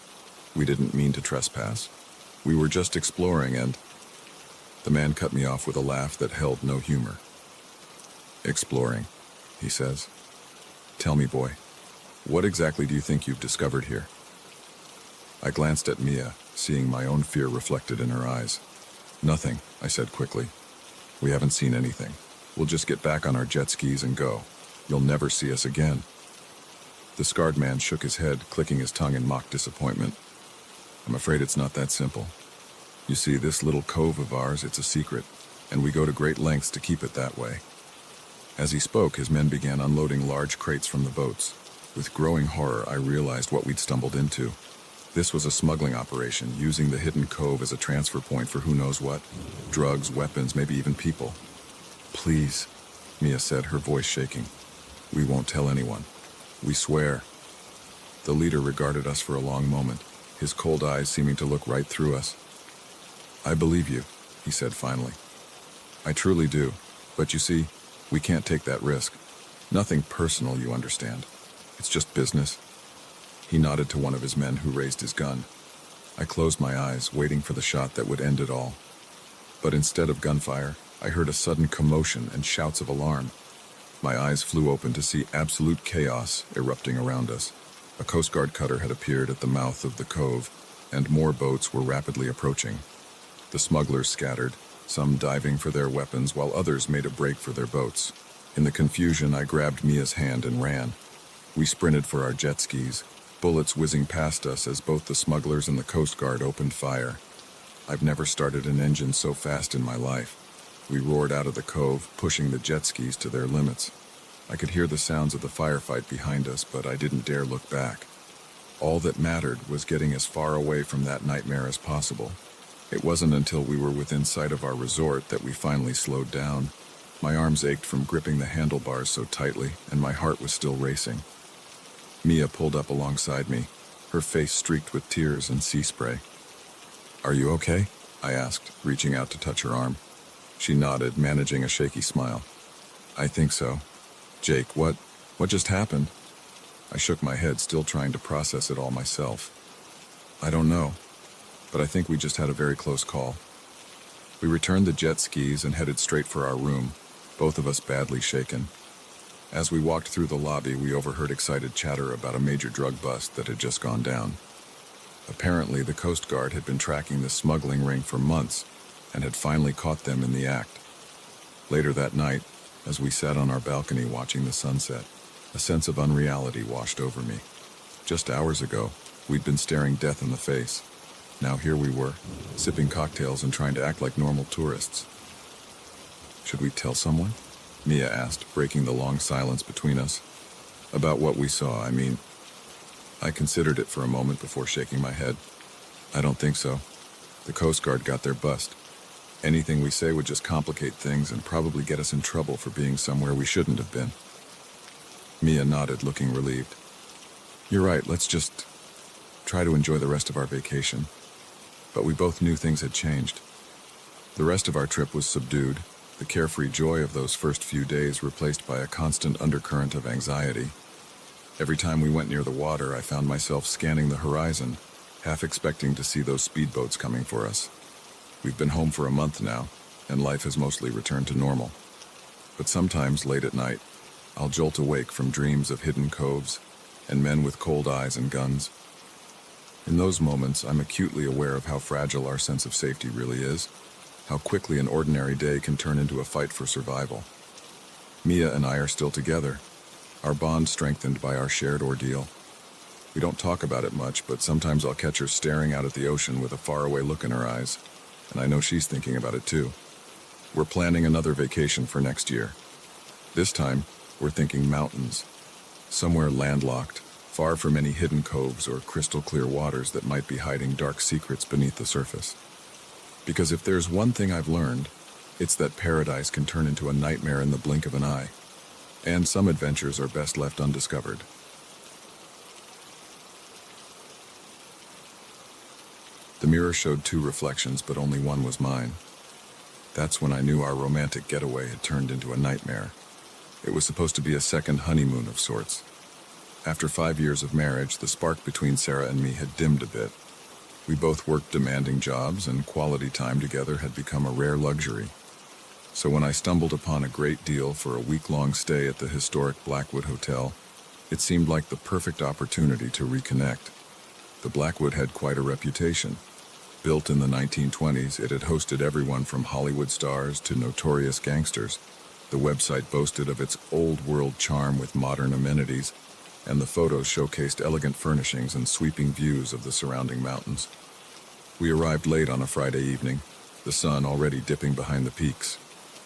"We didn't mean to trespass. We were just exploring and—" The man cut me off with a laugh that held no humor. "Exploring," he says. "Tell me, boy, what exactly do you think you've discovered here?" I glanced at Mia, seeing my own fear reflected in her eyes. "Nothing," I said quickly. "We haven't seen anything. We'll just get back on our jet skis and go. You'll never see us again." The scarred man shook his head, clicking his tongue in mock disappointment. "I'm afraid it's not that simple. You see, this little cove of ours, it's a secret, and we go to great lengths to keep it that way." As he spoke, his men began unloading large crates from the boats. With growing horror, I realized what we'd stumbled into. This was a smuggling operation, using the hidden cove as a transfer point for who knows what. Drugs, weapons, maybe even people. "Please," Mia said, her voice shaking. "We won't tell anyone." We swear. The leader regarded us for a long moment, his cold eyes seeming to look right through us. I believe you, he said finally. I truly do, but you see, we can't take that risk. Nothing personal, you understand. It's just business. He nodded to one of his men who raised his gun. I closed my eyes, waiting for the shot that would end it all. But instead of gunfire, I heard a sudden commotion and shouts of alarm. My eyes flew open to see absolute chaos erupting around us. A Coast Guard cutter had appeared at the mouth of the cove, and more boats were rapidly approaching. The smugglers scattered, some diving for their weapons while others made a break for their boats. In the confusion, I grabbed Mia's hand and ran. We sprinted for our jet skis, bullets whizzing past us as both the smugglers and the Coast Guard opened fire. I've never started an engine so fast in my life. We roared out of the cove, pushing the jet skis to their limits. I could hear the sounds of the firefight behind us, but I didn't dare look back. All that mattered was getting as far away from that nightmare as possible. It wasn't until we were within sight of our resort that we finally slowed down. My arms ached from gripping the handlebars so tightly, and my heart was still racing. Mia pulled up alongside me, her face streaked with tears and sea spray. "Are you okay?" I asked, reaching out to touch her arm. She nodded, managing a shaky smile. "I think so. Jake, what just happened?" I shook my head, still trying to process it all myself. "I don't know, but I think we just had a very close call." We returned the jet skis and headed straight for our room, both of us badly shaken. As we walked through the lobby, we overheard excited chatter about a major drug bust that had just gone down. Apparently, the Coast Guard had been tracking the smuggling ring for months and had finally caught them in the act. Later that night, as we sat on our balcony watching the sunset, a sense of unreality washed over me. Just hours ago, we'd been staring death in the face. Now here we were, sipping cocktails and trying to act like normal tourists. "Should we tell someone?" Mia asked, breaking the long silence between us. "About what we saw, I mean." I considered it for a moment before shaking my head. "I don't think so. The Coast Guard got their bust. Anything we say would just complicate things and probably get us in trouble for being somewhere we shouldn't have been." Mia nodded, looking relieved. "You're right, let's just try to enjoy the rest of our vacation." But we both knew things had changed. The rest of our trip was subdued, the carefree joy of those first few days replaced by a constant undercurrent of anxiety. Every time we went near the water, I found myself scanning the horizon, half expecting to see those speedboats coming for us. We've been home for a month now, and life has mostly returned to normal. But sometimes, late at night, I'll jolt awake from dreams of hidden coves and men with cold eyes and guns. In those moments, I'm acutely aware of how fragile our sense of safety really is, how quickly an ordinary day can turn into a fight for survival. Mia and I are still together, our bond strengthened by our shared ordeal. We don't talk about it much, but sometimes I'll catch her staring out at the ocean with a faraway look in her eyes, and I know she's thinking about it too. We're planning another vacation for next year. This time, we're thinking mountains, somewhere landlocked, far from any hidden coves or crystal-clear waters that might be hiding dark secrets beneath the surface. Because if there's one thing I've learned, it's that paradise can turn into a nightmare in the blink of an eye, and some adventures are best left undiscovered. The mirror showed 2 reflections, but only one was mine. That's when I knew our romantic getaway had turned into a nightmare. It was supposed to be a second honeymoon of sorts. After 5 years of marriage, the spark between Sarah and me had dimmed a bit. We both worked demanding jobs, and quality time together had become a rare luxury. So when I stumbled upon a great deal for a week-long stay at the historic Blackwood Hotel, it seemed like the perfect opportunity to reconnect. The Blackwood had quite a reputation. Built in the 1920s, it had hosted everyone from Hollywood stars to notorious gangsters. The website boasted of its old-world charm with modern amenities, and the photos showcased elegant furnishings and sweeping views of the surrounding mountains. We arrived late on a Friday evening, the sun already dipping behind the peaks.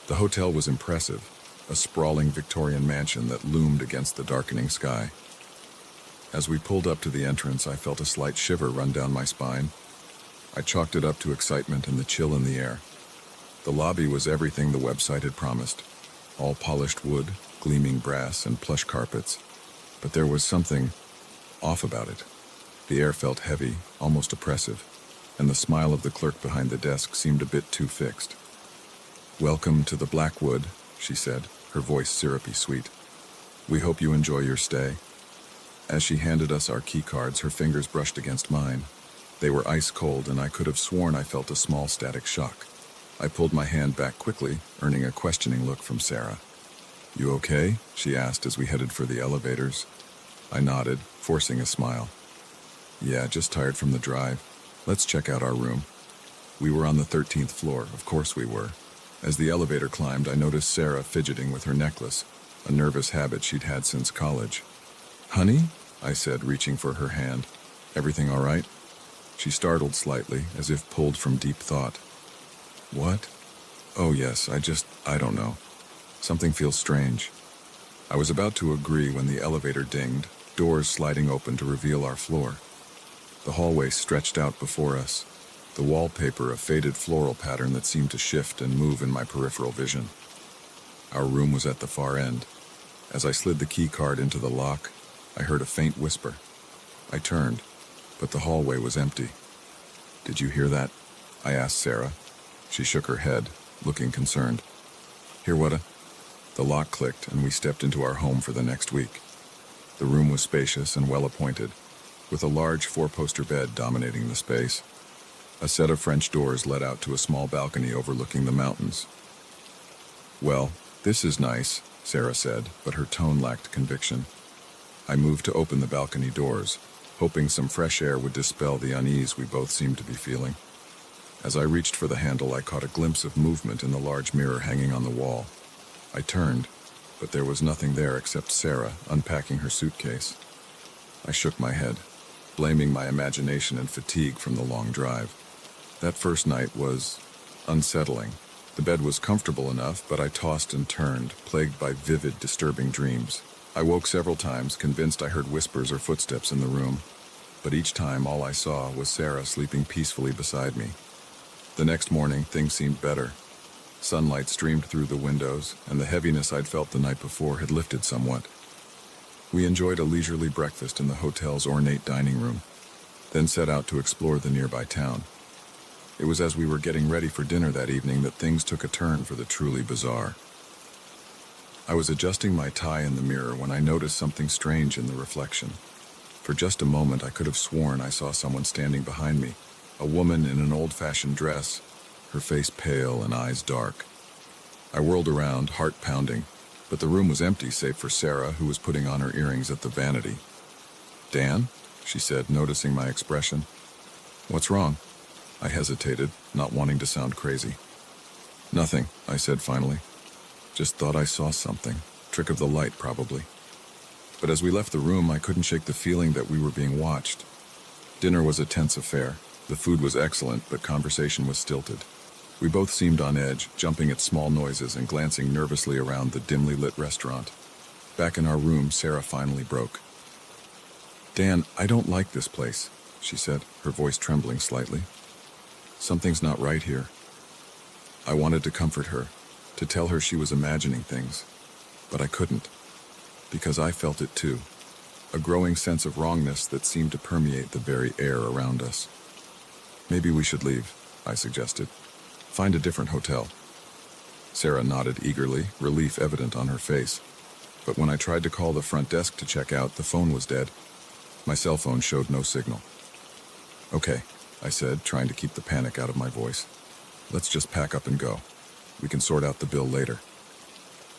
The hotel was impressive, a sprawling Victorian mansion that loomed against the darkening sky. As we pulled up to the entrance, I felt a slight shiver run down my spine. I chalked it up to excitement and the chill in the air. The lobby was everything the website had promised. All polished wood, gleaming brass, and plush carpets. But there was something off about it. The air felt heavy, almost oppressive, and the smile of the clerk behind the desk seemed a bit too fixed. "Welcome to the Blackwood," she said, her voice syrupy sweet. "We hope you enjoy your stay." As she handed us our key cards, her fingers brushed against mine. They were ice cold, and I could have sworn I felt a small static shock. I pulled my hand back quickly, earning a questioning look from Sarah. "You okay?" she asked as we headed for the elevators. I nodded, forcing a smile. "Yeah, just tired from the drive. Let's check out our room." We were on the 13th floor, of course we were. As the elevator climbed, I noticed Sarah fidgeting with her necklace, a nervous habit she'd had since college. "Honey?" I said, reaching for her hand. "Everything all right?" She startled slightly, as if pulled from deep thought. "What?" "Oh yes, I don't know. Something feels strange." I was about to agree when the elevator dinged, doors sliding open to reveal our floor. The hallway stretched out before us, the wallpaper a faded floral pattern that seemed to shift and move in my peripheral vision. Our room was at the far end. As I slid the key card into the lock, I heard a faint whisper. I turned, but the hallway was empty. "Did you hear that?" I asked Sarah. She shook her head, looking concerned. "Hear what?" The lock clicked, and we stepped into our home for the next week. The room was spacious and well-appointed, with a large 4-poster bed dominating the space. A set of French doors led out to a small balcony overlooking the mountains. "Well, this is nice," Sarah said, but her tone lacked conviction. I moved to open the balcony doors, hoping some fresh air would dispel the unease we both seemed to be feeling. As I reached for the handle, I caught a glimpse of movement in the large mirror hanging on the wall. I turned, but there was nothing there except Sarah unpacking her suitcase. I shook my head, blaming my imagination and fatigue from the long drive. That first night was unsettling. The bed was comfortable enough, but I tossed and turned, plagued by vivid, disturbing dreams. I woke several times, convinced I heard whispers or footsteps in the room, but each time all I saw was Sarah sleeping peacefully beside me. The next morning, things seemed better. Sunlight streamed through the windows, and the heaviness I'd felt the night before had lifted somewhat. We enjoyed a leisurely breakfast in the hotel's ornate dining room, then set out to explore the nearby town. It was as we were getting ready for dinner that evening that things took a turn for the truly bizarre. I was adjusting my tie in the mirror when I noticed something strange in the reflection. For just a moment, I could have sworn I saw someone standing behind me, a woman in an old-fashioned dress, her face pale and eyes dark. I whirled around, heart pounding, but the room was empty save for Sarah, who was putting on her earrings at the vanity. "Dan?" she said, noticing my expression. "What's wrong?" I hesitated, not wanting to sound crazy. "Nothing," I said finally. "Just thought I saw something. Trick of the light, probably." But as we left the room, I couldn't shake the feeling that we were being watched. Dinner was a tense affair. The food was excellent, but conversation was stilted. We both seemed on edge, jumping at small noises and glancing nervously around the dimly lit restaurant. Back in our room, Sarah finally broke. "Dan, I don't like this place," she said, her voice trembling slightly. "Something's not right here." I wanted to comfort her, to tell her she was imagining things, but I couldn't, because I felt it too, a growing sense of wrongness that seemed to permeate the very air around us. "Maybe we should leave," I suggested. "Find a different hotel." Sarah nodded eagerly, relief evident on her face. But when I tried to call the front desk to check out, the phone was dead. My cell phone showed no signal. "Okay," I said, trying to keep the panic out of my voice. "Let's just pack up and go. We can sort out the bill later."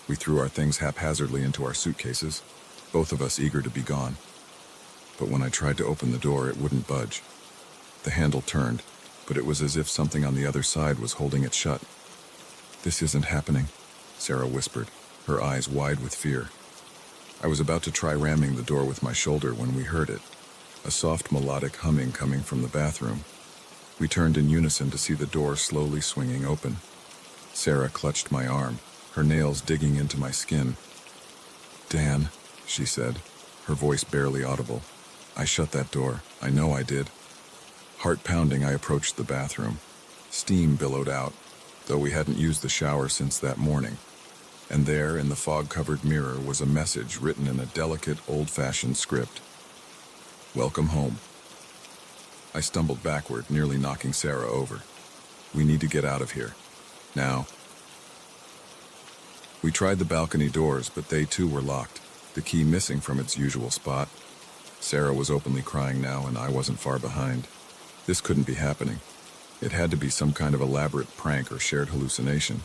We threw our things haphazardly into our suitcases, both of us eager to be gone. But when I tried to open the door, it wouldn't budge. The handle turned, but it was as if something on the other side was holding it shut. "This isn't happening," Sarah whispered, her eyes wide with fear. I was about to try ramming the door with my shoulder when we heard it, a soft melodic humming coming from the bathroom. We turned in unison to see the door slowly swinging open. Sarah clutched my arm, her nails digging into my skin. "Dan," she said, her voice barely audible. "I shut that door. I know I did." Heart pounding, I approached the bathroom. Steam billowed out, though we hadn't used the shower since that morning. And there, in the fog-covered mirror, was a message written in a delicate, old-fashioned script. "Welcome home." I stumbled backward, nearly knocking Sarah over. "We need to get out of here. Now." We tried the balcony doors, but they too were locked, the key missing from its usual spot. Sarah was openly crying now, and I wasn't far behind. This couldn't be happening. It had to be some kind of elaborate prank or shared hallucination.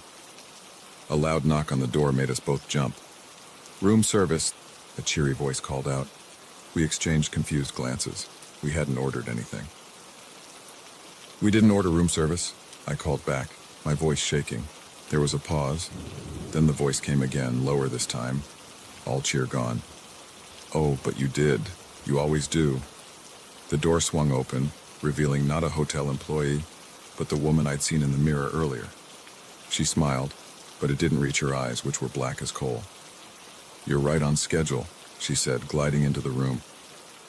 A loud knock on the door made us both jump. "Room service," a cheery voice called out. We exchanged confused glances. We hadn't ordered anything. "We didn't order room service," I called back, my voice shaking. There was a pause. Then the voice came again, lower this time. All cheer gone. "Oh, but you did. You always do." The door swung open, revealing not a hotel employee, but the woman I'd seen in the mirror earlier. She smiled, but it didn't reach her eyes, which were black as coal. "You're right on schedule," she said, gliding into the room.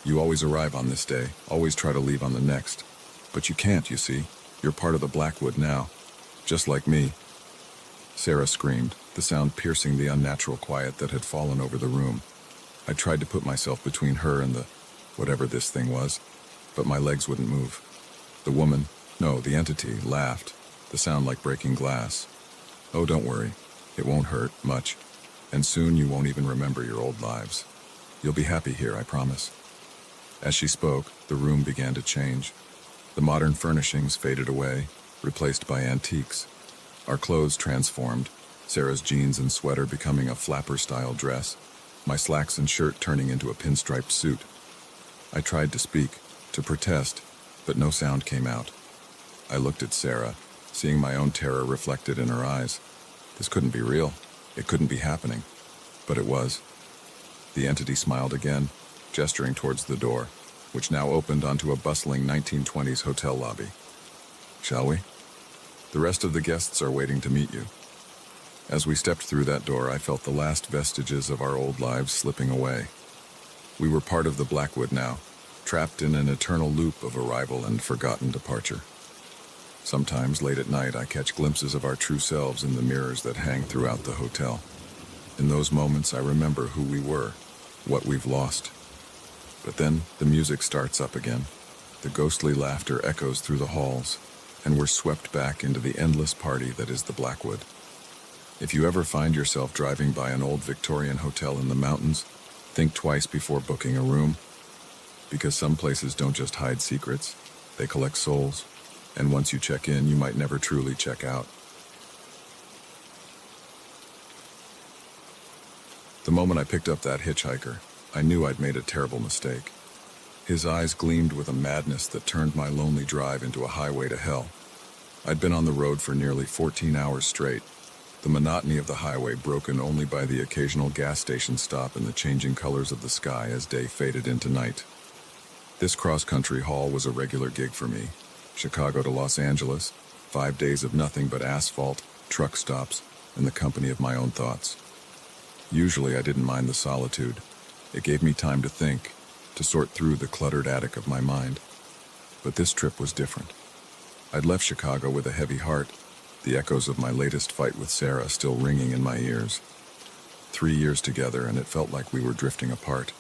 "You always arrive on this day, always try to leave on the next. But you can't, you see. You're part of the Blackwood now. Just like me." Sarah screamed, the sound piercing the unnatural quiet that had fallen over the room. I tried to put myself between her and the whatever this thing was, but my legs wouldn't move. The woman, no, the entity, laughed, the sound like breaking glass. "Oh, don't worry. It won't hurt much, and soon you won't even remember your old lives. You'll be happy here, I promise." As she spoke, the room began to change. The modern furnishings faded away, replaced by antiques. Our clothes transformed, Sarah's jeans and sweater becoming a flapper-style dress, my slacks and shirt turning into a pinstriped suit. I tried to speak, to protest, but no sound came out. I looked at Sarah, seeing my own terror reflected in her eyes. This couldn't be real. It couldn't be happening. But it was. The entity smiled again, gesturing towards the door, which now opened onto a bustling 1920s hotel lobby. "Shall we? The rest of the guests are waiting to meet you." As we stepped through that door, I felt the last vestiges of our old lives slipping away. We were part of the Blackwood now, trapped in an eternal loop of arrival and forgotten departure. Sometimes, late at night, I catch glimpses of our true selves in the mirrors that hang throughout the hotel. In those moments, I remember who we were, what we've lost. But then, the music starts up again. The ghostly laughter echoes through the halls, and we're swept back into the endless party that is the Blackwood. If you ever find yourself driving by an old Victorian hotel in the mountains, think twice before booking a room. Because some places don't just hide secrets, they collect souls, and once you check in, you might never truly check out. The moment I picked up that hitchhiker, I knew I'd made a terrible mistake. His eyes gleamed with a madness that turned my lonely drive into a highway to hell. I'd been on the road for nearly 14 hours straight, the monotony of the highway broken only by the occasional gas station stop and the changing colors of the sky as day faded into night. This cross-country haul was a regular gig for me. Chicago to Los Angeles, 5 days of nothing but asphalt, truck stops, and the company of my own thoughts. Usually I didn't mind the solitude. It gave me time to think, to sort through the cluttered attic of my mind. But this trip was different. I'd left Chicago with a heavy heart, the echoes of my latest fight with Sarah still ringing in my ears. 3 years together, and it felt like we were drifting apart,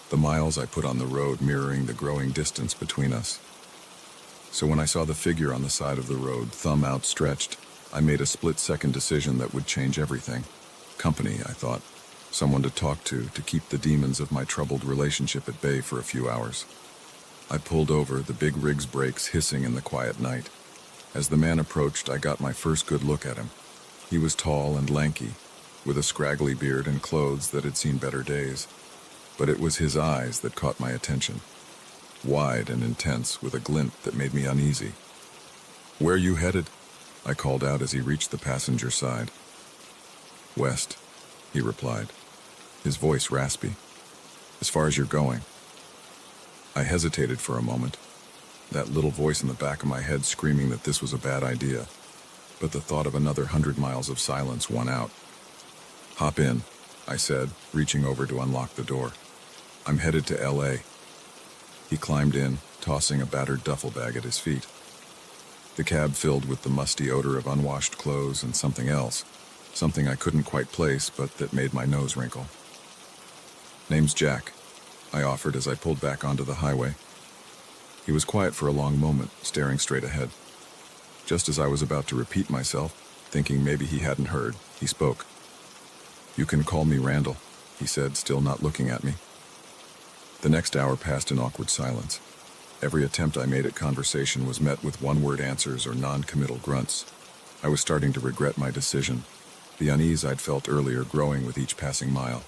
the miles I put on the road mirroring the growing distance between us. So when I saw the figure on the side of the road, thumb outstretched, I made a split-second decision that would change everything. Company, I thought. Someone to talk to keep the demons of my troubled relationship at bay for a few hours. I pulled over, the big rig's brakes hissing in the quiet night. As the man approached, I got my first good look at him. He was tall and lanky, with a scraggly beard and clothes that had seen better days. But it was his eyes that caught my attention. Wide and intense, with a glint that made me uneasy. "Where you headed?" I called out as he reached the passenger side. "West," he replied, his voice raspy. "As far as you're going." I hesitated for a moment, that little voice in the back of my head screaming that this was a bad idea. But the thought of another 100 miles of silence won out. "Hop in," I said, reaching over to unlock the door. "I'm headed to L.A." He climbed in, tossing a battered duffel bag at his feet. The cab filled with the musty odor of unwashed clothes and something else, something I couldn't quite place, but that made my nose wrinkle. "Name's Jack," I offered as I pulled back onto the highway. He was quiet for a long moment, staring straight ahead. Just as I was about to repeat myself, thinking maybe he hadn't heard, he spoke. "You can call me Randall," he said, still not looking at me. The next hour passed in awkward silence. Every attempt I made at conversation was met with one-word answers or non-committal grunts. I was starting to regret my decision, the unease I'd felt earlier growing with each passing mile.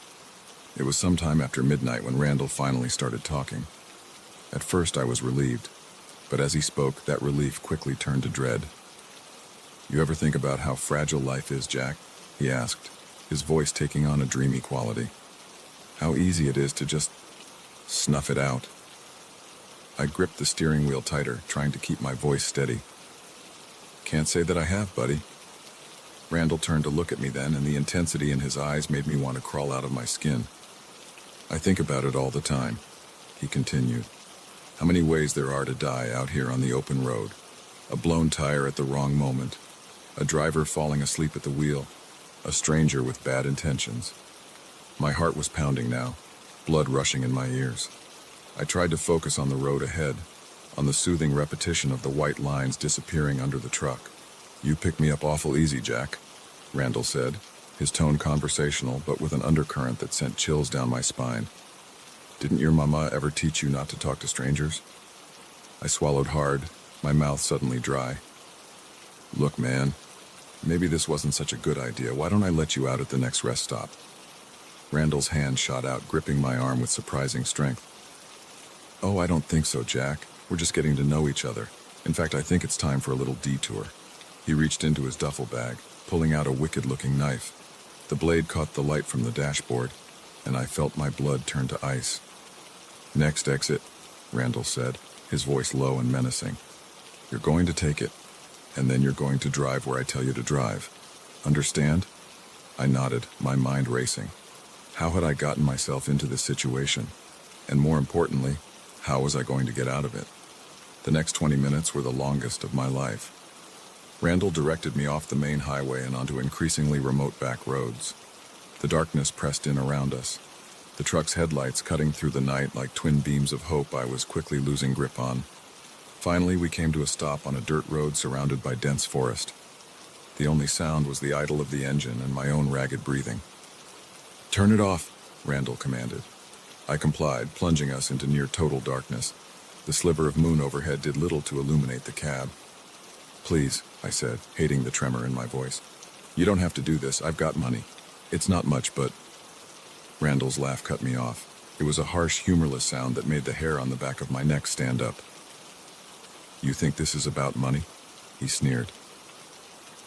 It was sometime after midnight when Randall finally started talking. At first I was relieved, but as he spoke, that relief quickly turned to dread. "You ever think about how fragile life is, Jack?" he asked, his voice taking on a dreamy quality. "How easy it is to just snuff it out." I gripped the steering wheel tighter, trying to keep my voice steady. "Can't say that I have, buddy." Randall turned to look at me then, and the intensity in his eyes made me want to crawl out of my skin. "I think about it all the time," he continued. "How many ways there are to die out here on the open road. A blown tire at the wrong moment, a driver falling asleep at the wheel, a stranger with bad intentions." My heart was pounding now, blood rushing in my ears. I tried to focus on the road ahead, on the soothing repetition of the white lines disappearing under the truck. "You pick me up awful easy, Jack," Randall said, his tone conversational but with an undercurrent that sent chills down my spine. "Didn't your mama ever teach you not to talk to strangers?" I swallowed hard, my mouth suddenly dry. "Look, man, maybe this wasn't such a good idea. Why don't I let you out at the next rest stop?" Randall's hand shot out, gripping my arm with surprising strength. "Oh, I don't think so, Jack. We're just getting to know each other. In fact, I think it's time for a little detour." He reached into his duffel bag, pulling out a wicked-looking knife. The blade caught the light from the dashboard, and I felt my blood turn to ice. "Next exit," Randall said, his voice low and menacing. "You're going to take it, and then you're going to drive where I tell you to drive. Understand?" I nodded, my mind racing. How had I gotten myself into this situation? And more importantly, how was I going to get out of it? The next 20 minutes were the longest of my life. Randall directed me off the main highway and onto increasingly remote back roads. The darkness pressed in around us, the truck's headlights cutting through the night like twin beams of hope I was quickly losing grip on. Finally, we came to a stop on a dirt road surrounded by dense forest. The only sound was the idle of the engine and my own ragged breathing. "Turn it off," Randall commanded. I complied, plunging us into near total darkness. The sliver of moon overhead did little to illuminate the cab. "Please," I said, hating the tremor in my voice. "You don't have to do this. I've got money. It's not much, but—" Randall's laugh cut me off. It was a harsh, humorless sound that made the hair on the back of my neck stand up. "You think this is about money?" he sneered.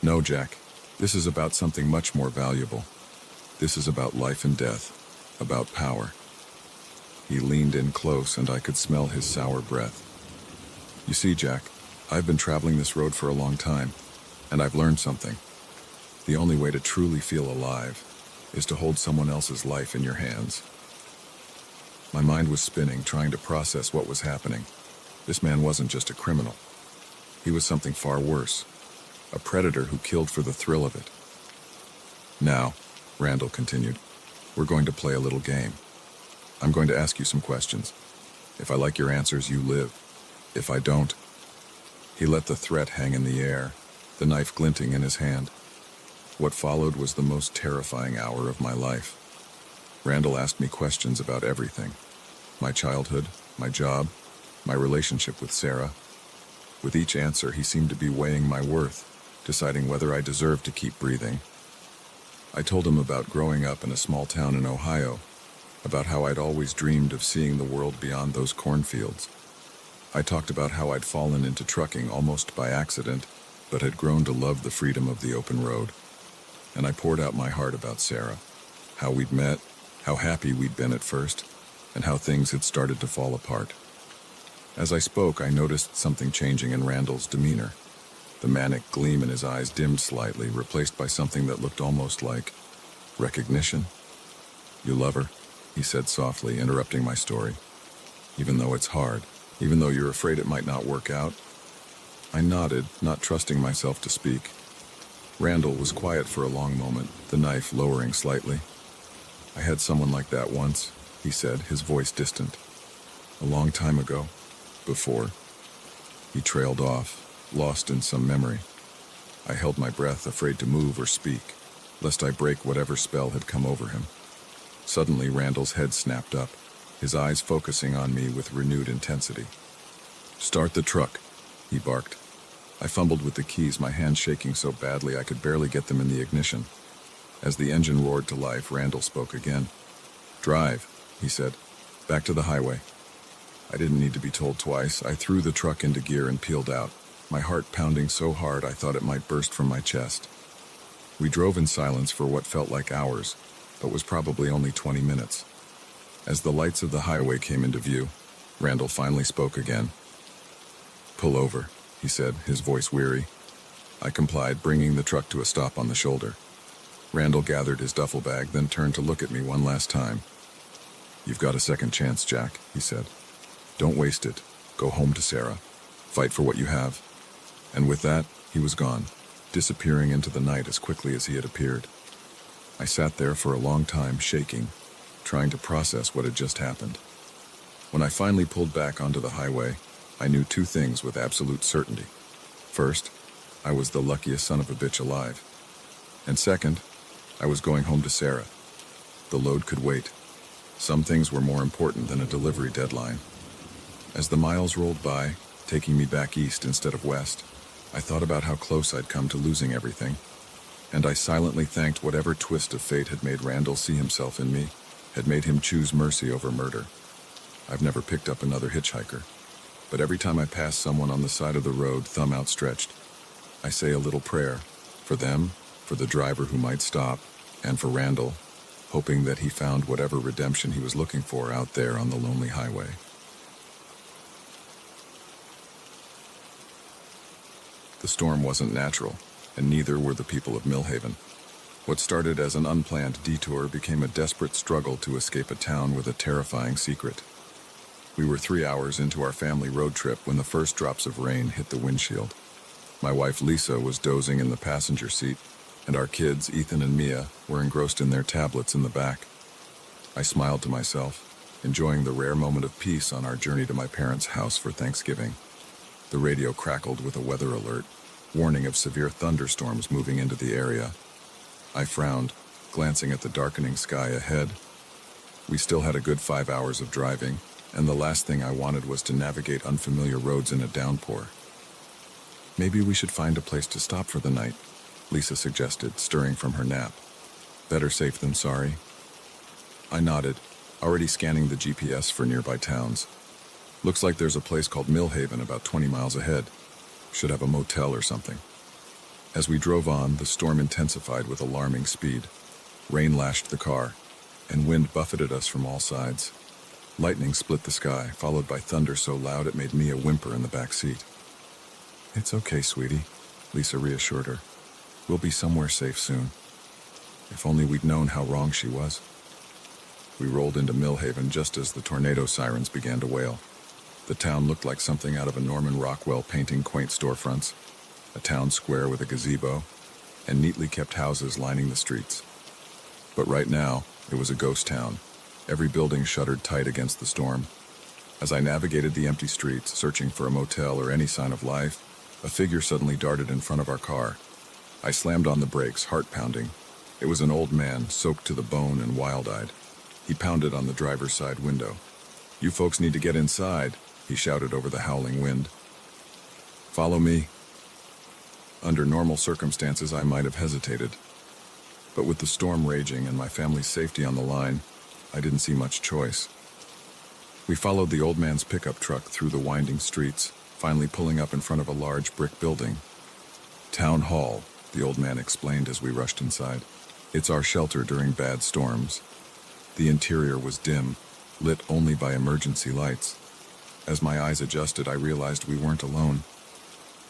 "No, Jack. This is about something much more valuable. This is about life and death, about power." He leaned in close, and I could smell his sour breath. "You see, Jack, I've been traveling this road for a long time, and I've learned something. The only way to truly feel alive is to hold someone else's life in your hands." My mind was spinning, trying to process what was happening. This man wasn't just a criminal. He was something far worse, a predator who killed for the thrill of it. "Now," Randall continued, "we're going to play a little game. I'm going to ask you some questions. If I like your answers, you live. If I don't—" He let the threat hang in the air, the knife glinting in his hand. What followed was the most terrifying hour of my life. Randall asked me questions about everything. My childhood, my job, my relationship with Sarah. With each answer, he seemed to be weighing my worth, deciding whether I deserved to keep breathing. I told him about growing up in a small town in Ohio, about how I'd always dreamed of seeing the world beyond those cornfields. I talked about how I'd fallen into trucking almost by accident, but had grown to love the freedom of the open road. And I poured out my heart about Sarah, how we'd met, how happy we'd been at first, and how things had started to fall apart. As I spoke, I noticed something changing in Randall's demeanor. The manic gleam in his eyes dimmed slightly, replaced by something that looked almost like recognition. "You love her?" he said softly, interrupting my story. "Even though it's hard, even though you're afraid it might not work out?" I nodded, not trusting myself to speak. Randall was quiet for a long moment, the knife lowering slightly. "I had someone like that once," he said, his voice distant. "A long time ago. Before." He trailed off, lost in some memory. I held my breath, afraid to move or speak, lest I break whatever spell had come over him. Suddenly, Randall's head snapped up, his eyes focusing on me with renewed intensity. "Start the truck," he barked. I fumbled with the keys, my hands shaking so badly I could barely get them in the ignition. As the engine roared to life, Randall spoke again. "Drive," he said. "Back to the highway." I didn't need to be told twice. I threw the truck into gear and peeled out, my heart pounding so hard I thought it might burst from my chest. We drove in silence for what felt like hours, but was probably only 20 minutes. As the lights of the highway came into view, Randall finally spoke again. "Pull over," he said, his voice weary. I complied, bringing the truck to a stop on the shoulder. Randall gathered his duffel bag, then turned to look at me one last time. "You've got a second chance, Jack," he said. "Don't waste it. Go home to Sarah. Fight for what you have." And with that, he was gone, disappearing into the night as quickly as he had appeared. I sat there for a long time, shaking, trying to process what had just happened. When I finally pulled back onto the highway, I knew two things with absolute certainty. First, I was the luckiest son of a bitch alive. And second, I was going home to Sarah. The load could wait. Some things were more important than a delivery deadline. As the miles rolled by, taking me back east instead of west, I thought about how close I'd come to losing everything. And I silently thanked whatever twist of fate had made Randall see himself in me, had made him choose mercy over murder. I've never picked up another hitchhiker, but every time I pass someone on the side of the road, thumb outstretched, I say a little prayer for them, for the driver who might stop, and for Randall, hoping that he found whatever redemption he was looking for out there on the lonely highway. The storm wasn't natural, and neither were the people of Millhaven. What started as an unplanned detour became a desperate struggle to escape a town with a terrifying secret. We were 3 hours into our family road trip when the first drops of rain hit the windshield. My wife Lisa was dozing in the passenger seat, and our kids, Ethan and Mia, were engrossed in their tablets in the back. I smiled to myself, enjoying the rare moment of peace on our journey to my parents' house for Thanksgiving. The radio crackled with a weather alert, warning of severe thunderstorms moving into the area. I frowned, glancing at the darkening sky ahead. We still had a good 5 hours of driving, and the last thing I wanted was to navigate unfamiliar roads in a downpour. "Maybe we should find a place to stop for the night," Lisa suggested, stirring from her nap. "Better safe than sorry." I nodded, already scanning the GPS for nearby towns. "Looks like there's a place called Millhaven about 20 miles ahead. Should have a motel or something." As we drove on, the storm intensified with alarming speed. Rain lashed the car, and wind buffeted us from all sides. Lightning split the sky, followed by thunder so loud it made Mia whimper in the back seat. "It's okay, sweetie," Lisa reassured her. "We'll be somewhere safe soon." If only we'd known how wrong she was. We rolled into Millhaven just as the tornado sirens began to wail. The town looked like something out of a Norman Rockwell painting, quaint storefronts, a town square with a gazebo, and neatly kept houses lining the streets. But right now, it was a ghost town, every building shuttered tight against the storm. As I navigated the empty streets, searching for a motel or any sign of life, a figure suddenly darted in front of our car. I slammed on the brakes, heart pounding. It was an old man, soaked to the bone and wild-eyed. He pounded on the driver's side window. "You folks need to get inside," he shouted over the howling wind. "Follow me." Under normal circumstances, I might have hesitated. But with the storm raging and my family's safety on the line, I didn't see much choice. We followed the old man's pickup truck through the winding streets, finally pulling up in front of a large brick building. "Town Hall," the old man explained as we rushed inside. "It's our shelter during bad storms." The interior was dim, lit only by emergency lights. As my eyes adjusted, I realized we weren't alone.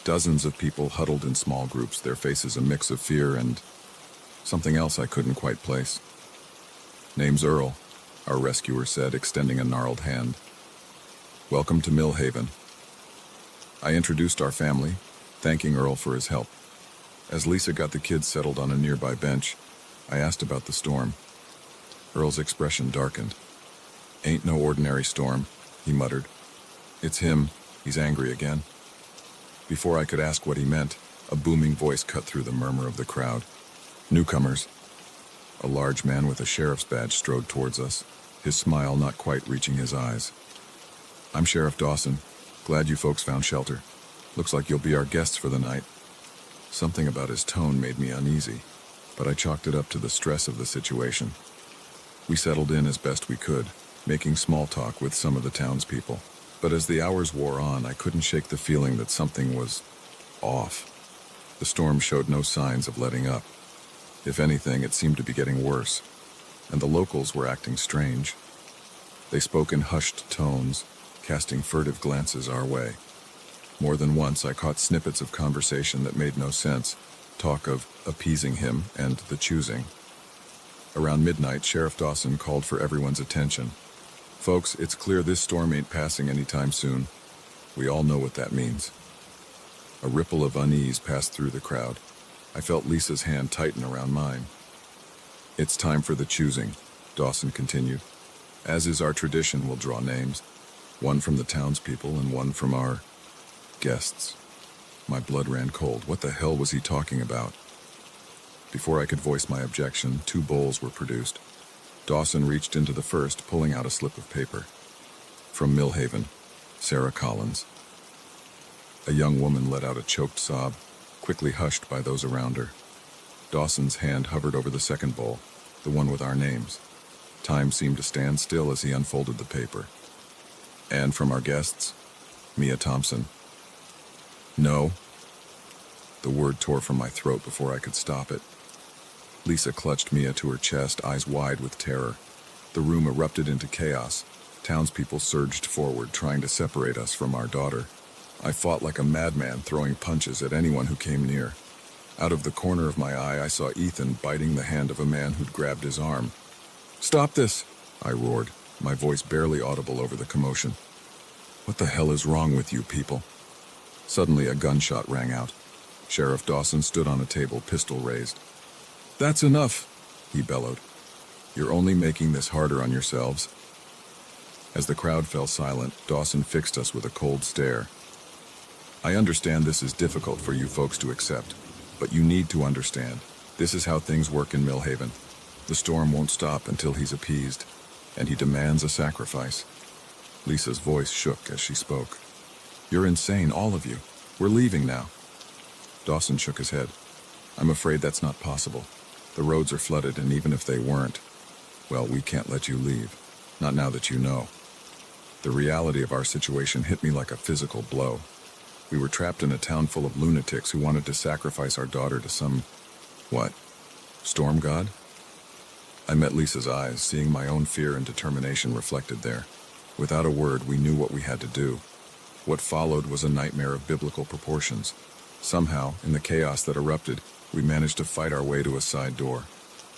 Dozens of people huddled in small groups, their faces a mix of fear and something else I couldn't quite place. "Name's Earl," our rescuer said, extending a gnarled hand. "Welcome to Millhaven." I introduced our family, thanking Earl for his help. As Lisa got the kids settled on a nearby bench, I asked about the storm. Earl's expression darkened. "Ain't no ordinary storm," he muttered. "It's him. He's angry again." Before I could ask what he meant, a booming voice cut through the murmur of the crowd. "Newcomers." A large man with a sheriff's badge strode towards us, his smile not quite reaching his eyes. "I'm Sheriff Dawson. Glad you folks found shelter. Looks like you'll be our guests for the night." Something about his tone made me uneasy, but I chalked it up to the stress of the situation. We settled in as best we could, making small talk with some of the townspeople. But as the hours wore on, I couldn't shake the feeling that something was off. The storm showed no signs of letting up. If anything, it seemed to be getting worse, and the locals were acting strange. They spoke in hushed tones, casting furtive glances our way. More than once, I caught snippets of conversation that made no sense, talk of appeasing him and the choosing. Around midnight, Sheriff Dawson called for everyone's attention. "Folks, it's clear this storm ain't passing anytime soon. We all know what that means." A ripple of unease passed through the crowd. I felt Lisa's hand tighten around mine. "It's time for the choosing," Dawson continued. "As is our tradition, we'll draw names. One from the townspeople and one from our guests." My blood ran cold. What the hell was he talking about? Before I could voice my objection, 2 bowls were produced. Dawson reached into the first, pulling out a slip of paper. "From Millhaven, Sarah Collins." A young woman let out a choked sob, quickly hushed by those around her. Dawson's hand hovered over the second bowl, the one with our names. Time seemed to stand still as he unfolded the paper. "And from our guests, Mia Thompson." "No." The word tore from my throat before I could stop it. Lisa clutched Mia to her chest, eyes wide with terror. The room erupted into chaos. Townspeople surged forward, trying to separate us from our daughter. I fought like a madman, throwing punches at anyone who came near. Out of the corner of my eye, I saw Ethan biting the hand of a man who'd grabbed his arm. "Stop this!" I roared, my voice barely audible over the commotion. "What the hell is wrong with you people?" Suddenly, a gunshot rang out. Sheriff Dawson stood on a table, pistol raised. "That's enough," he bellowed. "You're only making this harder on yourselves." As the crowd fell silent, Dawson fixed us with a cold stare. "I understand this is difficult for you folks to accept, but you need to understand. This is how things work in Millhaven. The storm won't stop until he's appeased, and he demands a sacrifice." Lisa's voice shook as she spoke. "You're insane, all of you. We're leaving now." Dawson shook his head. "I'm afraid that's not possible. The roads are flooded, and even if they weren't, well, we can't let you leave. Not now that you know." The reality of our situation hit me like a physical blow. We were trapped in a town full of lunatics who wanted to sacrifice our daughter to some, what, storm god? I met Lisa's eyes, seeing my own fear and determination reflected there. Without a word, we knew what we had to do. What followed was a nightmare of biblical proportions. Somehow, in the chaos that erupted, we managed to fight our way to a side door.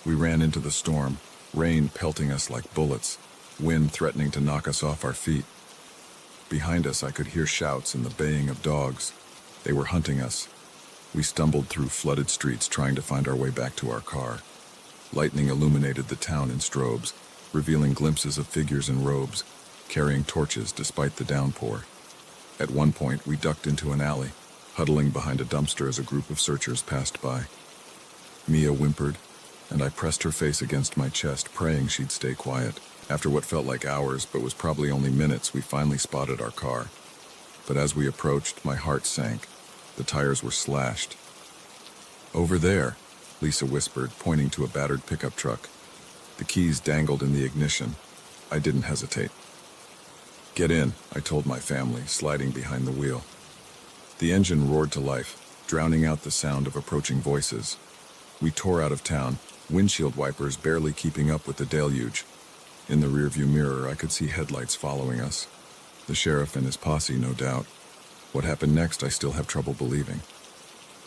We ran into the storm, rain pelting us like bullets, wind threatening to knock us off our feet. Behind us, I could hear shouts and the baying of dogs. They were hunting us. We stumbled through flooded streets, trying to find our way back to our car. Lightning illuminated the town in strobes, revealing glimpses of figures in robes, carrying torches despite the downpour. At one point, we ducked into an alley, huddling behind a dumpster as a group of searchers passed by. Mia whimpered, and I pressed her face against my chest, praying she'd stay quiet. After what felt like hours, but was probably only minutes, we finally spotted our car. But as we approached, my heart sank. The tires were slashed. "Over there," Lisa whispered, pointing to a battered pickup truck. The keys dangled in the ignition. I didn't hesitate. "Get in," I told my family, sliding behind the wheel. The engine roared to life, drowning out the sound of approaching voices. We tore out of town, windshield wipers barely keeping up with the deluge. In the rearview mirror, I could see headlights following us. The sheriff and his posse, no doubt. What happened next, I still have trouble believing.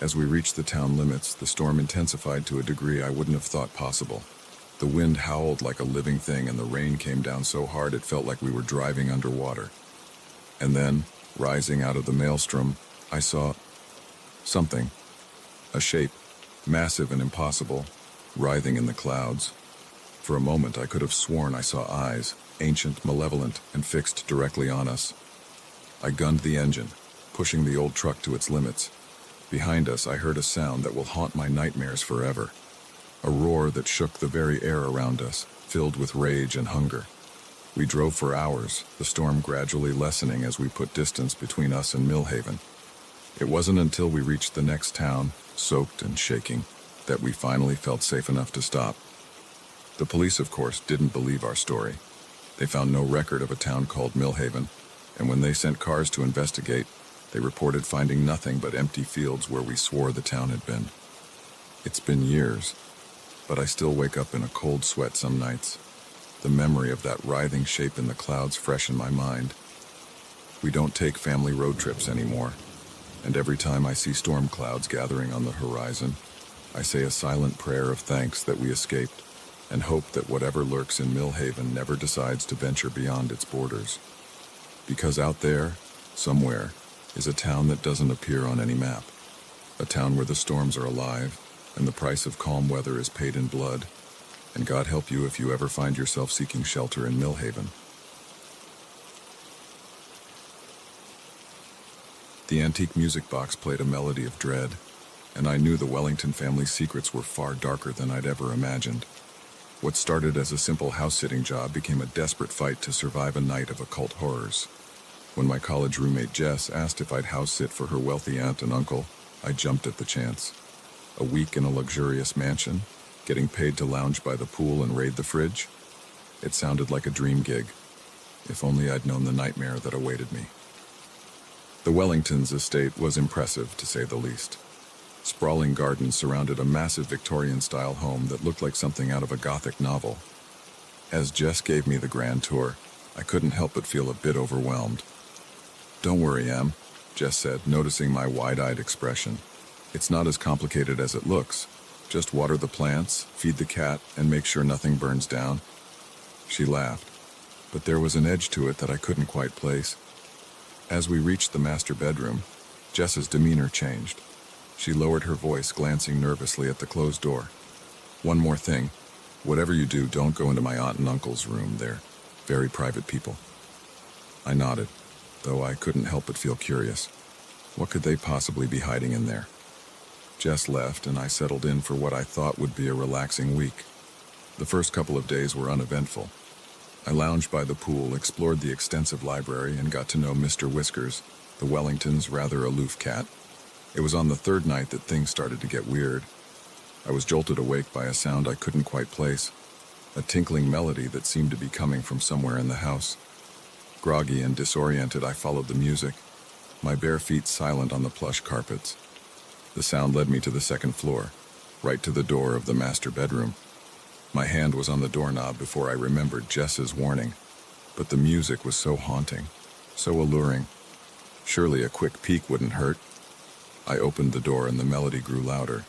As we reached the town limits, the storm intensified to a degree I wouldn't have thought possible. The wind howled like a living thing, and the rain came down so hard it felt like we were driving underwater. And then, rising out of the maelstrom, I saw something. A shape, massive and impossible, writhing in the clouds. For a moment I could have sworn I saw eyes, ancient, malevolent, and fixed directly on us. I gunned the engine, pushing the old truck to its limits. Behind us I heard a sound that will haunt my nightmares forever. A roar that shook the very air around us, filled with rage and hunger. We drove for hours, the storm gradually lessening as we put distance between us and Millhaven. It wasn't until we reached the next town, soaked and shaking, that we finally felt safe enough to stop. The police, of course, didn't believe our story. They found no record of a town called Millhaven, and when they sent cars to investigate, they reported finding nothing but empty fields where we swore the town had been. It's been years, but I still wake up in a cold sweat some nights, the memory of that writhing shape in the clouds fresh in my mind. We don't take family road trips anymore, and every time I see storm clouds gathering on the horizon, I say a silent prayer of thanks that we escaped, and hope that whatever lurks in Millhaven never decides to venture beyond its borders. Because out there, somewhere, is a town that doesn't appear on any map. A town where the storms are alive, and the price of calm weather is paid in blood. And God help you if you ever find yourself seeking shelter in Millhaven. The antique music box played a melody of dread, and I knew the Wellington family's secrets were far darker than I'd ever imagined. What started as a simple house-sitting job became a desperate fight to survive a night of occult horrors. When my college roommate Jess asked if I'd house-sit for her wealthy aunt and uncle, I jumped at the chance. A week in a luxurious mansion, getting paid to lounge by the pool and raid the fridge? It sounded like a dream gig. If only I'd known the nightmare that awaited me. The Wellingtons' estate was impressive, to say the least. Sprawling gardens surrounded a massive Victorian-style home that looked like something out of a Gothic novel. As Jess gave me the grand tour, I couldn't help but feel a bit overwhelmed. "Don't worry, Em," Jess said, noticing my wide-eyed expression. "It's not as complicated as it looks. Just water the plants, feed the cat, and make sure nothing burns down." She laughed, but there was an edge to it that I couldn't quite place. As we reached the master bedroom, Jess's demeanor changed. She lowered her voice, glancing nervously at the closed door. "One more thing. Whatever you do, don't go into my aunt and uncle's room. They're very private people." I nodded, though I couldn't help but feel curious. What could they possibly be hiding in there? Jess left, and I settled in for what I thought would be a relaxing week. The first couple of days were uneventful. I lounged by the pool, explored the extensive library, and got to know Mr. Whiskers, the Wellingtons' rather aloof cat. It was on the third night that things started to get weird. I was jolted awake by a sound I couldn't quite place, a tinkling melody that seemed to be coming from somewhere in the house. Groggy and disoriented, I followed the music, my bare feet silent on the plush carpets. The sound led me to the second floor, right to the door of the master bedroom. My hand was on the doorknob before I remembered Jess's warning, but the music was so haunting, so alluring. Surely a quick peek wouldn't hurt. I opened the door and the melody grew louder.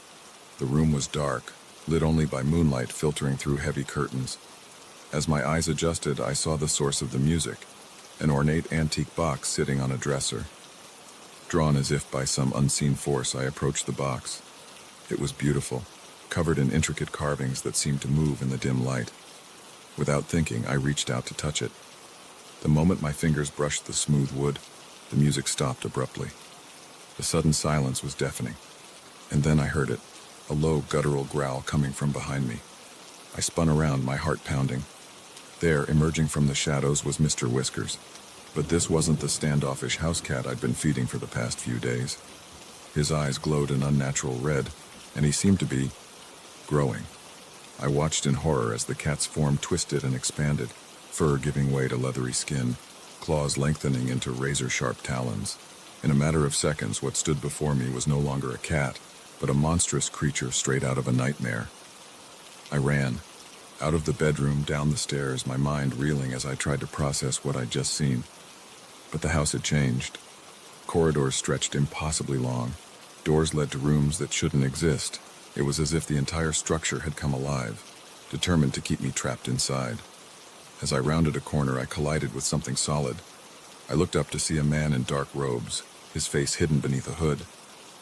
The room was dark, lit only by moonlight filtering through heavy curtains. As my eyes adjusted, I saw the source of the music, an ornate antique box sitting on a dresser. Drawn as if by some unseen force, I approached the box. It was beautiful, covered in intricate carvings that seemed to move in the dim light. Without thinking, I reached out to touch it. The moment my fingers brushed the smooth wood, the music stopped abruptly. The sudden silence was deafening. And then I heard it, a low, guttural growl coming from behind me. I spun around, my heart pounding. There, emerging from the shadows, was Mr. Whiskers. But this wasn't the standoffish house cat I'd been feeding for the past few days. His eyes glowed an unnatural red, and he seemed to be growing. I watched in horror as the cat's form twisted and expanded, fur giving way to leathery skin, claws lengthening into razor-sharp talons. In a matter of seconds, what stood before me was no longer a cat, but a monstrous creature straight out of a nightmare. I ran, out of the bedroom, down the stairs, my mind reeling as I tried to process what I'd just seen. But the house had changed. Corridors stretched impossibly long. Doors led to rooms that shouldn't exist. It was as if the entire structure had come alive, determined to keep me trapped inside. As I rounded a corner, I collided with something solid. I looked up to see a man in dark robes, his face hidden beneath a hood.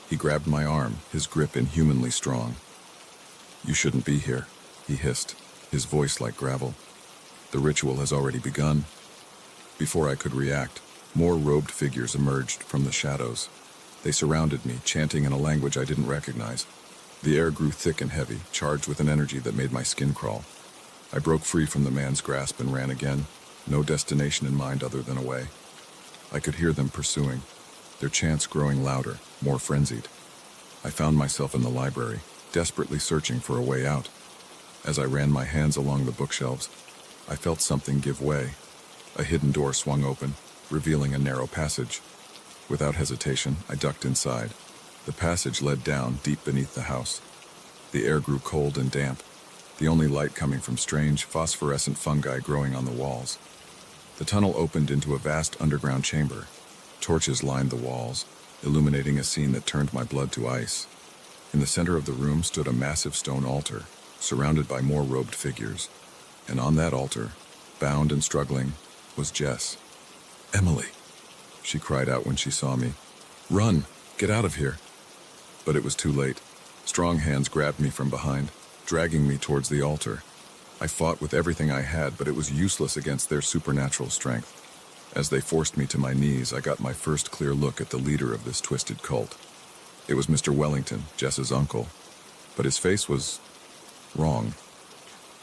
He grabbed my arm, his grip inhumanly strong. "You shouldn't be here," he hissed, his voice like gravel. "The ritual has already begun." Before I could react, more robed figures emerged from the shadows. They surrounded me, chanting in a language I didn't recognize. The air grew thick and heavy, charged with an energy that made my skin crawl. I broke free from the man's grasp and ran again, no destination in mind other than away. I could hear them pursuing, their chants growing louder, more frenzied. I found myself in the library, desperately searching for a way out. As I ran my hands along the bookshelves, I felt something give way. A hidden door swung open, revealing a narrow passage. Without hesitation, I ducked inside. The passage led down, deep beneath the house. The air grew cold and damp, the only light coming from strange, phosphorescent fungi growing on the walls. The tunnel opened into a vast underground chamber. Torches lined the walls, illuminating a scene that turned my blood to ice. In the center of the room stood a massive stone altar, surrounded by more robed figures. And on that altar, bound and struggling, was Jess. "Emily," she cried out when she saw me. "Run! Get out of here!" But it was too late. Strong hands grabbed me from behind, dragging me towards the altar. I fought with everything I had, but it was useless against their supernatural strength. As they forced me to my knees, I got my first clear look at the leader of this twisted cult. It was Mr. Wellington, Jess's uncle, but his face was wrong.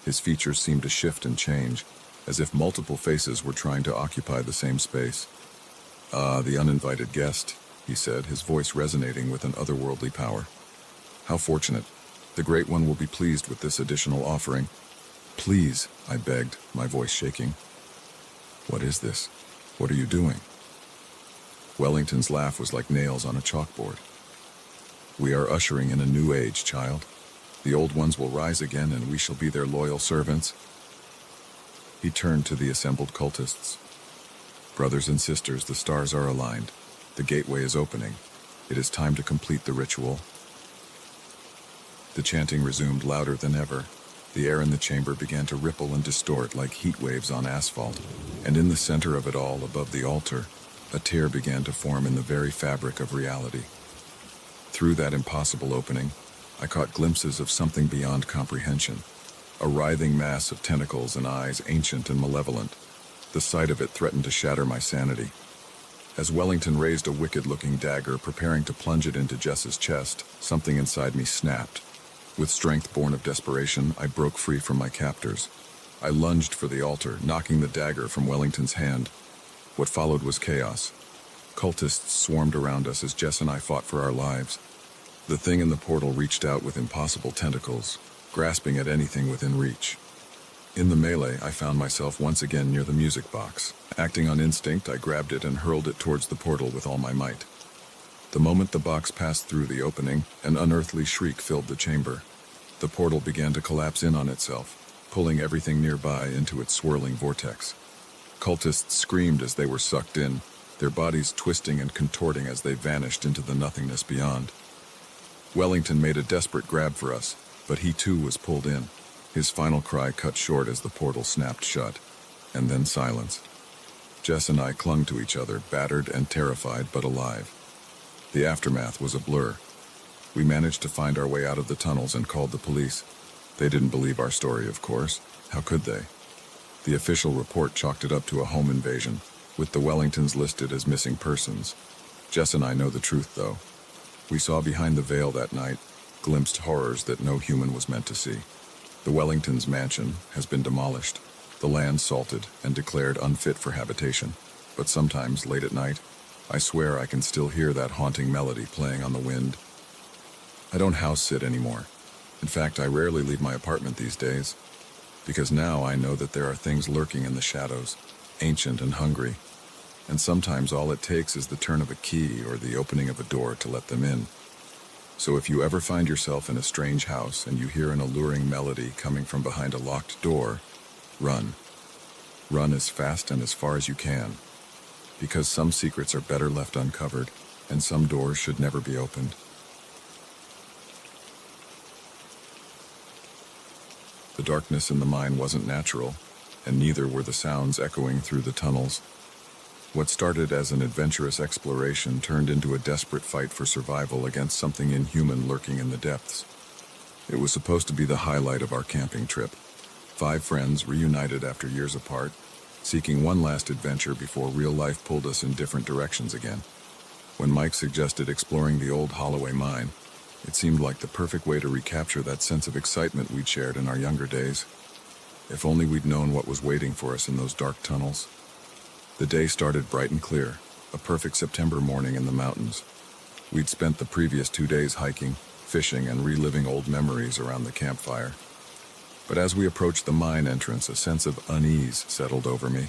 His features seemed to shift and change, as if multiple faces were trying to occupy the same space. "Ah, the uninvited guest," he said, his voice resonating with an otherworldly power. "How fortunate. The Great One will be pleased with this additional offering." "Please," I begged, my voice shaking. "What is this? What are you doing?" Wellington's laugh was like nails on a chalkboard. "We are ushering in a new age, child. The old ones will rise again, and we shall be their loyal servants." He turned to the assembled cultists. "Brothers and sisters, the stars are aligned. The gateway is opening. It is time to complete the ritual." The chanting resumed louder than ever. The air in the chamber began to ripple and distort like heat waves on asphalt, and in the center of it all, above the altar, a tear began to form in the very fabric of reality. Through that impossible opening, I caught glimpses of something beyond comprehension, a writhing mass of tentacles and eyes, ancient and malevolent. The sight of it threatened to shatter my sanity. As Wellington raised a wicked-looking dagger, preparing to plunge it into Jess's chest, something inside me snapped. With strength born of desperation, I broke free from my captors. I lunged for the altar, knocking the dagger from Wellington's hand. What followed was chaos. Cultists swarmed around us as Jess and I fought for our lives. The thing in the portal reached out with impossible tentacles, grasping at anything within reach. In the melee, I found myself once again near the music box. Acting on instinct, I grabbed it and hurled it towards the portal with all my might. The moment the box passed through the opening, an unearthly shriek filled the chamber. The portal began to collapse in on itself, pulling everything nearby into its swirling vortex. Cultists screamed as they were sucked in, their bodies twisting and contorting as they vanished into the nothingness beyond. Wellington made a desperate grab for us, but he too was pulled in. His final cry cut short as the portal snapped shut, and then silence. Jess and I clung to each other, battered and terrified, but alive. The aftermath was a blur. We managed to find our way out of the tunnels and called the police. They didn't believe our story, of course. How could they? The official report chalked it up to a home invasion, with the Wellingtons listed as missing persons. Jess and I know the truth, though. We saw behind the veil that night, glimpsed horrors that no human was meant to see. The Wellingtons' mansion has been demolished, the land salted and declared unfit for habitation. But sometimes, late at night, I swear I can still hear that haunting melody playing on the wind. I don't house sit anymore. In fact, I rarely leave my apartment these days, because now I know that there are things lurking in the shadows, ancient and hungry, and sometimes all it takes is the turn of a key or the opening of a door to let them in. So if you ever find yourself in a strange house and you hear an alluring melody coming from behind a locked door, run. Run as fast and as far as you can, because some secrets are better left uncovered, and some doors should never be opened. The darkness in the mine wasn't natural, and neither were the sounds echoing through the tunnels. What started as an adventurous exploration turned into a desperate fight for survival against something inhuman lurking in the depths. It was supposed to be the highlight of our camping trip. 5 friends reunited after years apart, seeking one last adventure before real life pulled us in different directions again. When Mike suggested exploring the old Holloway mine, it seemed like the perfect way to recapture that sense of excitement we'd shared in our younger days. If only we'd known what was waiting for us in those dark tunnels. The day started bright and clear, a perfect September morning in the mountains. We'd spent the previous 2 days hiking, fishing, and reliving old memories around the campfire. But as we approached the mine entrance, a sense of unease settled over me.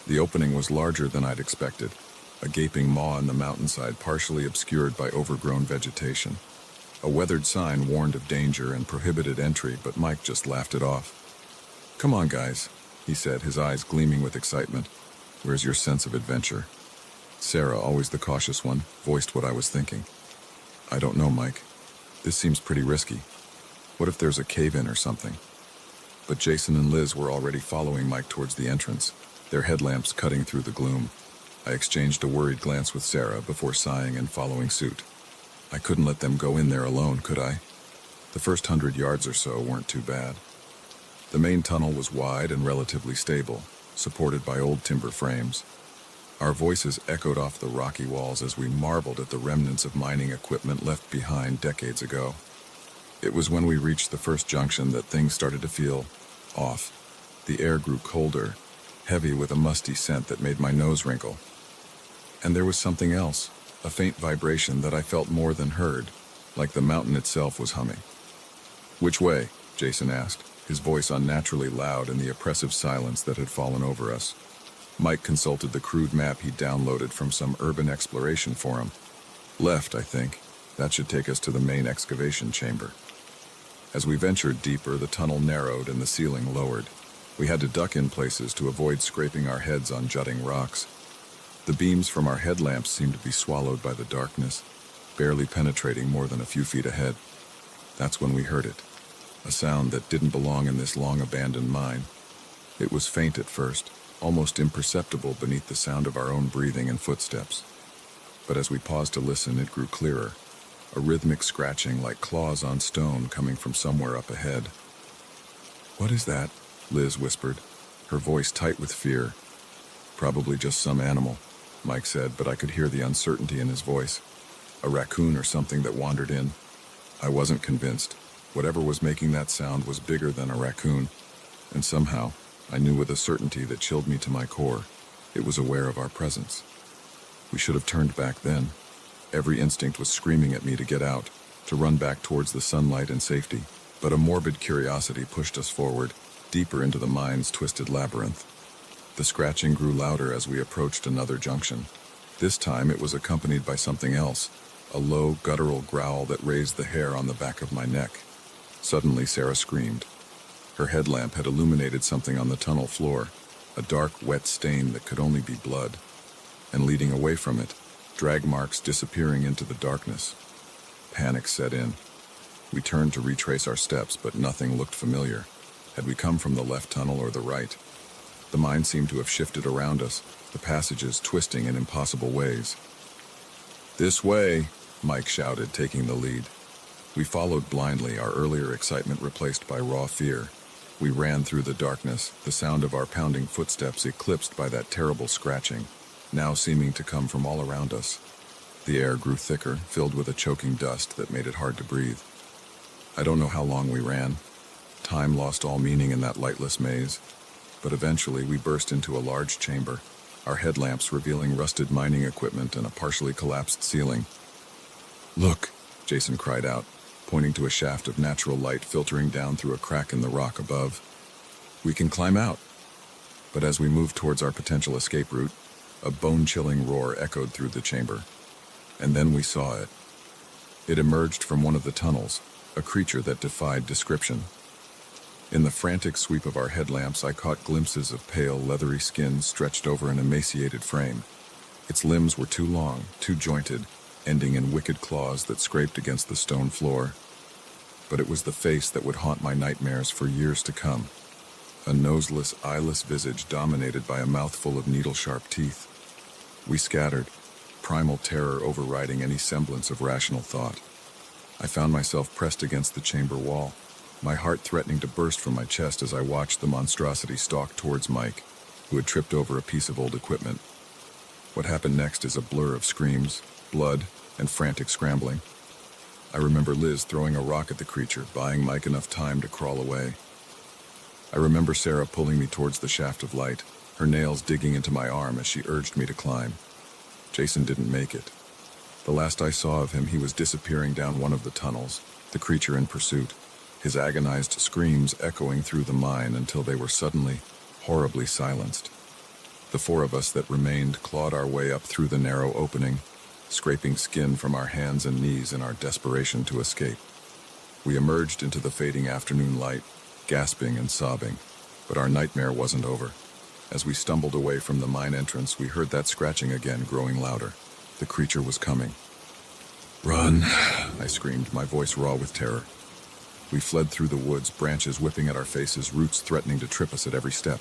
The opening was larger than I'd expected, a gaping maw in the mountainside partially obscured by overgrown vegetation. A weathered sign warned of danger and prohibited entry, but Mike just laughed it off. "Come on, guys," he said, his eyes gleaming with excitement. "Where's your sense of adventure?" Sarah, always the cautious one, voiced what I was thinking. "I don't know, Mike. This seems pretty risky. What if there's a cave-in or something?" But Jason and Liz were already following Mike towards the entrance, their headlamps cutting through the gloom. I exchanged a worried glance with Sarah before sighing and following suit. I couldn't let them go in there alone, could I? The first 100 yards or so weren't too bad. The main tunnel was wide and relatively stable, supported by old timber frames. Our voices echoed off the rocky walls as we marveled at the remnants of mining equipment left behind decades ago. It was when we reached the first junction that things started to feel off. The air grew colder, heavy with a musty scent that made my nose wrinkle. And there was something else, a faint vibration that I felt more than heard, like the mountain itself was humming. "Which way?" Jason asked, his voice unnaturally loud in the oppressive silence that had fallen over us. Mike consulted the crude map he'd downloaded from some urban exploration forum. "Left, I think. That should take us to the main excavation chamber." As we ventured deeper, the tunnel narrowed and the ceiling lowered. We had to duck in places to avoid scraping our heads on jutting rocks. The beams from our headlamps seemed to be swallowed by the darkness, barely penetrating more than a few feet ahead. That's when we heard it, a sound that didn't belong in this long-abandoned mine. It was faint at first, almost imperceptible beneath the sound of our own breathing and footsteps. But as we paused to listen, it grew clearer, a rhythmic scratching like claws on stone coming from somewhere up ahead. "What is that?" Liz whispered, her voice tight with fear. "Probably just some animal," Mike said, but I could hear the uncertainty in his voice. "A raccoon or something that wandered in." I wasn't convinced. Whatever was making that sound was bigger than a raccoon, and somehow, I knew with a certainty that chilled me to my core, it was aware of our presence. We should have turned back then. Every instinct was screaming at me to get out, to run back towards the sunlight and safety, but a morbid curiosity pushed us forward, deeper into the mine's twisted labyrinth. The scratching grew louder as we approached another junction. This time it was accompanied by something else, a low, guttural growl that raised the hair on the back of my neck. Suddenly Sarah screamed. Her headlamp had illuminated something on the tunnel floor, a dark, wet stain that could only be blood. And leading away from it, drag marks disappearing into the darkness. Panic set in. We turned to retrace our steps, but nothing looked familiar. Had we come from the left tunnel or the right? The mine seemed to have shifted around us, the passages twisting in impossible ways. "This way," Mike shouted, taking the lead. We followed blindly, our earlier excitement replaced by raw fear. We ran through the darkness, the sound of our pounding footsteps eclipsed by that terrible scratching, now seeming to come from all around us. The air grew thicker, filled with a choking dust that made it hard to breathe. I don't know how long we ran. Time lost all meaning in that lightless maze. But eventually we burst into a large chamber, our headlamps revealing rusted mining equipment and a partially collapsed ceiling. "Look," Jason cried out, pointing to a shaft of natural light filtering down through a crack in the rock above. "We can climb out." But as we moved towards our potential escape route, a bone-chilling roar echoed through the chamber. And then we saw it. It emerged from one of the tunnels, a creature that defied description. In the frantic sweep of our headlamps, I caught glimpses of pale, leathery skin stretched over an emaciated frame. Its limbs were too long, too jointed, ending in wicked claws that scraped against the stone floor. But it was the face that would haunt my nightmares for years to come. A noseless, eyeless visage dominated by a mouthful of needle-sharp teeth. We scattered, primal terror overriding any semblance of rational thought. I found myself pressed against the chamber wall, my heart threatening to burst from my chest as I watched the monstrosity stalk towards Mike, who had tripped over a piece of old equipment. What happened next is a blur of screams, blood, and frantic scrambling. I remember Liz throwing a rock at the creature, buying Mike enough time to crawl away. I remember Sarah pulling me towards the shaft of light, her nails digging into my arm as she urged me to climb. Jason didn't make it. The last I saw of him, he was disappearing down one of the tunnels, the creature in pursuit, his agonized screams echoing through the mine until they were suddenly, horribly silenced. The four of us that remained clawed our way up through the narrow opening, scraping skin from our hands and knees in our desperation to escape. We emerged into the fading afternoon light, gasping and sobbing, but our nightmare wasn't over. As we stumbled away from the mine entrance, we heard that scratching again, growing louder. The creature was coming. "Run!" I screamed, my voice raw with terror. We fled through the woods, branches whipping at our faces, roots threatening to trip us at every step.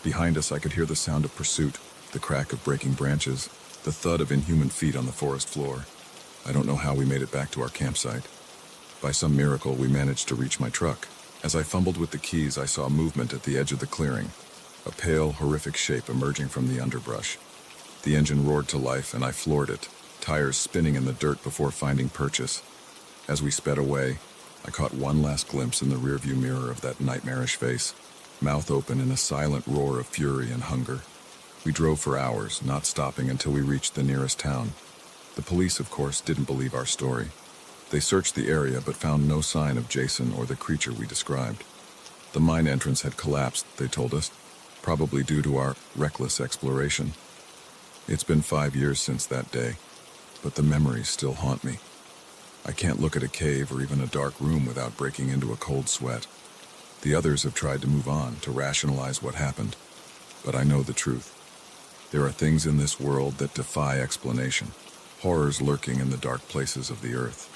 Behind us, I could hear the sound of pursuit, the crack of breaking branches, the thud of inhuman feet on the forest floor. I don't know how we made it back to our campsite. By some miracle, we managed to reach my truck. As I fumbled with the keys, I saw movement at the edge of the clearing, a pale, horrific shape emerging from the underbrush. The engine roared to life, and I floored it, tires spinning in the dirt before finding purchase. As we sped away, I caught one last glimpse in the rearview mirror of that nightmarish face, mouth open in a silent roar of fury and hunger. We drove for hours, not stopping until we reached the nearest town. The police, of course, didn't believe our story. They searched the area but found no sign of Jason or the creature we described. The mine entrance had collapsed, they told us, probably due to our reckless exploration. It's been 5 years since that day, but the memories still haunt me. I can't look at a cave or even a dark room without breaking into a cold sweat. The others have tried to move on, to rationalize what happened, but I know the truth. There are things in this world that defy explanation, horrors lurking in the dark places of the earth.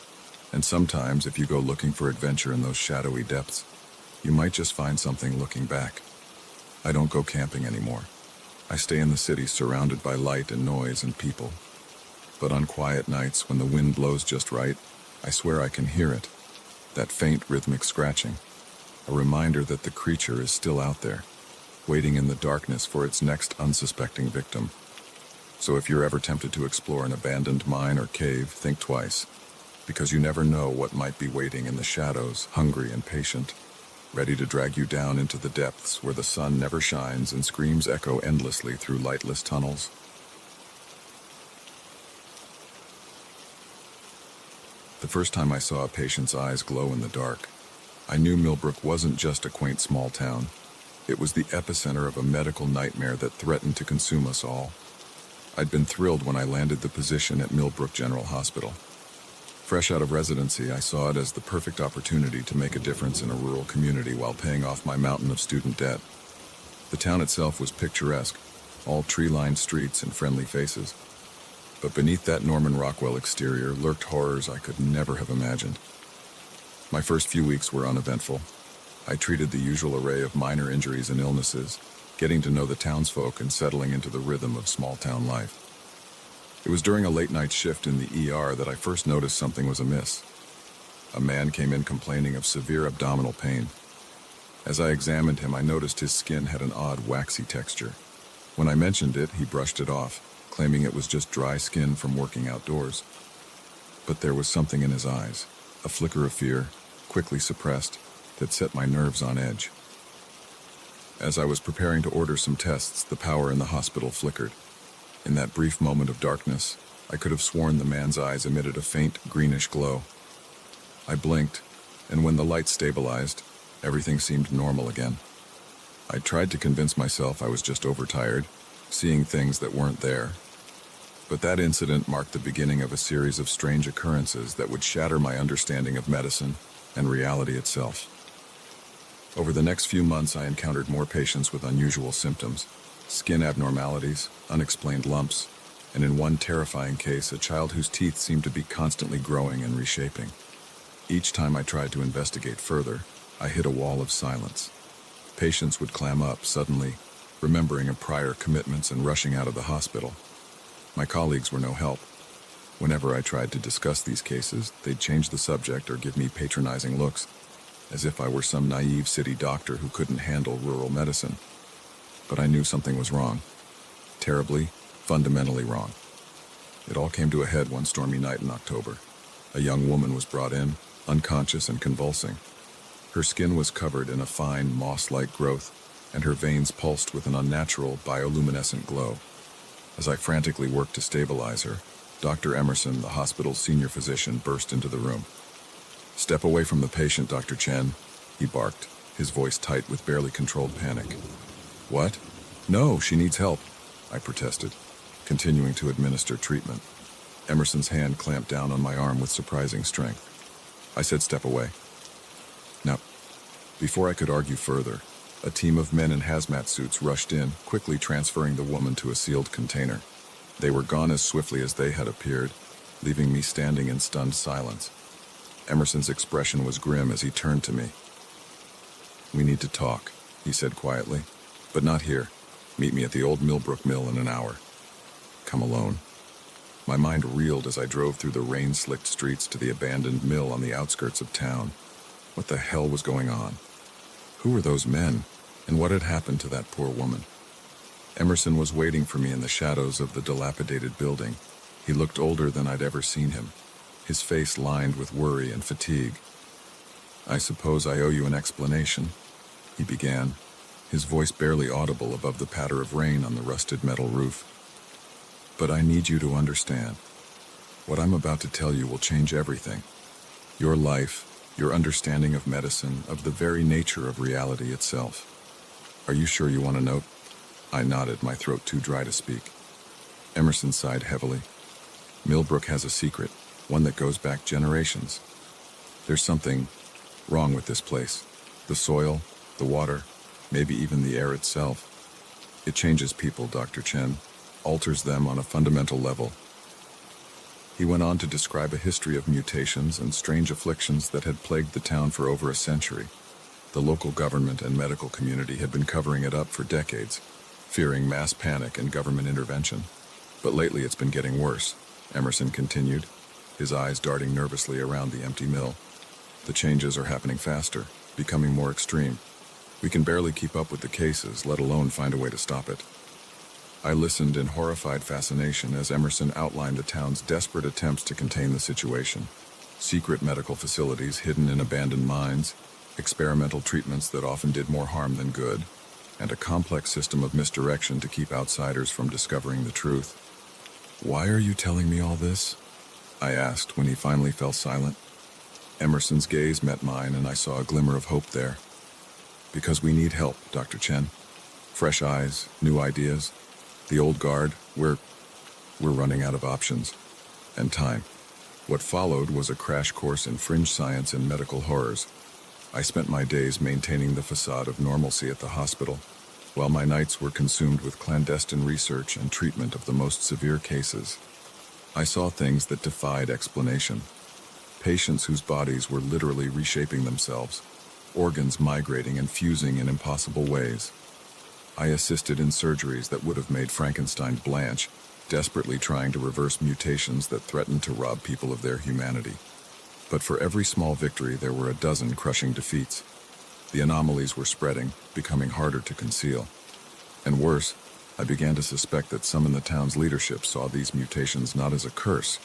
And sometimes, if you go looking for adventure in those shadowy depths, you might just find something looking back. I don't go camping anymore. I stay in the city surrounded by light and noise and people. But on quiet nights, when the wind blows just right, I swear I can hear it. That faint rhythmic scratching. A reminder that the creature is still out there, waiting in the darkness for its next unsuspecting victim. So if you're ever tempted to explore an abandoned mine or cave, think twice, because you never know what might be waiting in the shadows, hungry and patient, ready to drag you down into the depths where the sun never shines and screams echo endlessly through lightless tunnels. The first time I saw a patient's eyes glow in the dark, I knew Millbrook wasn't just a quaint small town. It was the epicenter of a medical nightmare that threatened to consume us all. I'd been thrilled when I landed the position at Millbrook General Hospital. Fresh out of residency, I saw it as the perfect opportunity to make a difference in a rural community while paying off my mountain of student debt. The town itself was picturesque, all tree-lined streets and friendly faces. But beneath that Norman Rockwell exterior lurked horrors I could never have imagined. My first few weeks were uneventful. I treated the usual array of minor injuries and illnesses, getting to know the townsfolk and settling into the rhythm of small-town life. It was during a late-night shift in the ER that I first noticed something was amiss. A man came in complaining of severe abdominal pain. As I examined him, I noticed his skin had an odd, waxy texture. When I mentioned it, he brushed it off, claiming it was just dry skin from working outdoors. But there was something in his eyes, a flicker of fear, quickly suppressed, that set my nerves on edge. As I was preparing to order some tests, the power in the hospital flickered. In that brief moment of darkness, I could have sworn the man's eyes emitted a faint, greenish glow. I blinked, and when the light stabilized, everything seemed normal again. I tried to convince myself I was just overtired, seeing things that weren't there. But that incident marked the beginning of a series of strange occurrences that would shatter my understanding of medicine and reality itself. Over the next few months, I encountered more patients with unusual symptoms, skin abnormalities, unexplained lumps, and in one terrifying case, a child whose teeth seemed to be constantly growing and reshaping. Each time I tried to investigate further, I hit a wall of silence. Patients would clam up, suddenly remembering of prior commitments and rushing out of the hospital. My colleagues were no help. Whenever I tried to discuss these cases, they'd change the subject or give me patronizing looks, as if I were some naive city doctor who couldn't handle rural medicine. But I knew something was wrong. Terribly, fundamentally wrong. It all came to a head one stormy night in October. A young woman was brought in, unconscious and convulsing. Her skin was covered in a fine, moss-like growth, and her veins pulsed with an unnatural, bioluminescent glow. As I frantically worked to stabilize her, Dr. Emerson, the hospital's senior physician, burst into the room. "Step away from the patient, Dr. Chen," he barked, his voice tight with barely controlled panic. "What? No, she needs help," I protested, continuing to administer treatment. Emerson's hand clamped down on my arm with surprising strength. I said, "Step away." Now, before I could argue further, a team of men in hazmat suits rushed in, quickly transferring the woman to a sealed container. They were gone as swiftly as they had appeared, leaving me standing in stunned silence. Emerson's expression was grim as he turned to me. "We need to talk," he said quietly. "But not here. Meet me at the old Millbrook Mill in an hour." "Come alone." My mind reeled as I drove through the rain-slicked streets to the abandoned mill on the outskirts of town. What the hell was going on? Who were those men, and what had happened to that poor woman? Emerson was waiting for me in the shadows of the dilapidated building. He looked older than I'd ever seen him, his face lined with worry and fatigue. "I suppose I owe you an explanation," he began, his voice barely audible above the patter of rain on the rusted metal roof. "But I need you to understand. What I'm about to tell you will change everything. Your life, your understanding of medicine, of the very nature of reality itself. Are you sure you want to know?" I nodded, my throat too dry to speak. Emerson sighed heavily. "Millbrook has a secret, one that goes back generations. There's something wrong with this place. The soil, the water, maybe even the air itself. It changes people, Dr. Chen, alters them on a fundamental level." He went on to describe a history of mutations and strange afflictions that had plagued the town for over a century. The local government and medical community had been covering it up for decades, fearing mass panic and government intervention. "But lately it's been getting worse," Emerson continued, his eyes darting nervously around the empty mill. "The changes are happening faster, becoming more extreme. We can barely keep up with the cases, let alone find a way to stop it." I listened in horrified fascination as Emerson outlined the town's desperate attempts to contain the situation. Secret medical facilities hidden in abandoned mines, experimental treatments that often did more harm than good, and a complex system of misdirection to keep outsiders from discovering the truth. "Why are you telling me all this?" I asked when he finally fell silent. Emerson's gaze met mine, and I saw a glimmer of hope there. "Because we need help, Dr. Chen. Fresh eyes, new ideas. The old guard, we're running out of options. And time." What followed was a crash course in fringe science and medical horrors. I spent my days maintaining the facade of normalcy at the hospital, while my nights were consumed with clandestine research and treatment of the most severe cases. I saw things that defied explanation. Patients whose bodies were literally reshaping themselves, organs migrating and fusing in impossible ways. I assisted in surgeries that would have made Frankenstein blanch, desperately trying to reverse mutations that threatened to rob people of their humanity. But for every small victory, there were a dozen crushing defeats. The anomalies were spreading, becoming harder to conceal. And worse, I began to suspect that some in the town's leadership saw these mutations not as a curse,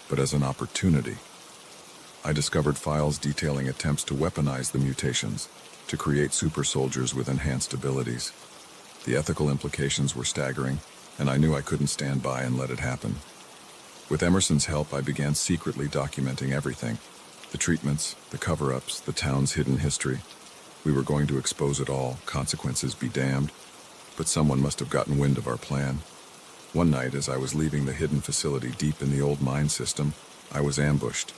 but as an opportunity. I discovered files detailing attempts to weaponize the mutations, to create super soldiers with enhanced abilities. The ethical implications were staggering, and I knew I couldn't stand by and let it happen. With Emerson's help, I began secretly documenting everything. The treatments, the cover-ups, the town's hidden history. We were going to expose it all, consequences be damned. But someone must have gotten wind of our plan. One night, as I was leaving the hidden facility deep in the old mine system, I was ambushed.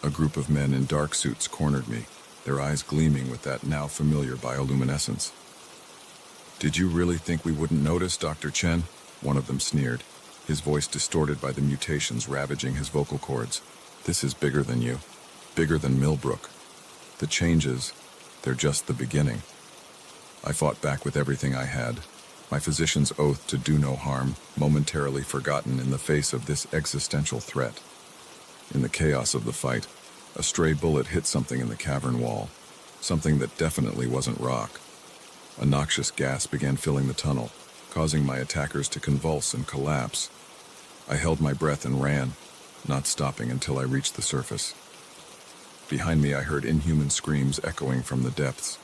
A group of men in dark suits cornered me, their eyes gleaming with that now familiar bioluminescence. "Did you really think we wouldn't notice, Dr. Chen?" One of them sneered, his voice distorted by the mutations ravaging his vocal cords. "This is bigger than you. Bigger than Millbrook. The changes, they're just the beginning." I fought back with everything I had, my physician's oath to do no harm, momentarily forgotten in the face of this existential threat. In the chaos of the fight, a stray bullet hit something in the cavern wall, something that definitely wasn't rock. A noxious gas began filling the tunnel, causing my attackers to convulse and collapse. I held my breath and ran, not stopping until I reached the surface. Behind me, I heard inhuman screams echoing from the depths.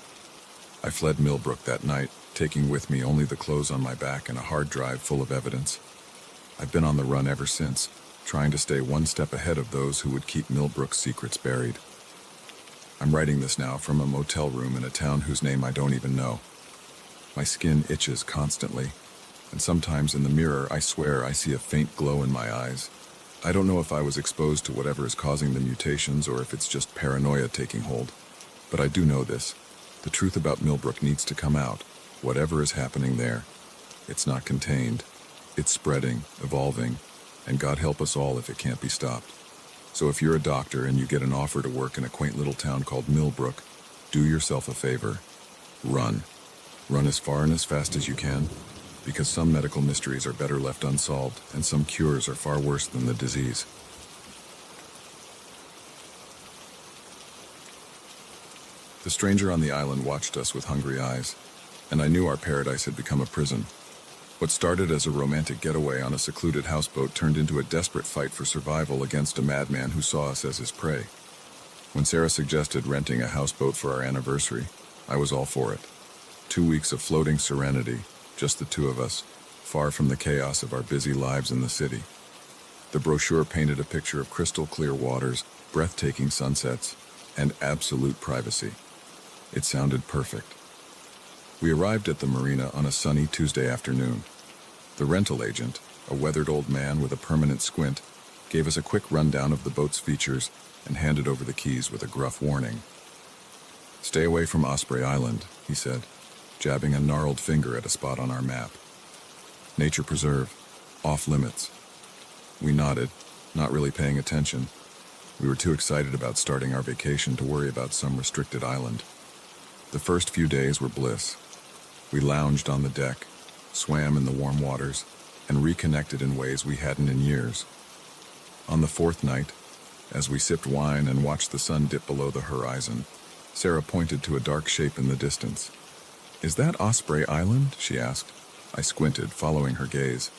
I fled Millbrook that night, taking with me only the clothes on my back and a hard drive full of evidence. I've been on the run ever since, trying to stay one step ahead of those who would keep Millbrook's secrets buried. I'm writing this now from a motel room in a town whose name I don't even know. My skin itches constantly, and sometimes in the mirror I swear I see a faint glow in my eyes. I don't know if I was exposed to whatever is causing the mutations or if it's just paranoia taking hold. But I do know this. The truth about Millbrook needs to come out. Whatever is happening there, it's not contained. It's spreading, evolving, and God help us all if it can't be stopped. So if you're a doctor and you get an offer to work in a quaint little town called Millbrook, do yourself a favor. Run. Run as far and as fast as you can, because some medical mysteries are better left unsolved, and some cures are far worse than the disease. The stranger on the island watched us with hungry eyes, and I knew our paradise had become a prison. What started as a romantic getaway on a secluded houseboat turned into a desperate fight for survival against a madman who saw us as his prey. When Sarah suggested renting a houseboat for our anniversary, I was all for it. 2 weeks of floating serenity, just the two of us, far from the chaos of our busy lives in the city. The brochure painted a picture of crystal clear waters, breathtaking sunsets, and absolute privacy. It sounded perfect. We arrived at the marina on a sunny Tuesday afternoon. The rental agent, a weathered old man with a permanent squint, gave us a quick rundown of the boat's features and handed over the keys with a gruff warning. "Stay away from Osprey Island," he said, jabbing a gnarled finger at a spot on our map. "Nature preserve, off limits." We nodded, not really paying attention. We were too excited about starting our vacation to worry about some restricted island. The first few days were bliss. We lounged on the deck, swam in the warm waters, and reconnected in ways we hadn't in years. On the fourth night, as we sipped wine and watched the sun dip below the horizon, Sarah pointed to a dark shape in the distance. "Is that Osprey Island?" she asked. I squinted, following her gaze.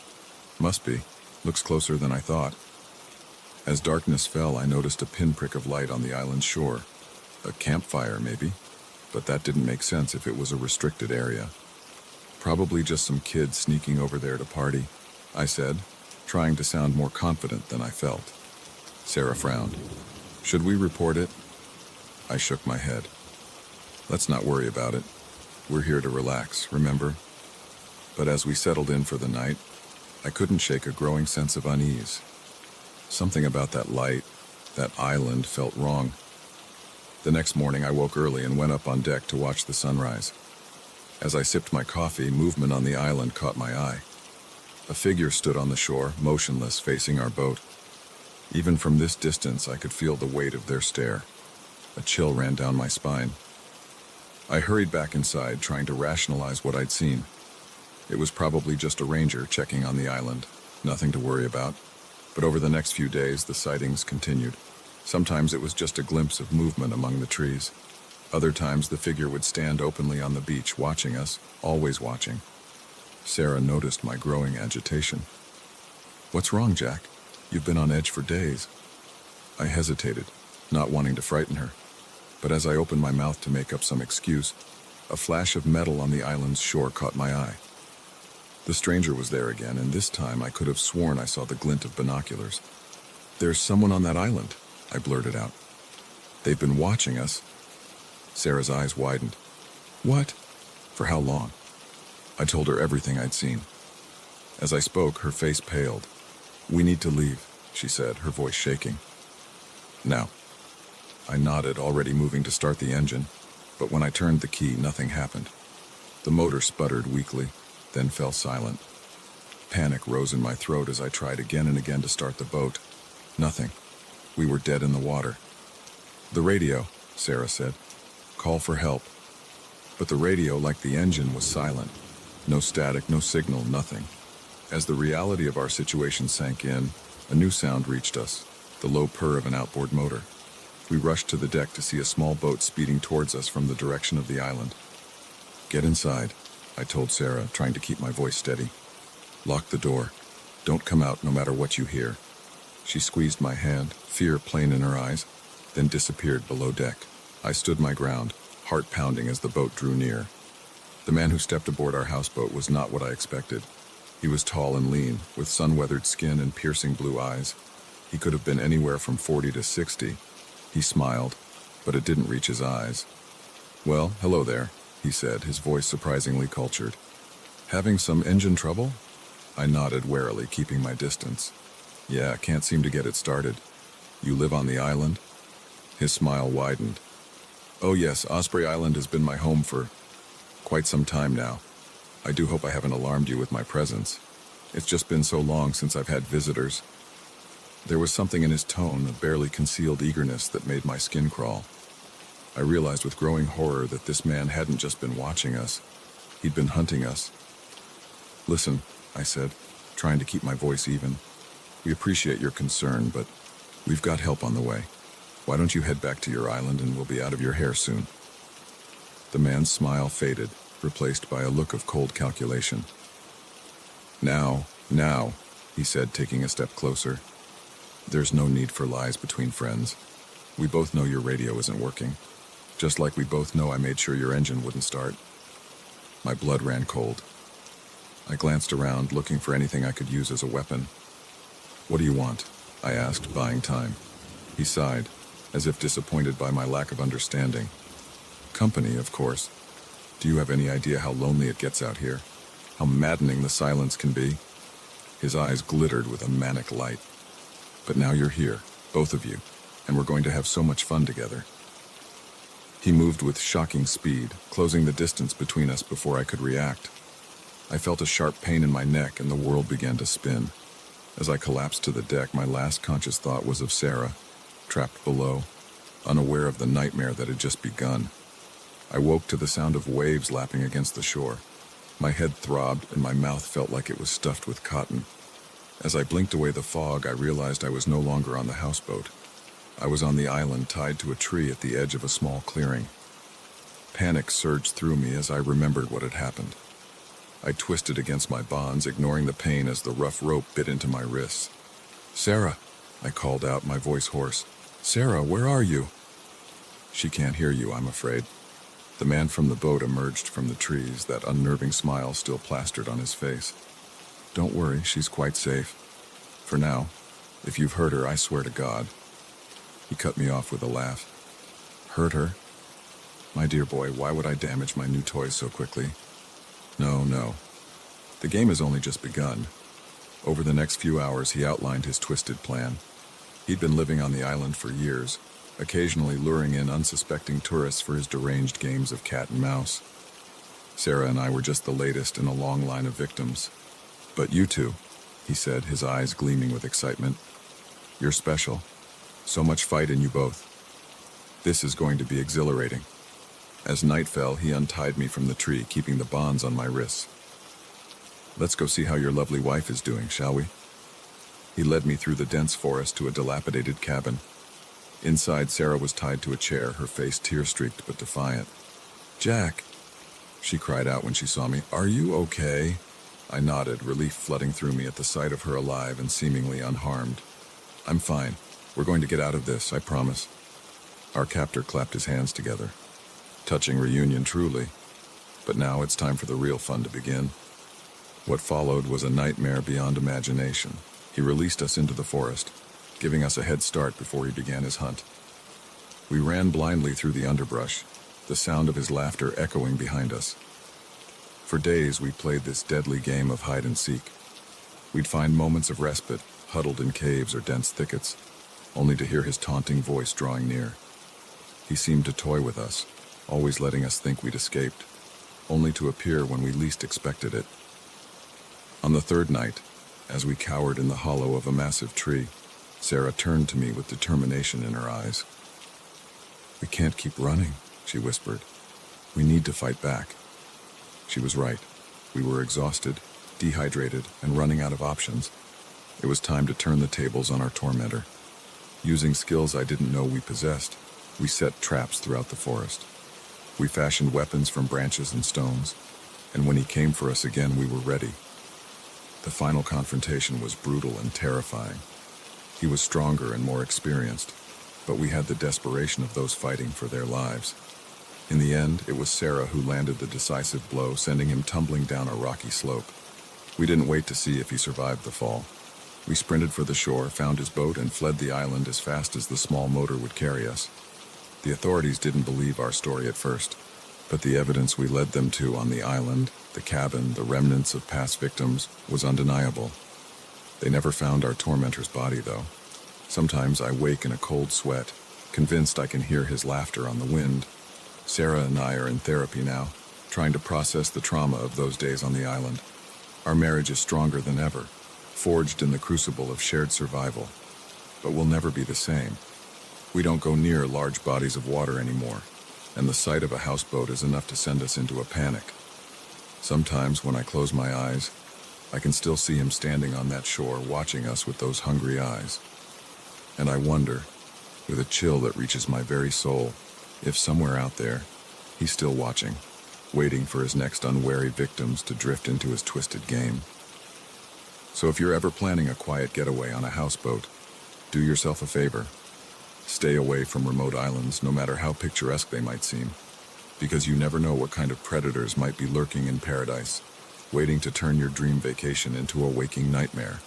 "Must be. Looks closer than I thought." As darkness fell, I noticed a pinprick of light on the island's shore. A campfire, maybe? But that didn't make sense if it was a restricted area. "Probably just some kids sneaking over there to party," I said, trying to sound more confident than I felt. Sarah frowned. "Should we report it?" I shook my head. "Let's not worry about it. We're here to relax, remember?" But as we settled in for the night, I couldn't shake a growing sense of unease. Something about that light, that island, felt wrong. The next morning I woke early and went up on deck to watch the sunrise. As I sipped my coffee, movement on the island caught my eye. A figure stood on the shore, motionless, facing our boat. Even from this distance, I could feel the weight of their stare. A chill ran down my spine. I hurried back inside, trying to rationalize what I'd seen. It was probably just a ranger checking on the island, nothing to worry about. But over the next few days, the sightings continued. Sometimes it was just a glimpse of movement among the trees. Other times the figure would stand openly on the beach, watching us, always watching. Sarah noticed my growing agitation. "What's wrong, Jack? You've been on edge for days." I hesitated, not wanting to frighten her. But as I opened my mouth to make up some excuse, a flash of metal on the island's shore caught my eye. The stranger was there again, and this time I could have sworn I saw the glint of binoculars. "There's someone on that island," I blurted out. "They've been watching us." Sarah's eyes widened. "What? For how long?" I told her everything I'd seen. As I spoke, her face paled. "We need to leave," she said, her voice shaking. "Now." I nodded, already moving to start the engine, but when I turned the key, nothing happened. The motor sputtered weakly, then fell silent. Panic rose in my throat as I tried again and again to start the boat. Nothing. We were dead in the water. "The radio," Sarah said. "Call for help." But the radio, like the engine, was silent. No static, no signal, nothing. As the reality of our situation sank in, a new sound reached us, the low purr of an outboard motor. We rushed to the deck to see a small boat speeding towards us from the direction of the island. "Get inside," I told Sarah, trying to keep my voice steady. "Lock the door. Don't come out no matter what you hear." She squeezed my hand, fear plain in her eyes, then disappeared below deck. I stood my ground, heart pounding as the boat drew near. The man who stepped aboard our houseboat was not what I expected. He was tall and lean, with sun-weathered skin and piercing blue eyes. He could have been anywhere from 40 to 60. He smiled, but it didn't reach his eyes. "Well, hello there," he said, his voice surprisingly cultured. "Having some engine trouble?" I nodded warily, keeping my distance. "Yeah, can't seem to get it started. You live on the island?" His smile widened. "Oh yes, Osprey Island has been my home for quite some time now. I do hope I haven't alarmed you with my presence. It's just been so long since I've had visitors." There was something in his tone, a barely concealed eagerness that made my skin crawl. I realized with growing horror that this man hadn't just been watching us. He'd been hunting us. "Listen," I said, trying to keep my voice even. "We appreciate your concern, but we've got help on the way. Why don't you head back to your island and we'll be out of your hair soon?" The man's smile faded, replaced by a look of cold calculation. Now, he said, taking a step closer. "There's no need for lies between friends. We both know your radio isn't working, just like we both know I made sure your engine wouldn't start." My blood ran cold. I glanced around, looking for anything I could use as a weapon. "What do you want?" I asked, buying time. He sighed, as if disappointed by my lack of understanding. "Company, of course. Do you have any idea how lonely it gets out here? How maddening the silence can be?" His eyes glittered with a manic light. "But now you're here, both of you, and we're going to have so much fun together." He moved with shocking speed, closing the distance between us before I could react. I felt a sharp pain in my neck and the world began to spin. As I collapsed to the deck, my last conscious thought was of Sarah, trapped below, unaware of the nightmare that had just begun. I woke to the sound of waves lapping against the shore. My head throbbed and my mouth felt like it was stuffed with cotton. As I blinked away the fog, I realized I was no longer on the houseboat. I was on the island, tied to a tree at the edge of a small clearing. Panic surged through me as I remembered what had happened. I twisted against my bonds, ignoring the pain as the rough rope bit into my wrists. "Sarah," I called out, my voice hoarse. "Sarah, where are you?" "She can't hear you, I'm afraid." The man from the boat emerged from the trees, that unnerving smile still plastered on his face. "Don't worry, she's quite safe. For now. If you've hurt her, I swear to God." He cut me off with a laugh. "Hurt her? My dear boy, why would I damage my new toys so quickly? No. The game has only just begun." Over the next few hours, he outlined his twisted plan. He'd been living on the island for years, occasionally luring in unsuspecting tourists for his deranged games of cat and mouse. Sarah and I were just the latest in a long line of victims. "But you two," he said, his eyes gleaming with excitement. "You're special. So much fight in you both. This is going to be exhilarating." As night fell, he untied me from the tree, keeping the bonds on my wrists. "Let's go see how your lovely wife is doing, shall we?" He led me through the dense forest to a dilapidated cabin. Inside, Sarah was tied to a chair, her face tear-streaked but defiant. "Jack," she cried out when she saw me, "are you okay?" I nodded, relief flooding through me at the sight of her alive and seemingly unharmed. "I'm fine. We're going to get out of this, I promise." Our captor clapped his hands together. Touching reunion, truly. But now it's time for the real fun to begin. What followed was a nightmare beyond imagination. He released us into the forest, giving us a head start before he began his hunt. We ran blindly through the underbrush, the sound of his laughter echoing behind us. For days we played this deadly game of hide and seek. We'd find moments of respite, huddled in caves or dense thickets, only to hear his taunting voice drawing near. He seemed to toy with us, always letting us think we'd escaped, only to appear when we least expected it. On the third night, as we cowered in the hollow of a massive tree, Sarah turned to me with determination in her eyes. "We can't keep running," she whispered. "We need to fight back." She was right. We were exhausted, dehydrated, and running out of options. It was time to turn the tables on our tormentor. Using skills I didn't know we possessed, we set traps throughout the forest. We fashioned weapons from branches and stones, and when he came for us again, we were ready. The final confrontation was brutal and terrifying. He was stronger and more experienced, but we had the desperation of those fighting for their lives. In the end, it was Sarah who landed the decisive blow, sending him tumbling down a rocky slope. We didn't wait to see if he survived the fall. We sprinted for the shore, found his boat, and fled the island as fast as the small motor would carry us. The authorities didn't believe our story at first, but the evidence we led them to on the island, the cabin, the remnants of past victims, was undeniable. They never found our tormentor's body, though. Sometimes I wake in a cold sweat, convinced I can hear his laughter on the wind. Sarah and I are in therapy now, trying to process the trauma of those days on the island. Our marriage is stronger than ever, forged in the crucible of shared survival. But we'll never be the same. We don't go near large bodies of water anymore, and the sight of a houseboat is enough to send us into a panic. Sometimes when I close my eyes, I can still see him standing on that shore watching us with those hungry eyes. And I wonder, with a chill that reaches my very soul, if somewhere out there, he's still watching, waiting for his next unwary victims to drift into his twisted game. So if you're ever planning a quiet getaway on a houseboat, do yourself a favor. Stay away from remote islands, no matter how picturesque they might seem, because you never know what kind of predators might be lurking in paradise, waiting to turn your dream vacation into a waking nightmare.